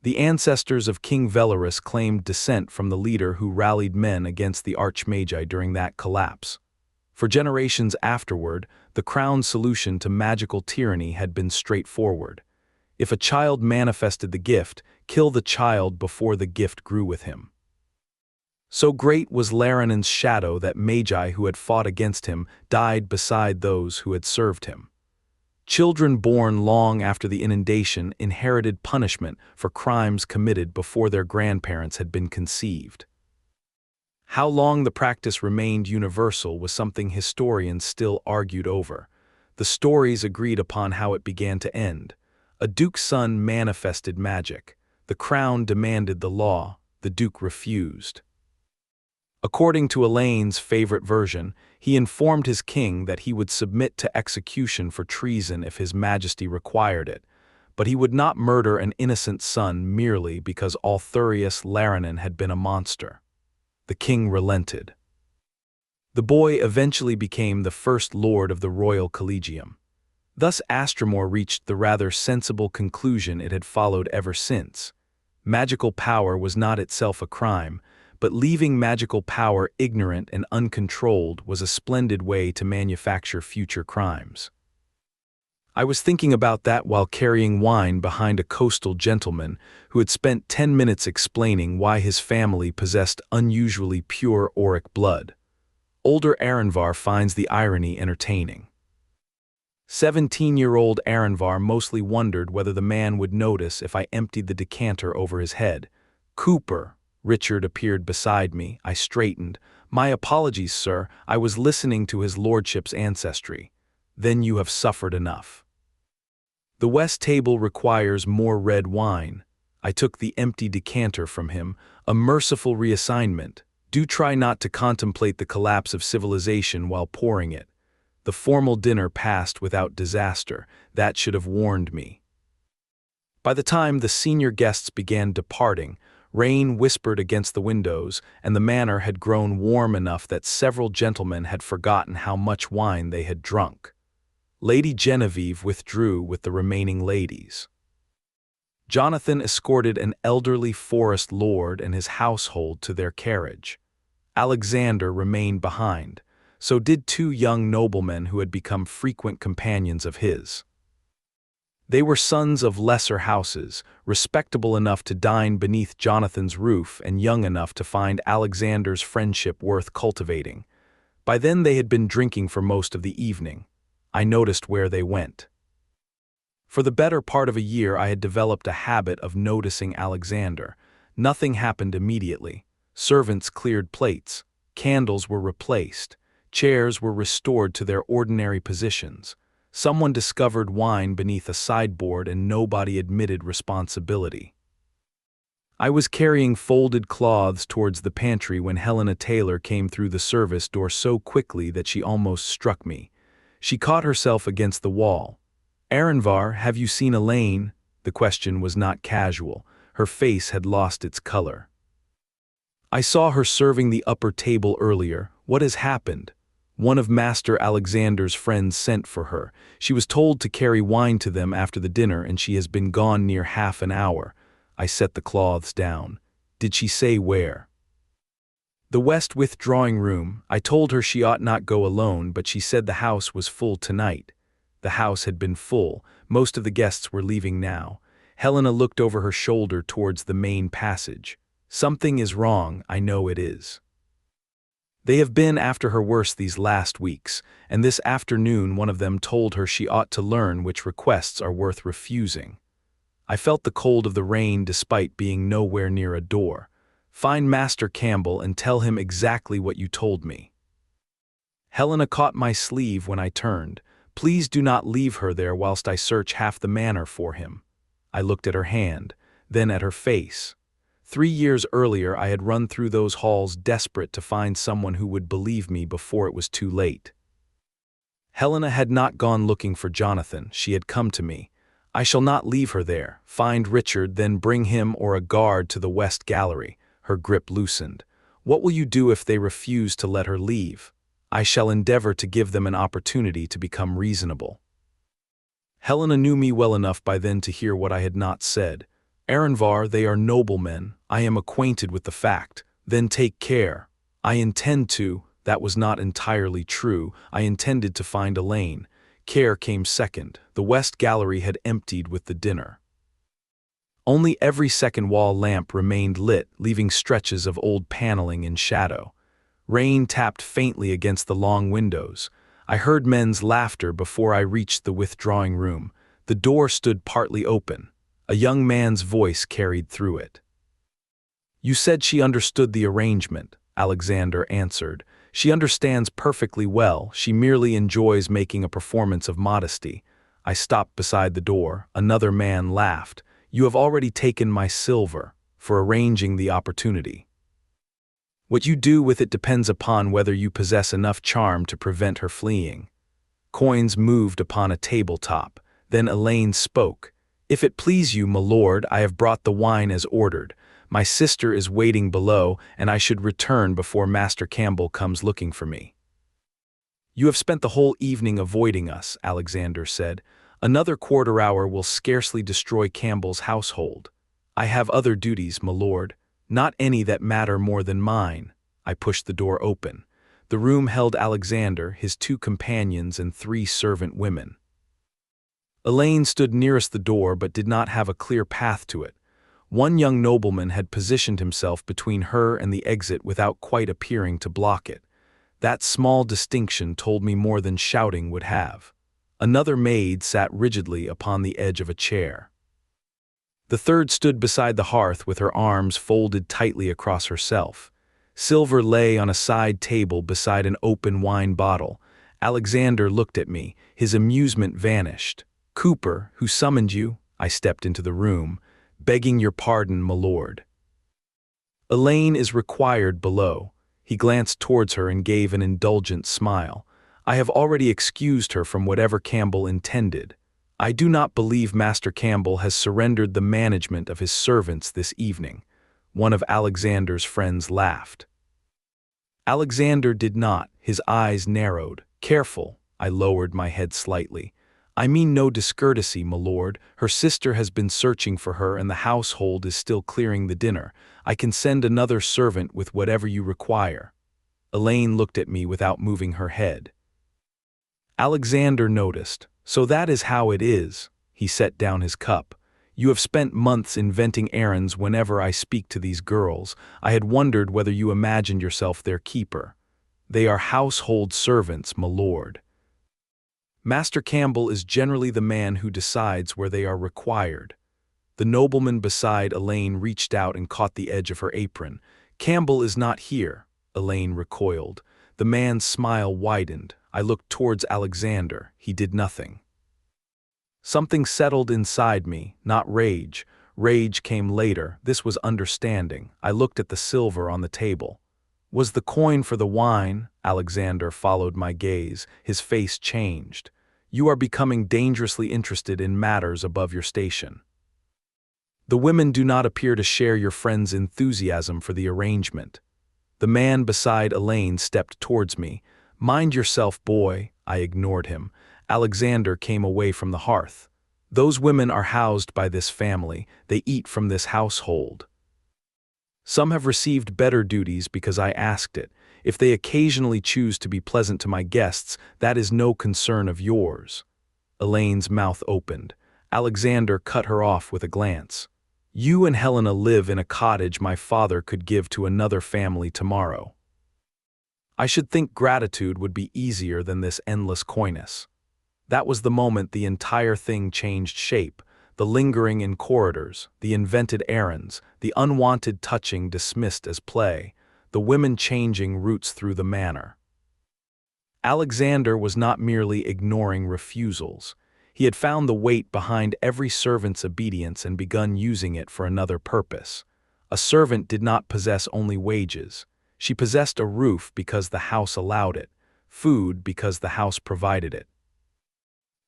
The ancestors of King Velarus claimed descent from the leader who rallied men against the Archmagi during that collapse. For generations afterward, the crown's solution to magical tyranny had been straightforward. If a child manifested the gift, kill the child before the gift grew with him. So great was Laranen's shadow that magi who had fought against him died beside those who had served him. Children born long after the inundation inherited punishment for crimes committed before their grandparents had been conceived. How long the practice remained universal was something historians still argued over. The stories agreed upon how it began to end. A duke's son manifested magic. The crown demanded the law. The duke refused. According to Illane's favorite version, he informed his king that he would submit to execution for treason if his majesty required it, but he would not murder an innocent son merely because Althurius Laranen had been a monster. The king relented. The boy eventually became the first lord of the royal collegium. Thus Astramor reached the rather sensible conclusion it had followed ever since. Magical power was not itself a crime, but leaving magical power ignorant and uncontrolled was a splendid way to manufacture future crimes. I was thinking about that while carrying wine behind a coastal gentleman who had spent 10 minutes explaining why his family possessed unusually pure auric blood. Older Aranvar finds the irony entertaining. 17-year-old Aranvar mostly wondered whether the man would notice if I emptied the decanter over his head. Cooper. Richard appeared beside me. I straightened. My apologies, sir. I was listening to his lordship's ancestry. Then you have suffered enough. The west table requires more red wine. I took the empty decanter from him, a merciful reassignment. Do try not to contemplate the collapse of civilization while pouring it. The formal dinner passed without disaster. That should have warned me. By the time the senior guests began departing, rain whispered against the windows, and the manor had grown warm enough that several gentlemen had forgotten how much wine they had drunk. Lady Genevieve withdrew with the remaining ladies. Jonathan escorted an elderly forest lord and his household to their carriage. Alexander remained behind. So did two young noblemen who had become frequent companions of his. They were sons of lesser houses, respectable enough to dine beneath Jonathan's roof and young enough to find Alexander's friendship worth cultivating. By then they had been drinking for most of the evening. I noticed where they went. For the better part of a year I had developed a habit of noticing Alexander. Nothing happened immediately. Servants cleared plates. Candles were replaced. Chairs were restored to their ordinary positions. Someone discovered wine beneath a sideboard and nobody admitted responsibility. I was carrying folded cloths towards the pantry when Helena Taylor came through the service door so quickly that she almost struck me. She caught herself against the wall. "Aranvar, have you seen Elaine?" The question was not casual. Her face had lost its color. "I saw her serving the upper table earlier. What has happened?" "One of Master Alexander's friends sent for her. She was told to carry wine to them after the dinner and she has been gone near half an hour." I set the cloths down. "Did she say where?" "The west withdrawing room. I told her she ought not go alone, but she said the house was full tonight." The house had been full. Most of the guests were leaving now. Helena looked over her shoulder towards the main passage. "Something is wrong, I know it is. They have been after her worse these last weeks, and this afternoon one of them told her she ought to learn which requests are worth refusing." I felt the cold of the rain despite being nowhere near a door. "Find Master Campbell and tell him exactly what you told me." Helena caught my sleeve when I turned. "Please do not leave her there whilst I search half the manor for him." I looked at her hand, then at her face. 3 years earlier I had run through those halls desperate to find someone who would believe me before it was too late. Helena had not gone looking for Jonathan, she had come to me. "I shall not leave her there. Find Richard, then bring him or a guard to the West Gallery." Her grip loosened. "What will you do if they refuse to let her leave?" "I shall endeavor to give them an opportunity to become reasonable." Helena knew me well enough by then to hear what I had not said. "Aranvar, they are noblemen. I am acquainted with the fact. Then take care." "I intend to." That was not entirely true. I intended to find Elaine. Care came second. The West Gallery had emptied with the dinner. Only every second wall lamp remained lit, leaving stretches of old paneling in shadow. Rain tapped faintly against the long windows. I heard men's laughter before I reached the withdrawing room. The door stood partly open. A young man's voice carried through it. "You said she understood the arrangement," Alexander answered. "She understands perfectly well. She merely enjoys making a performance of modesty." I stopped beside the door. Another man laughed. "You have already taken my silver for arranging the opportunity. What you do with it depends upon whether you possess enough charm to prevent her fleeing." Coins moved upon a tabletop. Then Elaine spoke. "If it please you, my lord, I have brought the wine as ordered. My sister is waiting below, and I should return before Master Campbell comes looking for me." "You have spent the whole evening avoiding us," Alexander said. "Another quarter hour will scarcely destroy Campbell's household." "I have other duties, my lord. Not any that matter more than mine." I pushed the door open. The room held Alexander, his 2 companions, and 3 servant women. Elaine stood nearest the door but did not have a clear path to it. One young nobleman had positioned himself between her and the exit without quite appearing to block it. That small distinction told me more than shouting would have. Another maid sat rigidly upon the edge of a chair. The third stood beside the hearth with her arms folded tightly across herself. Silver lay on a side table beside an open wine bottle. Alexander looked at me, his amusement vanished. "Cooper, who summoned you?" I stepped into the room. "Begging your pardon, my lord." "Elaine is required below." He glanced towards her and gave an indulgent smile. "I have already excused her from whatever Campbell intended. I do not believe Master Campbell has surrendered the management of his servants this evening." One of Alexander's friends laughed. Alexander did not, his eyes narrowed. "Careful," I lowered my head slightly. "I mean no discourtesy, my lord. Her sister has been searching for her and the household is still clearing the dinner. I can send another servant with whatever you require." Elaine looked at me without moving her head. Alexander noticed. "So that is how it is." He set down his cup. "You have spent months inventing errands whenever I speak to these girls. I had wondered whether you imagined yourself their keeper. They are household servants, my lord. Master Campbell is generally the man who decides where they are required." The nobleman beside Elaine reached out and caught the edge of her apron. "Campbell is not here." Elaine recoiled. The man's smile widened. I looked towards Alexander. He did nothing. Something settled inside me, not rage. Rage came later. This was understanding. I looked at the silver on the table. "Was the coin for the wine?" Alexander followed my gaze. His face changed. "You are becoming dangerously interested in matters above your station. The women do not appear to share your friend's enthusiasm for the arrangement." The man beside Elaine stepped towards me. "Mind yourself, boy." I ignored him. Alexander came away from the hearth. "Those women are housed by this family. They eat from this household. Some have received better duties because I asked it. If they occasionally choose to be pleasant to my guests, that is no concern of yours." Elaine's mouth opened. Alexander cut her off with a glance. "You and Helena live in a cottage my father could give to another family tomorrow. I should think gratitude would be easier than this endless coyness." That was the moment the entire thing changed shape. The lingering in corridors, the invented errands, the unwanted touching dismissed as play, the women changing routes through the manor. Alexander was not merely ignoring refusals. He had found the weight behind every servant's obedience and begun using it for another purpose. A servant did not possess only wages. She possessed a roof because the house allowed it, food because the house provided it,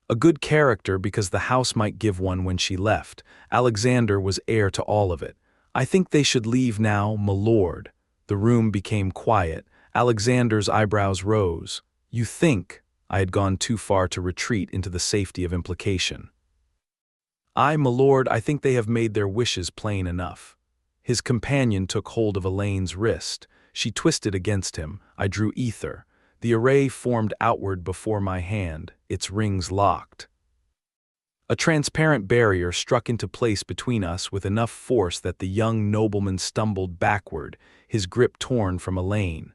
a good character because the house might give one when she left. Alexander was heir to all of it. "I think they should leave now, my lord." The room became quiet. Alexander's eyebrows rose. "You think?" I had gone too far to retreat into the safety of implication. "My lord, I think they have made their wishes plain enough." His companion took hold of Elaine's wrist. She twisted against him. I drew ether. The array formed outward before my hand, its rings locked. A transparent barrier struck into place between us with enough force that the young nobleman stumbled backward, his grip torn from Elaine.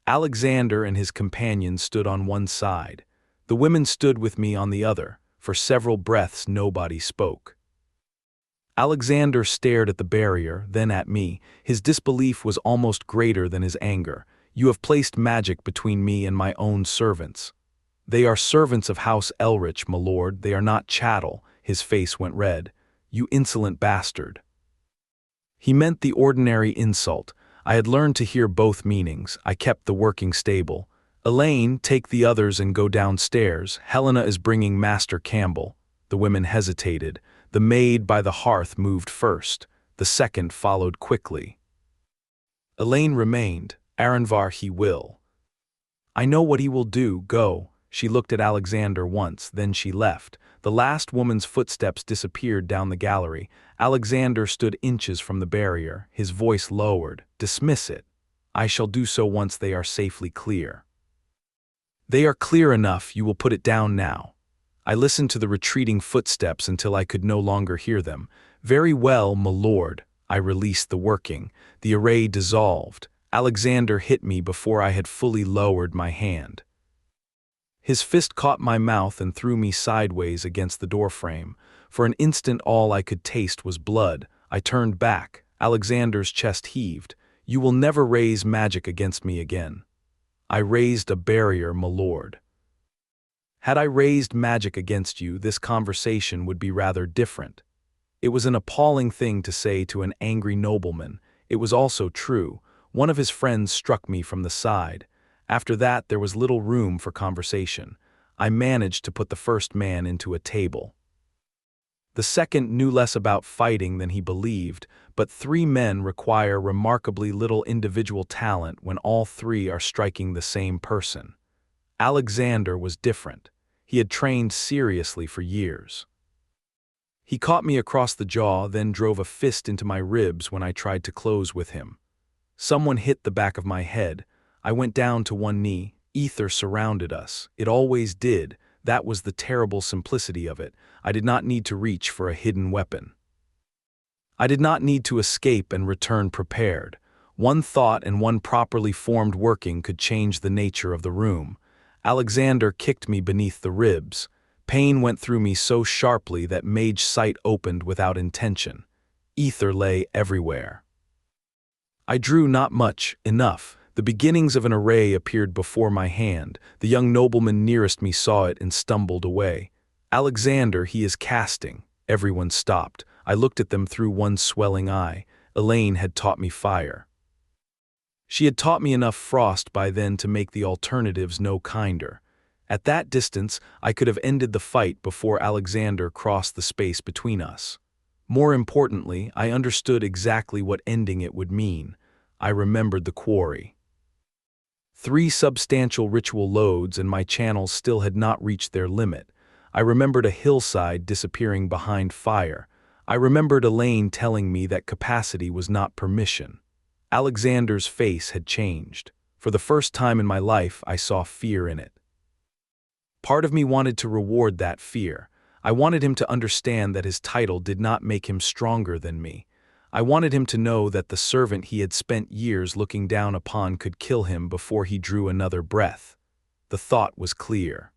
Alexander and his companion stood on one side. The women stood with me on the other. For several breaths nobody spoke. Alexander stared at the barrier, then at me. His disbelief was almost greater than his anger. "You have placed magic between me and my own servants." "They are servants of House Elrich, my lord. They are not chattel." His face went red. "You insolent bastard." He meant the ordinary insult. I had learned to hear both meanings. I kept the working stable. "Elaine, take the others and go downstairs. Helena is bringing Master Campbell." The women hesitated. The maid by the hearth moved first. The second followed quickly. Elaine remained. "Aranvar, he will." "I know what he will do. Go." She looked at Alexander once, then she left. The last woman's footsteps disappeared down the gallery. Alexander stood inches from the barrier, his voice lowered. "Dismiss it. I shall do so once they are safely clear." "They are clear enough. You will put it down now." I listened to the retreating footsteps until I could no longer hear them. "Very well, my lord." I released the working. The array dissolved. Alexander hit me before I had fully lowered my hand. His fist caught my mouth and threw me sideways against the doorframe. For an instant all I could taste was blood. I turned back. Alexander's chest heaved. "You will never raise magic against me again." "I raised a barrier, my lord." "Had I raised magic against you, this conversation would be rather different." It was an appalling thing to say to an angry nobleman. It was also true. One of his friends struck me from the side. After that, there was little room for conversation. I managed to put the first man into a table. The second knew less about fighting than he believed, but 3 men require remarkably little individual talent when all 3 are striking the same person. Alexander was different. He had trained seriously for years. He caught me across the jaw, then drove a fist into my ribs when I tried to close with him. Someone hit the back of my head. I went down to one knee. Ether surrounded us. It always did. That was the terrible simplicity of it. I did not need to reach for a hidden weapon. I did not need to escape and return prepared. One thought and one properly formed working could change the nature of the room. Alexander kicked me beneath the ribs. Pain went through me so sharply that Mage's sight opened without intention. Ether lay everywhere. I drew not much, enough. The beginnings of an array appeared before my hand. The young nobleman nearest me saw it and stumbled away. "Alexander, he is casting." Everyone stopped. I looked at them through one swelling eye. Illane had taught me fire. She had taught me enough frost by then to make the alternatives no kinder. At that distance, I could have ended the fight before Alexander crossed the space between us. More importantly, I understood exactly what ending it would mean. I remembered the quarry. 3 substantial ritual loads and my channels still had not reached their limit. I remembered a hillside disappearing behind fire. I remembered Illane telling me that capacity was not permission. Alexander's face had changed. For the first time in my life, I saw fear in it. Part of me wanted to reward that fear. I wanted him to understand that his title did not make him stronger than me. I wanted him to know that the servant he had spent years looking down upon could kill him before he drew another breath. The thought was clear.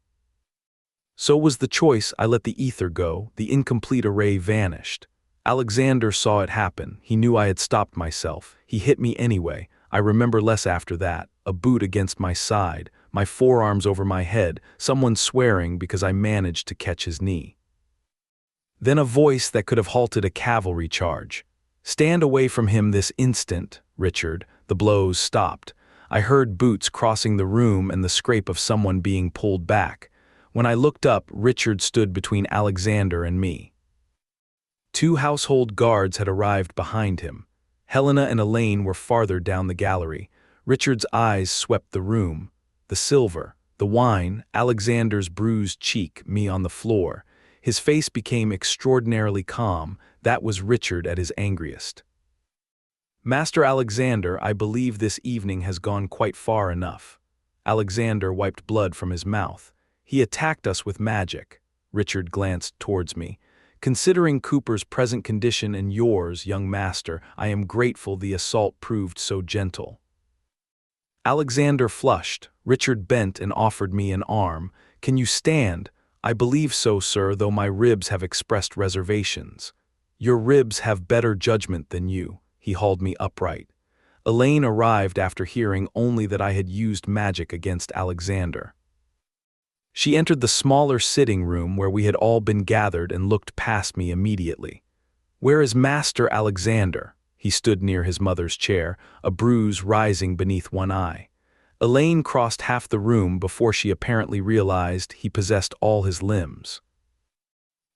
So was the choice. I let the ether go. The incomplete array vanished. Alexander saw it happen. He knew I had stopped myself. He hit me anyway. I remember less after that. A boot against my side, my forearms over my head, someone swearing because I managed to catch his knee. Then a voice that could have halted a cavalry charge. "Stand away from him this instant, Richard." The blows stopped. I heard boots crossing the room and the scrape of someone being pulled back. When I looked up, Richard stood between Alexander and me. 2 household guards had arrived behind him. Helena and Illane were farther down the gallery. Richard's eyes swept the room. The silver, the wine, Alexander's bruised cheek, me on the floor. His face became extraordinarily calm. That was Richard at his angriest. "Master Alexander, I believe this evening has gone quite far enough." Alexander wiped blood from his mouth. "He attacked us with magic." Richard glanced towards me. "Considering Cooper's present condition and yours, young master, I am grateful the assault proved so gentle." Alexander flushed. Richard bent and offered me an arm. "Can you stand?" "I believe so, sir, though my ribs have expressed reservations." "Your ribs have better judgment than you." He hauled me upright. Illane arrived after hearing only that I had used magic against Alexander. She entered the smaller sitting room where we had all been gathered and looked past me immediately. "Where is Master Alexander?" He stood near his mother's chair, a bruise rising beneath one eye. Illane crossed half the room before she apparently realized he possessed all his limbs.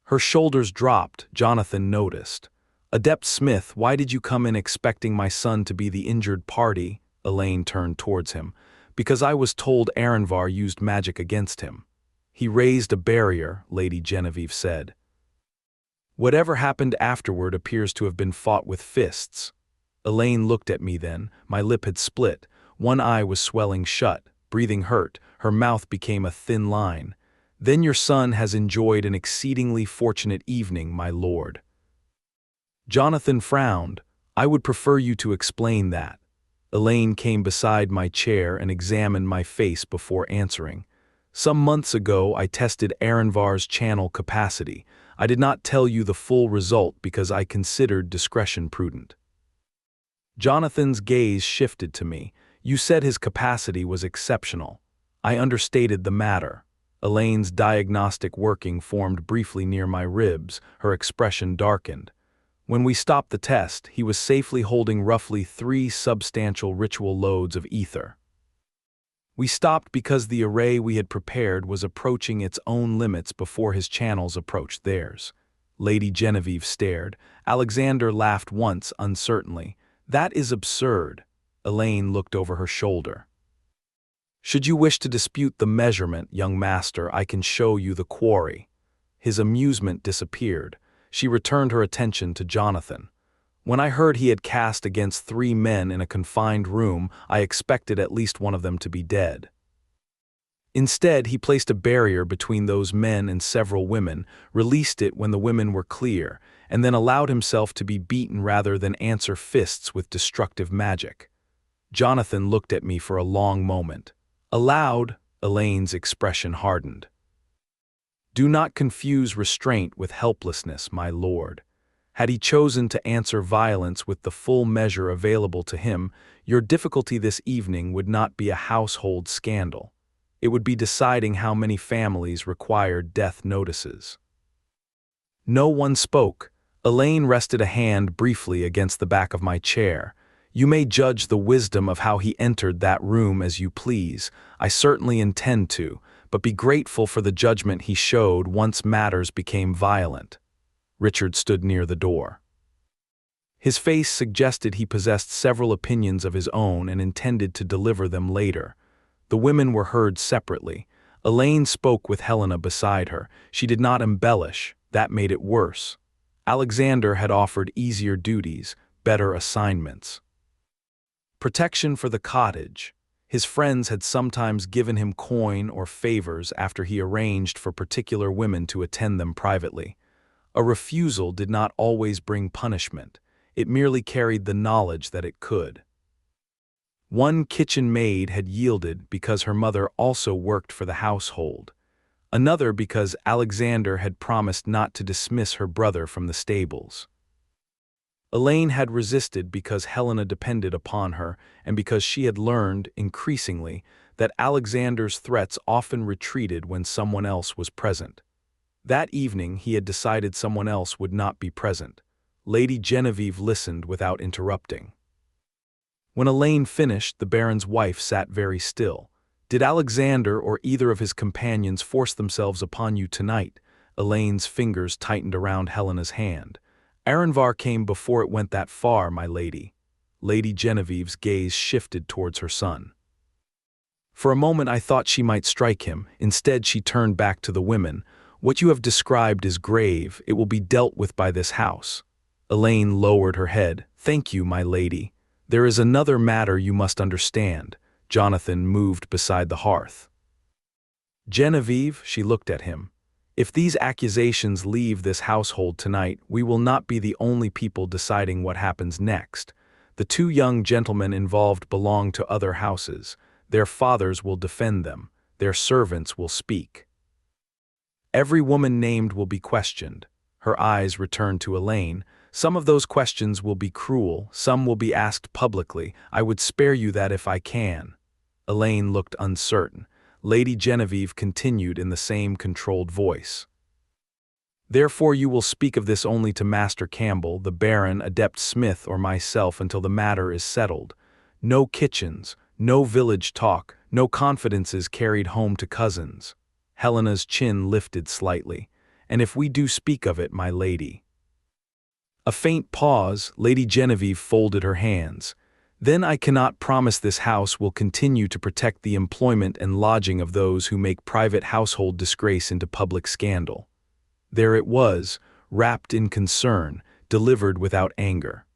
Her shoulders dropped. Jonathan noticed. "Adept Smith, why did you come in expecting my son to be the injured party?" Illane turned towards him. "Because I was told Aranvar used magic against him." "He raised a barrier," Lady Genevieve said. "Whatever happened afterward appears to have been fought with fists." Illane looked at me then. My lip had split. One eye was swelling shut. Breathing hurt. Her mouth became a thin line. "Then your son has enjoyed an exceedingly fortunate evening, my lord." Jonathan frowned. "I would prefer you to explain that." Illane came beside my chair and examined my face before answering. Some months ago, I tested Aranvar's channel capacity. I did not tell you the full result because I considered discretion prudent. Jonathan's gaze shifted to me. You said his capacity was exceptional. I understated the matter. Elaine's diagnostic working formed briefly near my ribs, her expression darkened. When we stopped the test, he was safely holding roughly 3 substantial ritual loads of ether. We stopped because the array we had prepared was approaching its own limits before his channels approached theirs. Lady Genevieve stared. Alexander laughed once, uncertainly. That is absurd. Elaine looked over her shoulder. Should you wish to dispute the measurement, young master, I can show you the quarry. His amusement disappeared. She returned her attention to Jonathan. When I heard he had cast against 3 men in a confined room, I expected at least one of them to be dead. Instead, he placed a barrier between those men and several women, released it when the women were clear, and then allowed himself to be beaten rather than answer fists with destructive magic. Jonathan looked at me for a long moment. Aloud, Elaine's expression hardened. Do not confuse restraint with helplessness, my lord. Had he chosen to answer violence with the full measure available to him, your difficulty this evening would not be a household scandal. It would be deciding how many families required death notices. No one spoke. Elaine rested a hand briefly against the back of my chair. You may judge the wisdom of how he entered that room as you please. I certainly intend to, but be grateful for the judgment he showed once matters became violent. Richard stood near the door. His face suggested he possessed several opinions of his own and intended to deliver them later. The women were heard separately. Elaine spoke with Helena beside her. She did not embellish. That made it worse. Alexander had offered easier duties, better assignments. Protection for the cottage. His friends had sometimes given him coin or favors after he arranged for particular women to attend them privately. A refusal did not always bring punishment. It merely carried the knowledge that it could. One kitchen maid had yielded because her mother also worked for the household. Another because Alexander had promised not to dismiss her brother from the stables. Elaine had resisted because Helena depended upon her and because she had learned, increasingly, that Alexander's threats often retreated when someone else was present. That evening he had decided someone else would not be present. Lady Genevieve listened without interrupting. When Elaine finished, the Baron's wife sat very still. Did Alexander or either of his companions force themselves upon you tonight? Elaine's fingers tightened around Helena's hand. Aranvar came before it went that far, my lady. Lady Genevieve's gaze shifted towards her son. For a moment I thought she might strike him. Instead she turned back to the women. What you have described is grave. It will be dealt with by this house. Elaine lowered her head. Thank you, my lady. There is another matter you must understand. Jonathan moved beside the hearth. Genevieve, she looked at him. If these accusations leave this household tonight, we will not be the only people deciding what happens next. The 2 young gentlemen involved belong to other houses. Their fathers will defend them. Their servants will speak. Every woman named will be questioned. Her eyes returned to Elaine. Some of those questions will be cruel, some will be asked publicly. I would spare you that if I can. Elaine looked uncertain. Lady Genevieve continued in the same controlled voice. Therefore you will speak of this only to Master Campbell, the Baron, Adept Smith, or myself until the matter is settled. No kitchens, no village talk, no confidences carried home to cousins. Helena's chin lifted slightly. And if we do speak of it, my lady. A faint pause, Lady Genevieve folded her hands. Then I cannot promise this house will continue to protect the employment and lodging of those who make private household disgrace into public scandal. There it was, wrapped in concern, delivered without anger.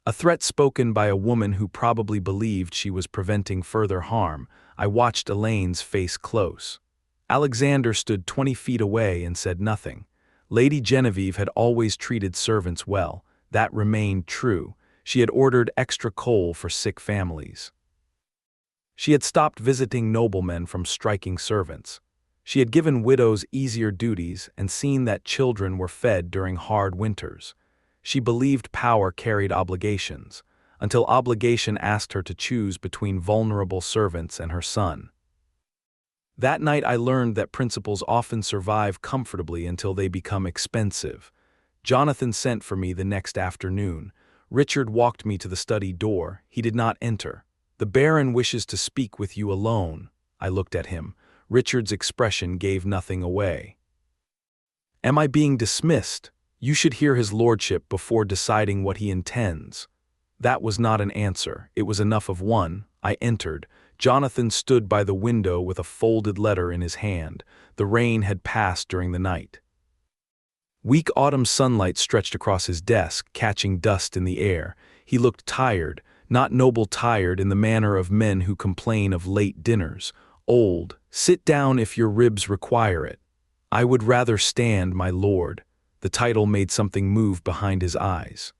A threat spoken by a woman who probably believed she was preventing further harm. I watched Elaine's face close. Alexander stood 20 feet away and said nothing. Lady Genevieve had always treated servants well. That remained true. She had ordered extra coal for sick families. She had stopped visiting noblemen from striking servants. She had given widows easier duties and seen that children were fed during hard winters. She believed power carried obligations, until obligation asked her to choose between vulnerable servants and her son. That night I learned that principles often survive comfortably until they become expensive. Jonathan sent for me the next afternoon. Richard walked me to the study door. He did not enter. "The Baron wishes to speak with you alone." I looked at him. Richard's expression gave nothing away. "Am I being dismissed? You should hear his lordship before deciding what he intends." That was not an answer. It was enough of one. I entered. Jonathan stood by the window with a folded letter in his hand. The rain had passed during the night. Weak autumn sunlight stretched across his desk, catching dust in the air. He looked tired, not noble tired in the manner of men who complain of late dinners. Old. "Sit down if your ribs require it." "I would rather stand, my lord." The title made something move behind his eyes.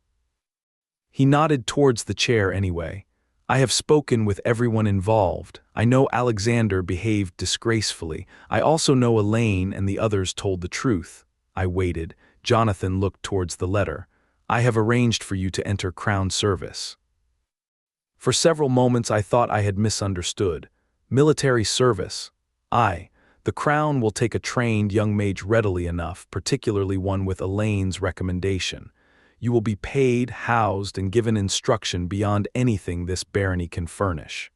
He nodded towards the chair anyway. "I have spoken with everyone involved. I know Alexander behaved disgracefully. I also know Elaine and the others told the truth." I waited. Jonathan looked towards the letter. "I have arranged for you to enter Crown service." For several moments I thought I had misunderstood. Military service. The Crown will take a trained young mage readily enough, particularly one with Elaine's recommendation. You will be paid, housed, and given instruction beyond anything this barony can furnish.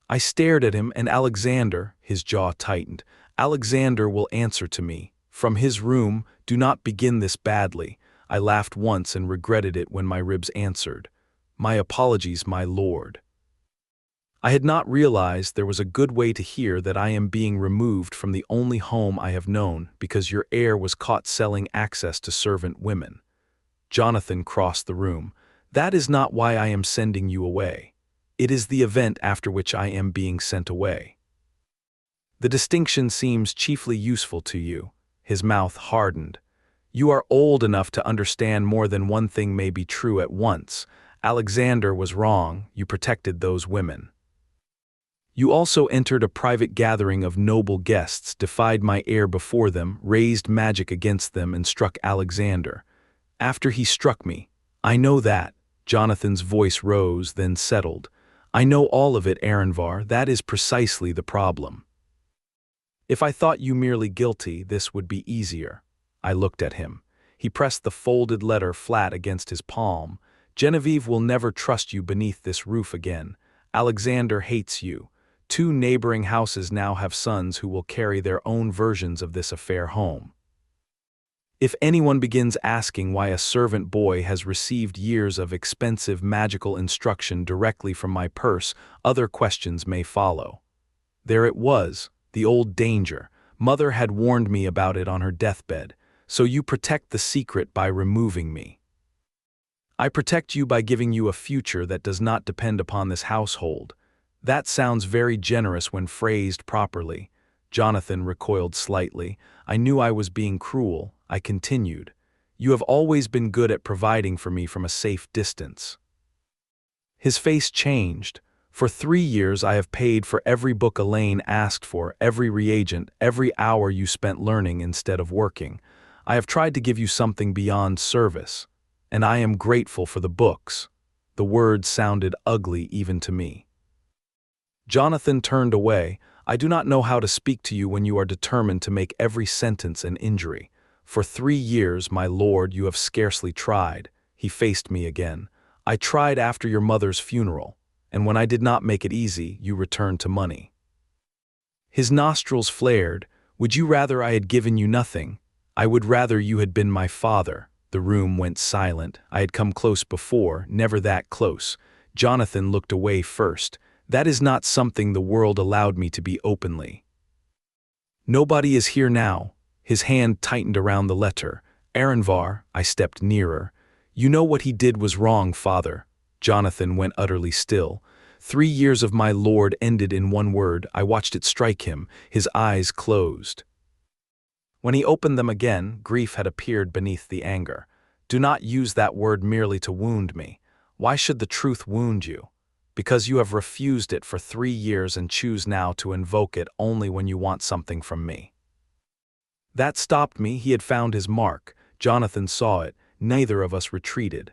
I stared at him, and Alexander, his jaw tightened. "Alexander will answer to me. From his room, do not begin this badly." I laughed once and regretted it when my ribs answered. "My apologies, my lord." I had not realized there was a good way to hear that I am being removed from the only home I have known because your heir was caught selling access to servant women. Jonathan crossed the room. "That is not why I am sending you away. It is the event after which I am being sent away. The distinction seems chiefly useful to you." His mouth hardened. "You are old enough to understand more than one thing may be true at once. Alexander was wrong. You protected those women. You also entered a private gathering of noble guests, defied my heir before them, raised magic against them, and struck Alexander. After he struck me. I know that." Jonathan's voice rose, then settled. "I know all of it, Aranvar. That is precisely the problem. If I thought you merely guilty, this would be easier." I looked at him. He pressed the folded letter flat against his palm. "Genevieve will never trust you beneath this roof again. Alexander hates you. 2 neighboring houses now have sons who will carry their own versions of this affair home. If anyone begins asking why a servant boy has received years of expensive magical instruction directly from my purse, other questions may follow. There it was, the old danger. Mother had warned me about it on her deathbed. So you protect the secret by removing me. I protect you by giving you a future that does not depend upon this household. That sounds very generous when phrased properly." Jonathan recoiled slightly. I knew I was being cruel. I continued. "You have always been good at providing for me from a safe distance." His face changed. "For 3 years I have paid for every book Elaine asked for, every reagent, every hour you spent learning instead of working. I have tried to give you something beyond service. And I am grateful for the books." The words sounded ugly even to me. Jonathan turned away. "I do not know how to speak to you when you are determined to make every sentence an injury. For 3 years, my lord, you have scarcely tried." He faced me again. "I tried after your mother's funeral, and when I did not make it easy, you returned to money." His nostrils flared. "Would you rather I had given you nothing?" "I would rather you had been my father." The room went silent. I had come close before, never that close. Jonathan looked away first. "That is not something the world allowed me to be openly." "Nobody is here now." His hand tightened around the letter. "Aranvar," I stepped nearer. "You know what he did was wrong, father." Jonathan went utterly still. 3 years of my lord ended in one word. I watched it strike him. His eyes closed. When he opened them again, grief had appeared beneath the anger. "Do not use that word merely to wound me. Why should the truth wound you?" because you have refused it for 3 years and choose now to invoke it only when you want something from me." That stopped me. He had found his mark. Jonathan saw it. Neither of us retreated.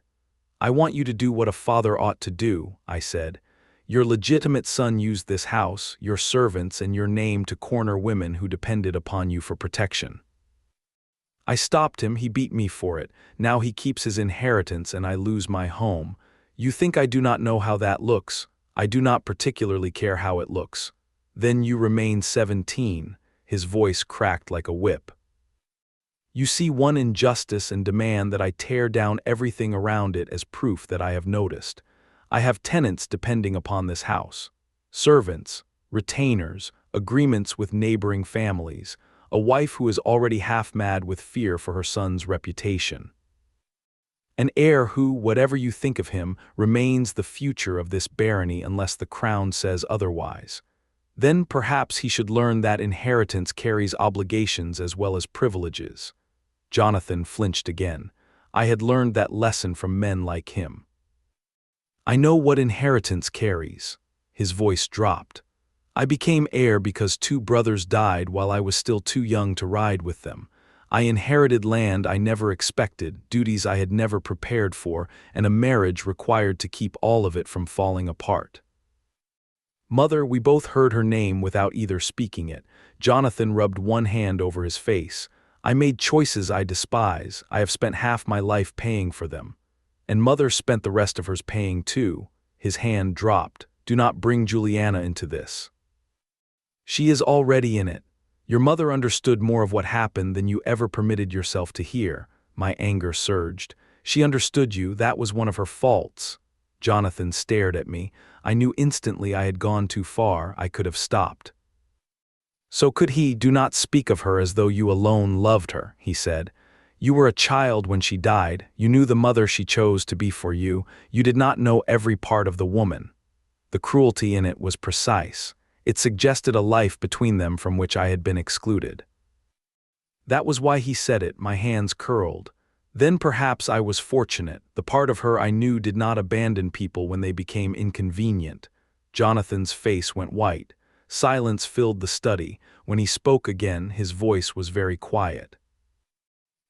"I want you to do what a father ought to do," I said. "Your legitimate son used this house, your servants, and your name to corner women who depended upon you for protection." I stopped him. He beat me for it. Now he keeps his inheritance and I lose my home. "You think I do not know how that looks? I do not particularly care how it looks. Then you remain 17. His voice cracked like a whip. "You see one injustice and demand that I tear down everything around it as proof that I have noticed. I have tenants depending upon this house. Servants, retainers, agreements with neighboring families, a wife who is already half mad with fear for her son's reputation. An heir who, whatever you think of him, remains the future of this barony unless the crown says otherwise. Then perhaps he should learn that inheritance carries obligations as well as privileges." Jonathan flinched again. I had learned that lesson from men like him. "I know what inheritance carries." His voice dropped. "I became heir because 2 brothers died while I was still too young to ride with them. I inherited land I never expected, duties I had never prepared for, and a marriage required to keep all of it from falling apart." "Mother," we both heard her name without either speaking it. Jonathan rubbed one hand over his face. "I made choices I despise. I have spent half my life paying for them. And Mother spent the rest of hers paying too." His hand dropped. "Do not bring Juliana into this. She is already in it. Your mother understood more of what happened than you ever permitted yourself to hear." My anger surged. "She understood you. That was one of her faults." Jonathan stared at me. I knew instantly I had gone too far. I could have stopped. "So could he. Do not speak of her as though you alone loved her," he said. "You were a child when she died. You knew the mother she chose to be for you. You did not know every part of the woman. The cruelty in it was precise. It suggested a life between them from which I had been excluded." That was why he said it. My hands curled. Then perhaps I was fortunate. The part of her I knew did not abandon people when they became inconvenient. Jonathan's face went white. Silence filled the study. When he spoke again, his voice was very quiet.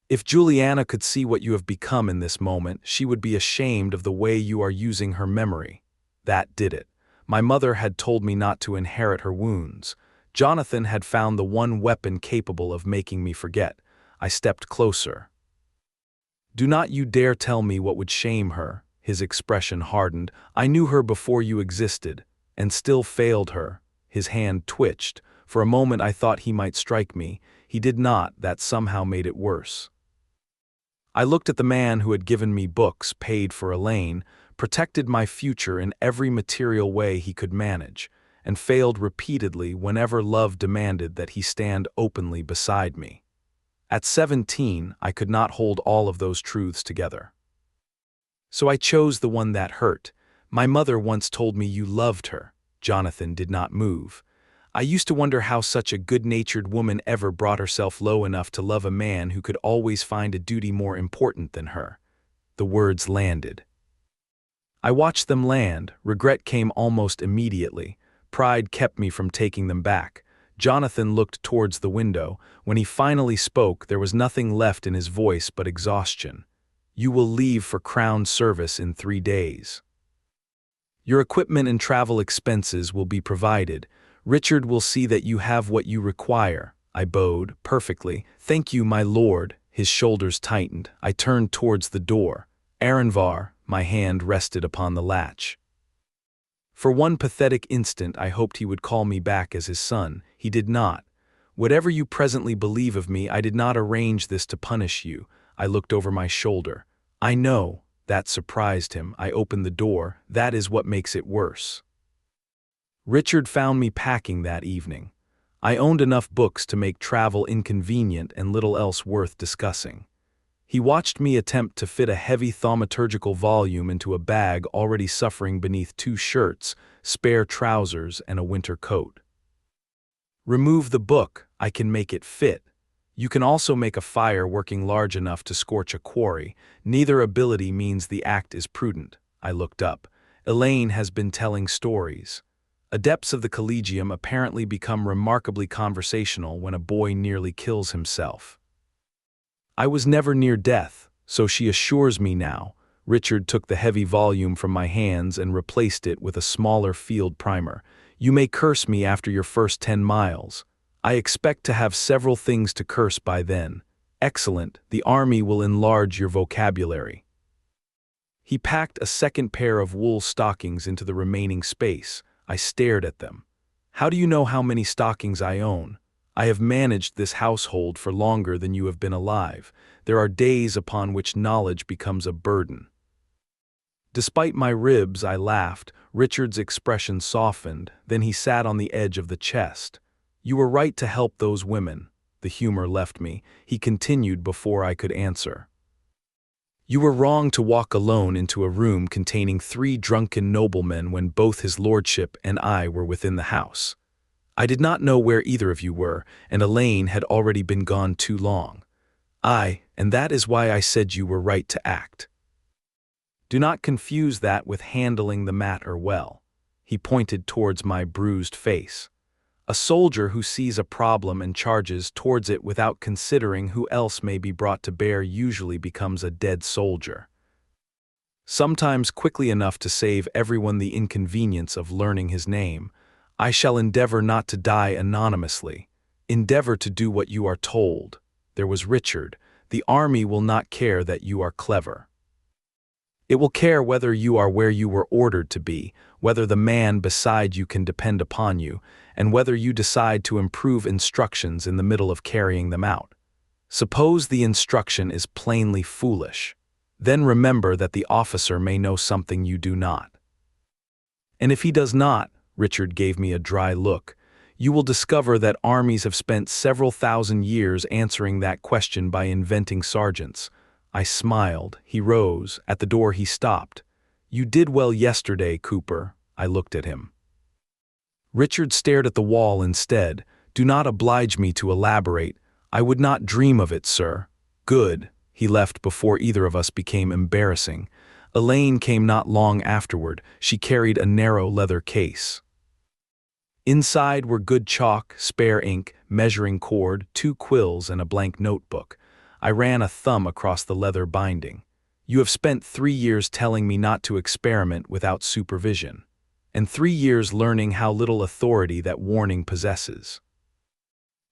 "If Juliana could see what you have become in this moment, she would be ashamed of the way you are using her memory. That did it. My mother had told me not to inherit her wounds. Jonathan had found the one weapon capable of making me forget. I stepped closer. "Do not you dare tell me what would shame her." His expression hardened. "I knew her before you existed, and still failed her." His hand twitched. For a moment I thought he might strike me. He did not. That somehow made it worse. I looked at the man who had given me books, paid for Elaine, protected my future in every material way he could manage, and failed repeatedly whenever love demanded that he stand openly beside me. At 17, I could not hold all of those truths together. So I chose the one that hurt. "My mother once told me you loved her." Jonathan did not move. "I used to wonder how such a good-natured woman ever brought herself low enough to love a man who could always find a duty more important than her." The words landed. I watched them land. Regret came almost immediately. Pride kept me from taking them back. Jonathan looked towards the window. When he finally spoke, there was nothing left in his voice but exhaustion. "You will leave for Crown service in 3 days. Your equipment and travel expenses will be provided. Richard will see that you have what you require." I bowed. "Perfectly. Thank you, my lord." His shoulders tightened. I turned towards the door. "Aranvar." My hand rested upon the latch. For one pathetic instant I hoped he would call me back as his son. He did not. "Whatever you presently believe of me, I did not arrange this to punish you." I looked over my shoulder. "I know." That surprised him. I opened the door. "That is what makes it worse." Richard found me packing that evening. I owned enough books to make travel inconvenient and little else worth discussing. He watched me attempt to fit a heavy thaumaturgical volume into a bag already suffering beneath 2 shirts, spare trousers, and a winter coat. "Remove the book. I can make it fit. You can also make a fire working large enough to scorch a quarry. Neither ability means the act is prudent." I looked up. Illane has been telling stories. Adepts of the Collegium apparently become remarkably conversational when a boy nearly kills himself. I was never near death, so she assures me now. Richard took the heavy volume from my hands and replaced it with a smaller field primer. You may curse me after your first 10 miles. I expect to have several things to curse by then. Excellent, the army will enlarge your vocabulary. He packed a second pair of wool stockings into the remaining space. I stared at them. How do you know how many stockings I own? I have managed this household for longer than you have been alive. There are days upon which knowledge becomes a burden. Despite my ribs, I laughed. Richard's expression softened, then he sat on the edge of the chest. You were right to help those women. The humor left me. He continued before I could answer. You were wrong to walk alone into a room containing 3 drunken noblemen when both his lordship and I were within the house. I did not know where either of you were, and Illane had already been gone too long. And that is why I said you were right to act. Do not confuse that with handling the matter well. He pointed towards my bruised face. A soldier who sees a problem and charges towards it without considering who else may be brought to bear usually becomes a dead soldier. Sometimes quickly enough to save everyone the inconvenience of learning his name. I shall endeavor not to die anonymously. Endeavor to do what you are told. There was Richard. The army will not care that you are clever. It will care whether you are where you were ordered to be, whether the man beside you can depend upon you, and whether you decide to improve instructions in the middle of carrying them out. Suppose the instruction is plainly foolish. Then remember that the officer may know something you do not. And if he does not, Richard gave me a dry look, you will discover that armies have spent several thousand years answering that question by inventing sergeants. I smiled. He rose. At the door he stopped. You did well yesterday, Cooper. I looked at him. Richard stared at the wall instead. Do not oblige me to elaborate. I would not dream of it, sir. Good. He left before either of us became embarrassing. Illane came not long afterward. She carried a narrow leather case. Inside were good chalk, spare ink, measuring cord, 2 quills, and a blank notebook. I ran a thumb across the leather binding. You have spent 3 years telling me not to experiment without supervision, and 3 years learning how little authority that warning possesses.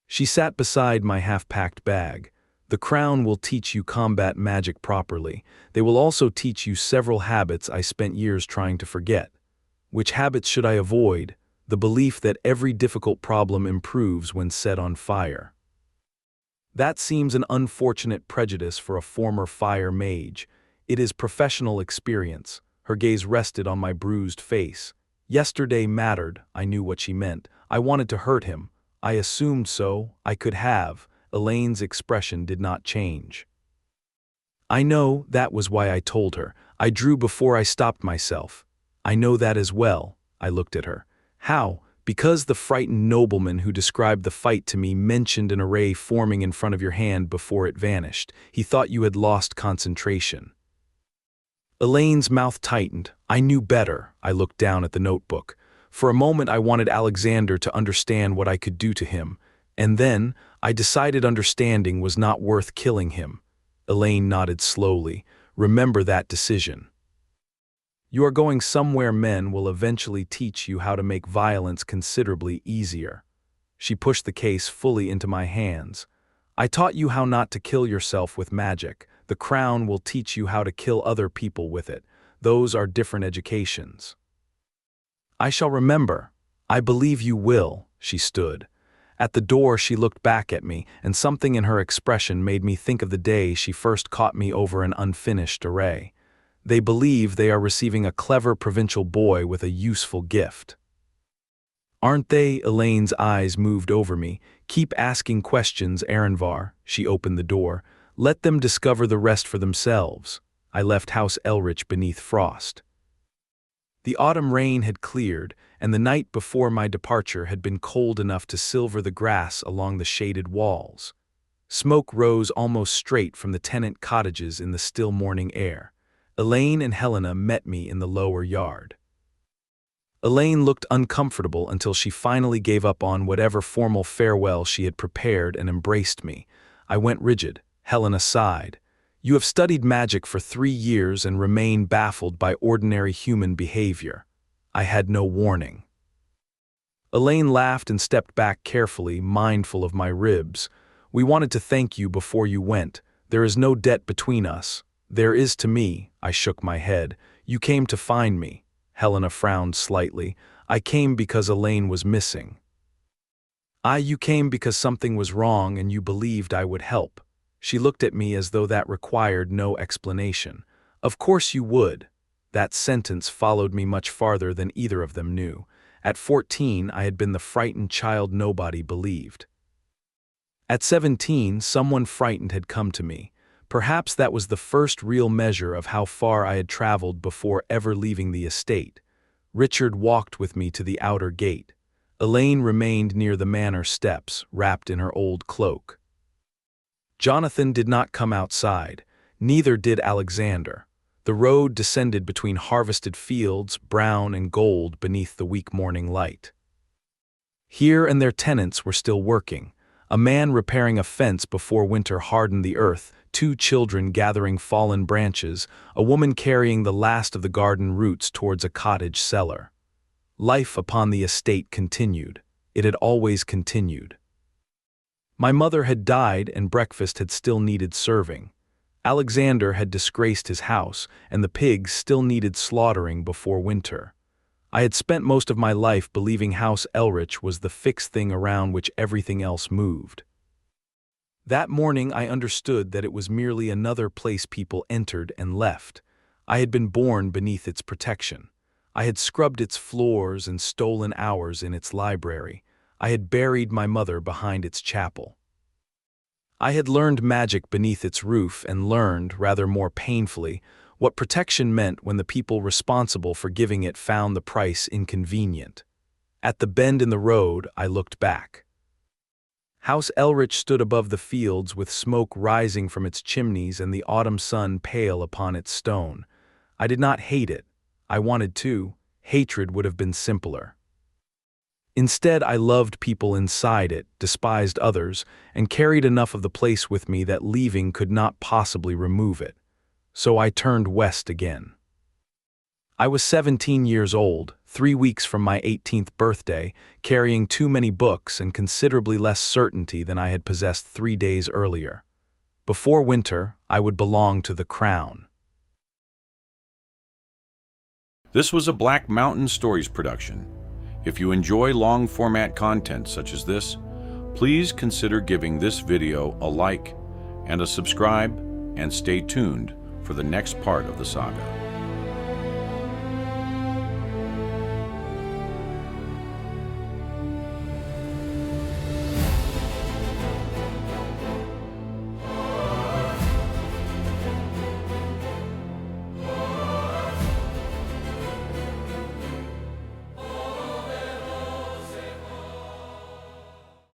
She sat beside my half-packed bag. The crown will teach you combat magic properly. They will also teach you several habits I spent years trying to forget. Which habits should I avoid? The belief that every difficult problem improves when set on fire. That seems an unfortunate prejudice for a former fire mage. It is professional experience. Her gaze rested on my bruised face. Yesterday mattered. I knew what she meant. I wanted to hurt him. I assumed so. I could have. Illane's expression did not change. I know, that was why I told her. I drew before I stopped myself. I know that as well. I looked at her. How? Because the frightened nobleman who described the fight to me mentioned an array forming in front of your hand before it vanished. He thought you had lost concentration. Illane's mouth tightened. I knew better. I looked down at the notebook. For a moment I wanted Alexander to understand what I could do to him, and then I decided understanding was not worth killing him. Illane nodded slowly. Remember that decision. You are going somewhere men will eventually teach you how to make violence considerably easier. She pushed the case fully into my hands. I taught you how not to kill yourself with magic. The crown will teach you how to kill other people with it. Those are different educations. I shall remember. I believe you will. She stood. At the door she looked back at me, and something in her expression made me think of the day she first caught me over an unfinished array. They believe they are receiving a clever provincial boy with a useful gift. Aren't they? Illane's eyes moved over me. Keep asking questions, Aranvar. She opened the door. Let them discover the rest for themselves. I left House Elrich beneath frost. The autumn rain had cleared, and the night before my departure had been cold enough to silver the grass along the shaded walls. Smoke rose almost straight from the tenant cottages in the still morning air. Illane and Helena met me in the lower yard. Elaine looked uncomfortable until she finally gave up on whatever formal farewell she had prepared and embraced me. I went rigid. Helena sighed. You have studied magic for 3 years and remain baffled by ordinary human behavior. I had no warning. Elaine laughed and stepped back carefully, mindful of my ribs. We wanted to thank you before you went. There is no debt between us. There is to me. I shook my head. You came to find me. Helena frowned slightly. I came because Elaine was missing. You came because something was wrong and you believed I would help. She looked at me as though that required no explanation. Of course you would. That sentence followed me much farther than either of them knew. At 14, I had been the frightened child nobody believed. At 17, someone frightened had come to me. Perhaps that was the first real measure of how far I had traveled before ever leaving the estate. Richard walked with me to the outer gate. Elaine remained near the manor steps, wrapped in her old cloak. Jonathan did not come outside. Neither did Alexander. The road descended between harvested fields, brown and gold beneath the weak morning light. Here and their tenants were still working. A man repairing a fence before winter hardened the earth, 2 children gathering fallen branches, a woman carrying the last of the garden roots towards a cottage cellar. Life upon the estate continued. It had always continued. My mother had died and breakfast had still needed serving. Alexander had disgraced his house, and the pigs still needed slaughtering before winter. I had spent most of my life believing House Elrich was the fixed thing around which everything else moved. That morning I understood that it was merely another place people entered and left. I had been born beneath its protection. I had scrubbed its floors and stolen hours in its library. I had buried my mother behind its chapel. I had learned magic beneath its roof and learned, rather more painfully, what protection meant when the people responsible for giving it found the price inconvenient. At the bend in the road, I looked back. House Elrich stood above the fields with smoke rising from its chimneys and the autumn sun pale upon its stone. I did not hate it. I wanted to. Hatred would have been simpler. Instead, I loved people inside it, despised others, and carried enough of the place with me that leaving could not possibly remove it. So I turned west again. I was 17 years old, 3 weeks from my 18th birthday, carrying too many books and considerably less certainty than I had possessed 3 days earlier. Before winter, I would belong to the crown. This was a Black Mountain Stories production. If you enjoy long-format content such as this, please consider giving this video a like and a subscribe, and stay tuned for the next part of the saga.